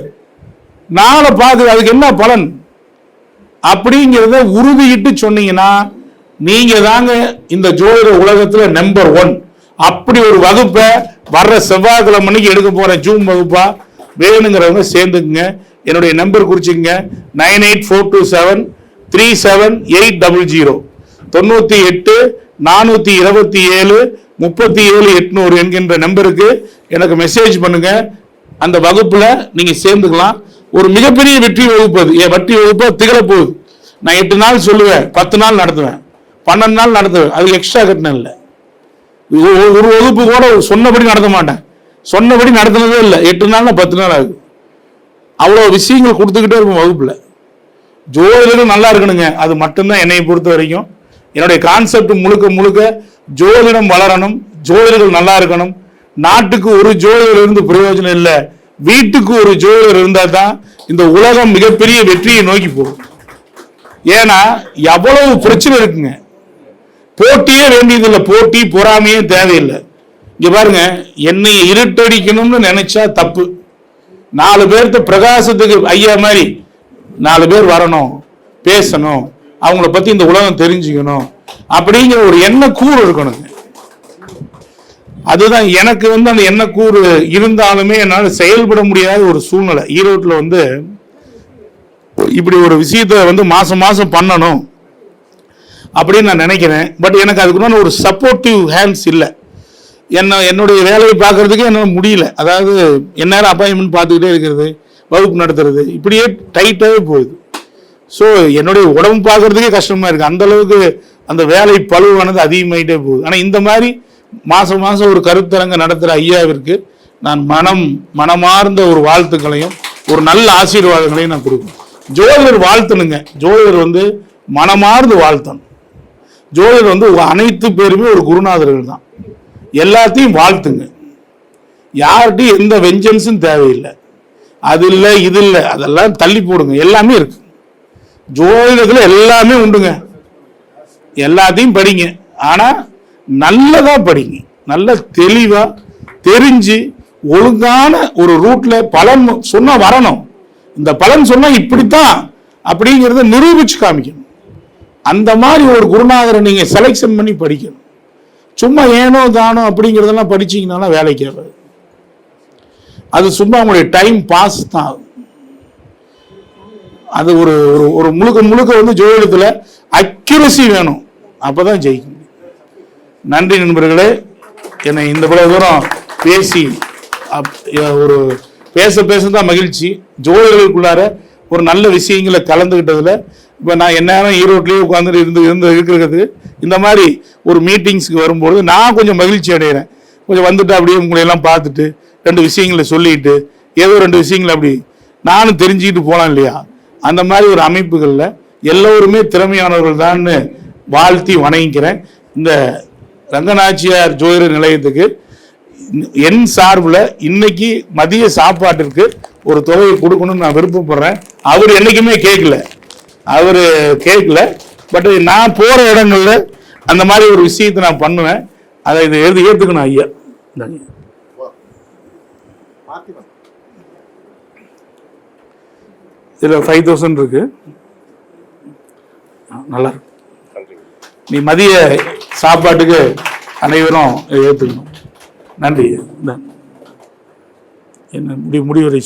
4 பார்க்குது, அதுக்கு என்ன பலன் அப்படிங்கிறத உறுதியிட்டு சொன்னீங்கன்னா நீங்க தாங்க இந்த ஜோதிட உலகத்துல நம்பர் 1. அப்படி ஒரு வகுப்பை வர்ற செவ்வாய்க்கிழமை அன்னைக்கு எடுக்க போறேன், ஜூம் வகுப்பா. வேணுங்கிறவங்க சேர்ந்துக்குங்க. என்னுடைய நம்பர் குறிச்சுங்க, 9842737800, 98422737 என்கின்ற நம்பருக்கு எனக்கு மெசேஜ் பண்ணுங்க. அந்த வகுப்புல நீங்க சேர்ந்துக்கலாம். ஒரு மிகப்பெரிய வெற்றி வகுப்பு அது. என் வட்டி வகுப்பு திகழ போகுது. நான் 8 நாள் சொல்லுவேன், 10 நாள் நடத்துவேன், 12 நாள் நடத்துவேன். அது எக்ஸ்ட்ரா கட்டணம் இல்லை. ஒரு வகுப்பு கூட சொன்னபடி நடத்த மாட்டேன், சொன்னபடி நடத்தினதே இல்லை. 8 நாள்னா 10 நாள் ஆகுது. அவ்வளவு விஷயங்கள் கொடுத்துக்கிட்டே இருக்கும் வகுப்புல. ஜோதிடர்கள் நல்லா இருக்கணுங்க, அது மட்டும்தான் என்னை பொறுத்த வரைக்கும். என்னுடைய கான்செப்ட் முழுக்க முழுக்க ஜோதிடம் வளரணும், ஜோதிடர்கள் நல்லா இருக்கணும். நாட்டுக்கு ஒரு ஜோதிடர் இருந்து பிரயோஜனம் இல்லை, வீட்டுக்கு ஒரு ஜோதிடர் இருந்தா தான் இந்த உலகம் மிகப்பெரிய வெற்றியை நோக்கி போகும். ஏன்னா எவ்வளவு பிரச்சனை இருக்குங்க. போட்டியே வேண்டியதில்லை, போட்டி பொறாமையே தேவையில்லை. இங்க பாருங்க, என்னை இருட்டடிக்கணும்னு நினைச்சா தப்பு. 4 பேர்த்த பிரகாசத்துக்கு ஐயா மாதிரி 4 பேர் வரணும், பேசணும், அவங்கள பத்தி இந்த உலகம் தெரிஞ்சுக்கணும் அப்படிங்கிற ஒரு எண்ணக்கூறு இருக்கணுங்க. அதுதான் எனக்கு வந்து அந்த எண்ணக்கூறு இருந்தாலுமே என்னால் செயல்பட முடியாத ஒரு சூழ்நிலை. ஈரோட்டில் வந்து இப்படி ஒரு விஷயத்த வந்து மாசம் மாசம் பண்ணணும் அப்படின்னு நான் நினைக்கிறேன். பட் எனக்கு அதுக்குன்னு ஒரு சப்போர்ட்டிவ் ஹேண்ட்ஸ் இல்லை. என்னுடைய வேலையை பார்க்கறதுக்கே என்னால் முடியல. அதாவது எந்நேரம் அப்பாயின்மெண்ட் பார்த்துக்கிட்டே இருக்கிறது, வகுப்பு நடத்துறது, இப்படியே டைட்டாகவே போகுது. ஸோ என்னுடைய உடம்பு பார்க்கறதுக்கே கஷ்டமா இருக்கு. அந்த அளவுக்கு அந்த வேலை பழுவானது அதிகமாயிட்டே போகுது. ஆனால் இந்த மாதிரி மாசம் மாசம் ஒரு கருத்தரங்க நடத்துகிற ஐயாவிற்கு நான் மனமார்ந்த ஒரு வாழ்த்துக்களையும் ஒரு நல்ல ஆசீர்வாதங்களையும் நான் கொடுக்கணும். ஜோதிடர் வாழ்த்தணுங்க. ஜோதிடர் வந்து மனமார்ந்து வாழ்த்தணும். ஜோதிடர் வந்து அனைத்து பேருமே ஒரு குருநாதர்கள் தான். எல்லாத்தையும் வாழ்த்துங்க. யார்கிட்டையும் எந்த வெஞ்சன்ஸும் தேவையில்லை. அது இல்லை இது இல்லை, அதெல்லாம் தள்ளி போடுங்க. எல்லாமே இருக்கு ஜோதிடத்துல, எல்லாமே உண்டுங்க. எல்லாத்தையும் படிங்க, ஆனா நல்லதா படிங்க. நல்ல தெளிவா தெரிஞ்சு ஒழுங்கான ஒரு ரூட்ல பலன் சொன்னா வரணும். இந்த பலன் சொன்னா இப்படித்தான் அப்படிங்கிறத நிரூபிச்சு காமிக்கணும். அந்த மாதிரி ஒரு குருநாதரை நீங்க செலெக்ஷன் பண்ணி படிக்கணும். சும்மா ஏனோ தானோ அப்படிங்கிறதெல்லாம் படிச்சீங்கனால வேலைக்கு ஆகாது. அது சும்மா உங்களுடைய டைம் பாஸ் தான் ஆகும். அது ஒரு ஒரு முழுக்க முழுக்க வந்து ஜோதிடத்துல அக்யூரசி வேணும், அப்பதான் ஜெயிக்க முடியும். நன்றி நண்பர்களே. என்னை இந்த இவ்வளவு தூரம் பேசி ஒரு பேசதான் மகிழ்ச்சி. ஜோதிடர்களுக்குள்ளார ஒரு நல்ல விஷயங்களை கலந்துக்கிட்டதுல இப்போ நான் எந்நேரம் ஈரோட்லேயே உட்காந்துட்டு இருக்கிறது, இந்த மாதிரி ஒரு மீட்டிங்ஸுக்கு வரும்போது நான் கொஞ்சம் மகிழ்ச்சி அடைகிறேன். கொஞ்சம் வந்துட்டு அப்படியே உங்களையெல்லாம் பார்த்துட்டு 2 விஷயங்களை சொல்லிட்டு ஏதோ 2 விஷயங்களை அப்படி நானும் தெரிஞ்சுக்கிட்டு போகலாம் இல்லையா? அந்த மாதிரி ஒரு அமைப்புகளில் எல்லோருமே திறமையானவர்கள் தான் வாழ்த்தி வணங்கிக்கிறேன். இந்த ரங்கநாச்சியார் ஜோதிட நிலையத்துக்கு என் சார்பில் இன்னைக்கு மதிய சாப்பாட்டிற்கு ஒரு தொகையை கொடுக்கணும்னு நான் விருப்பப்படுறேன். அவர் என்னைக்குமே கேட்கல. பட் நான் போற இடங்கள்ல அந்த மாதிரி ஒரு விஷயத்தை நான் பண்ணுவேன். அதை இதை ஏற்றுக்கணும் ஐயா. இதில் 5000 இருக்கு. நல்லா இருக்கு. நீ மதிய சாப்பாட்டுக்கு அனைவரும் ஏற்றுக்கணும். நன்றி. என்ன முடிவுரை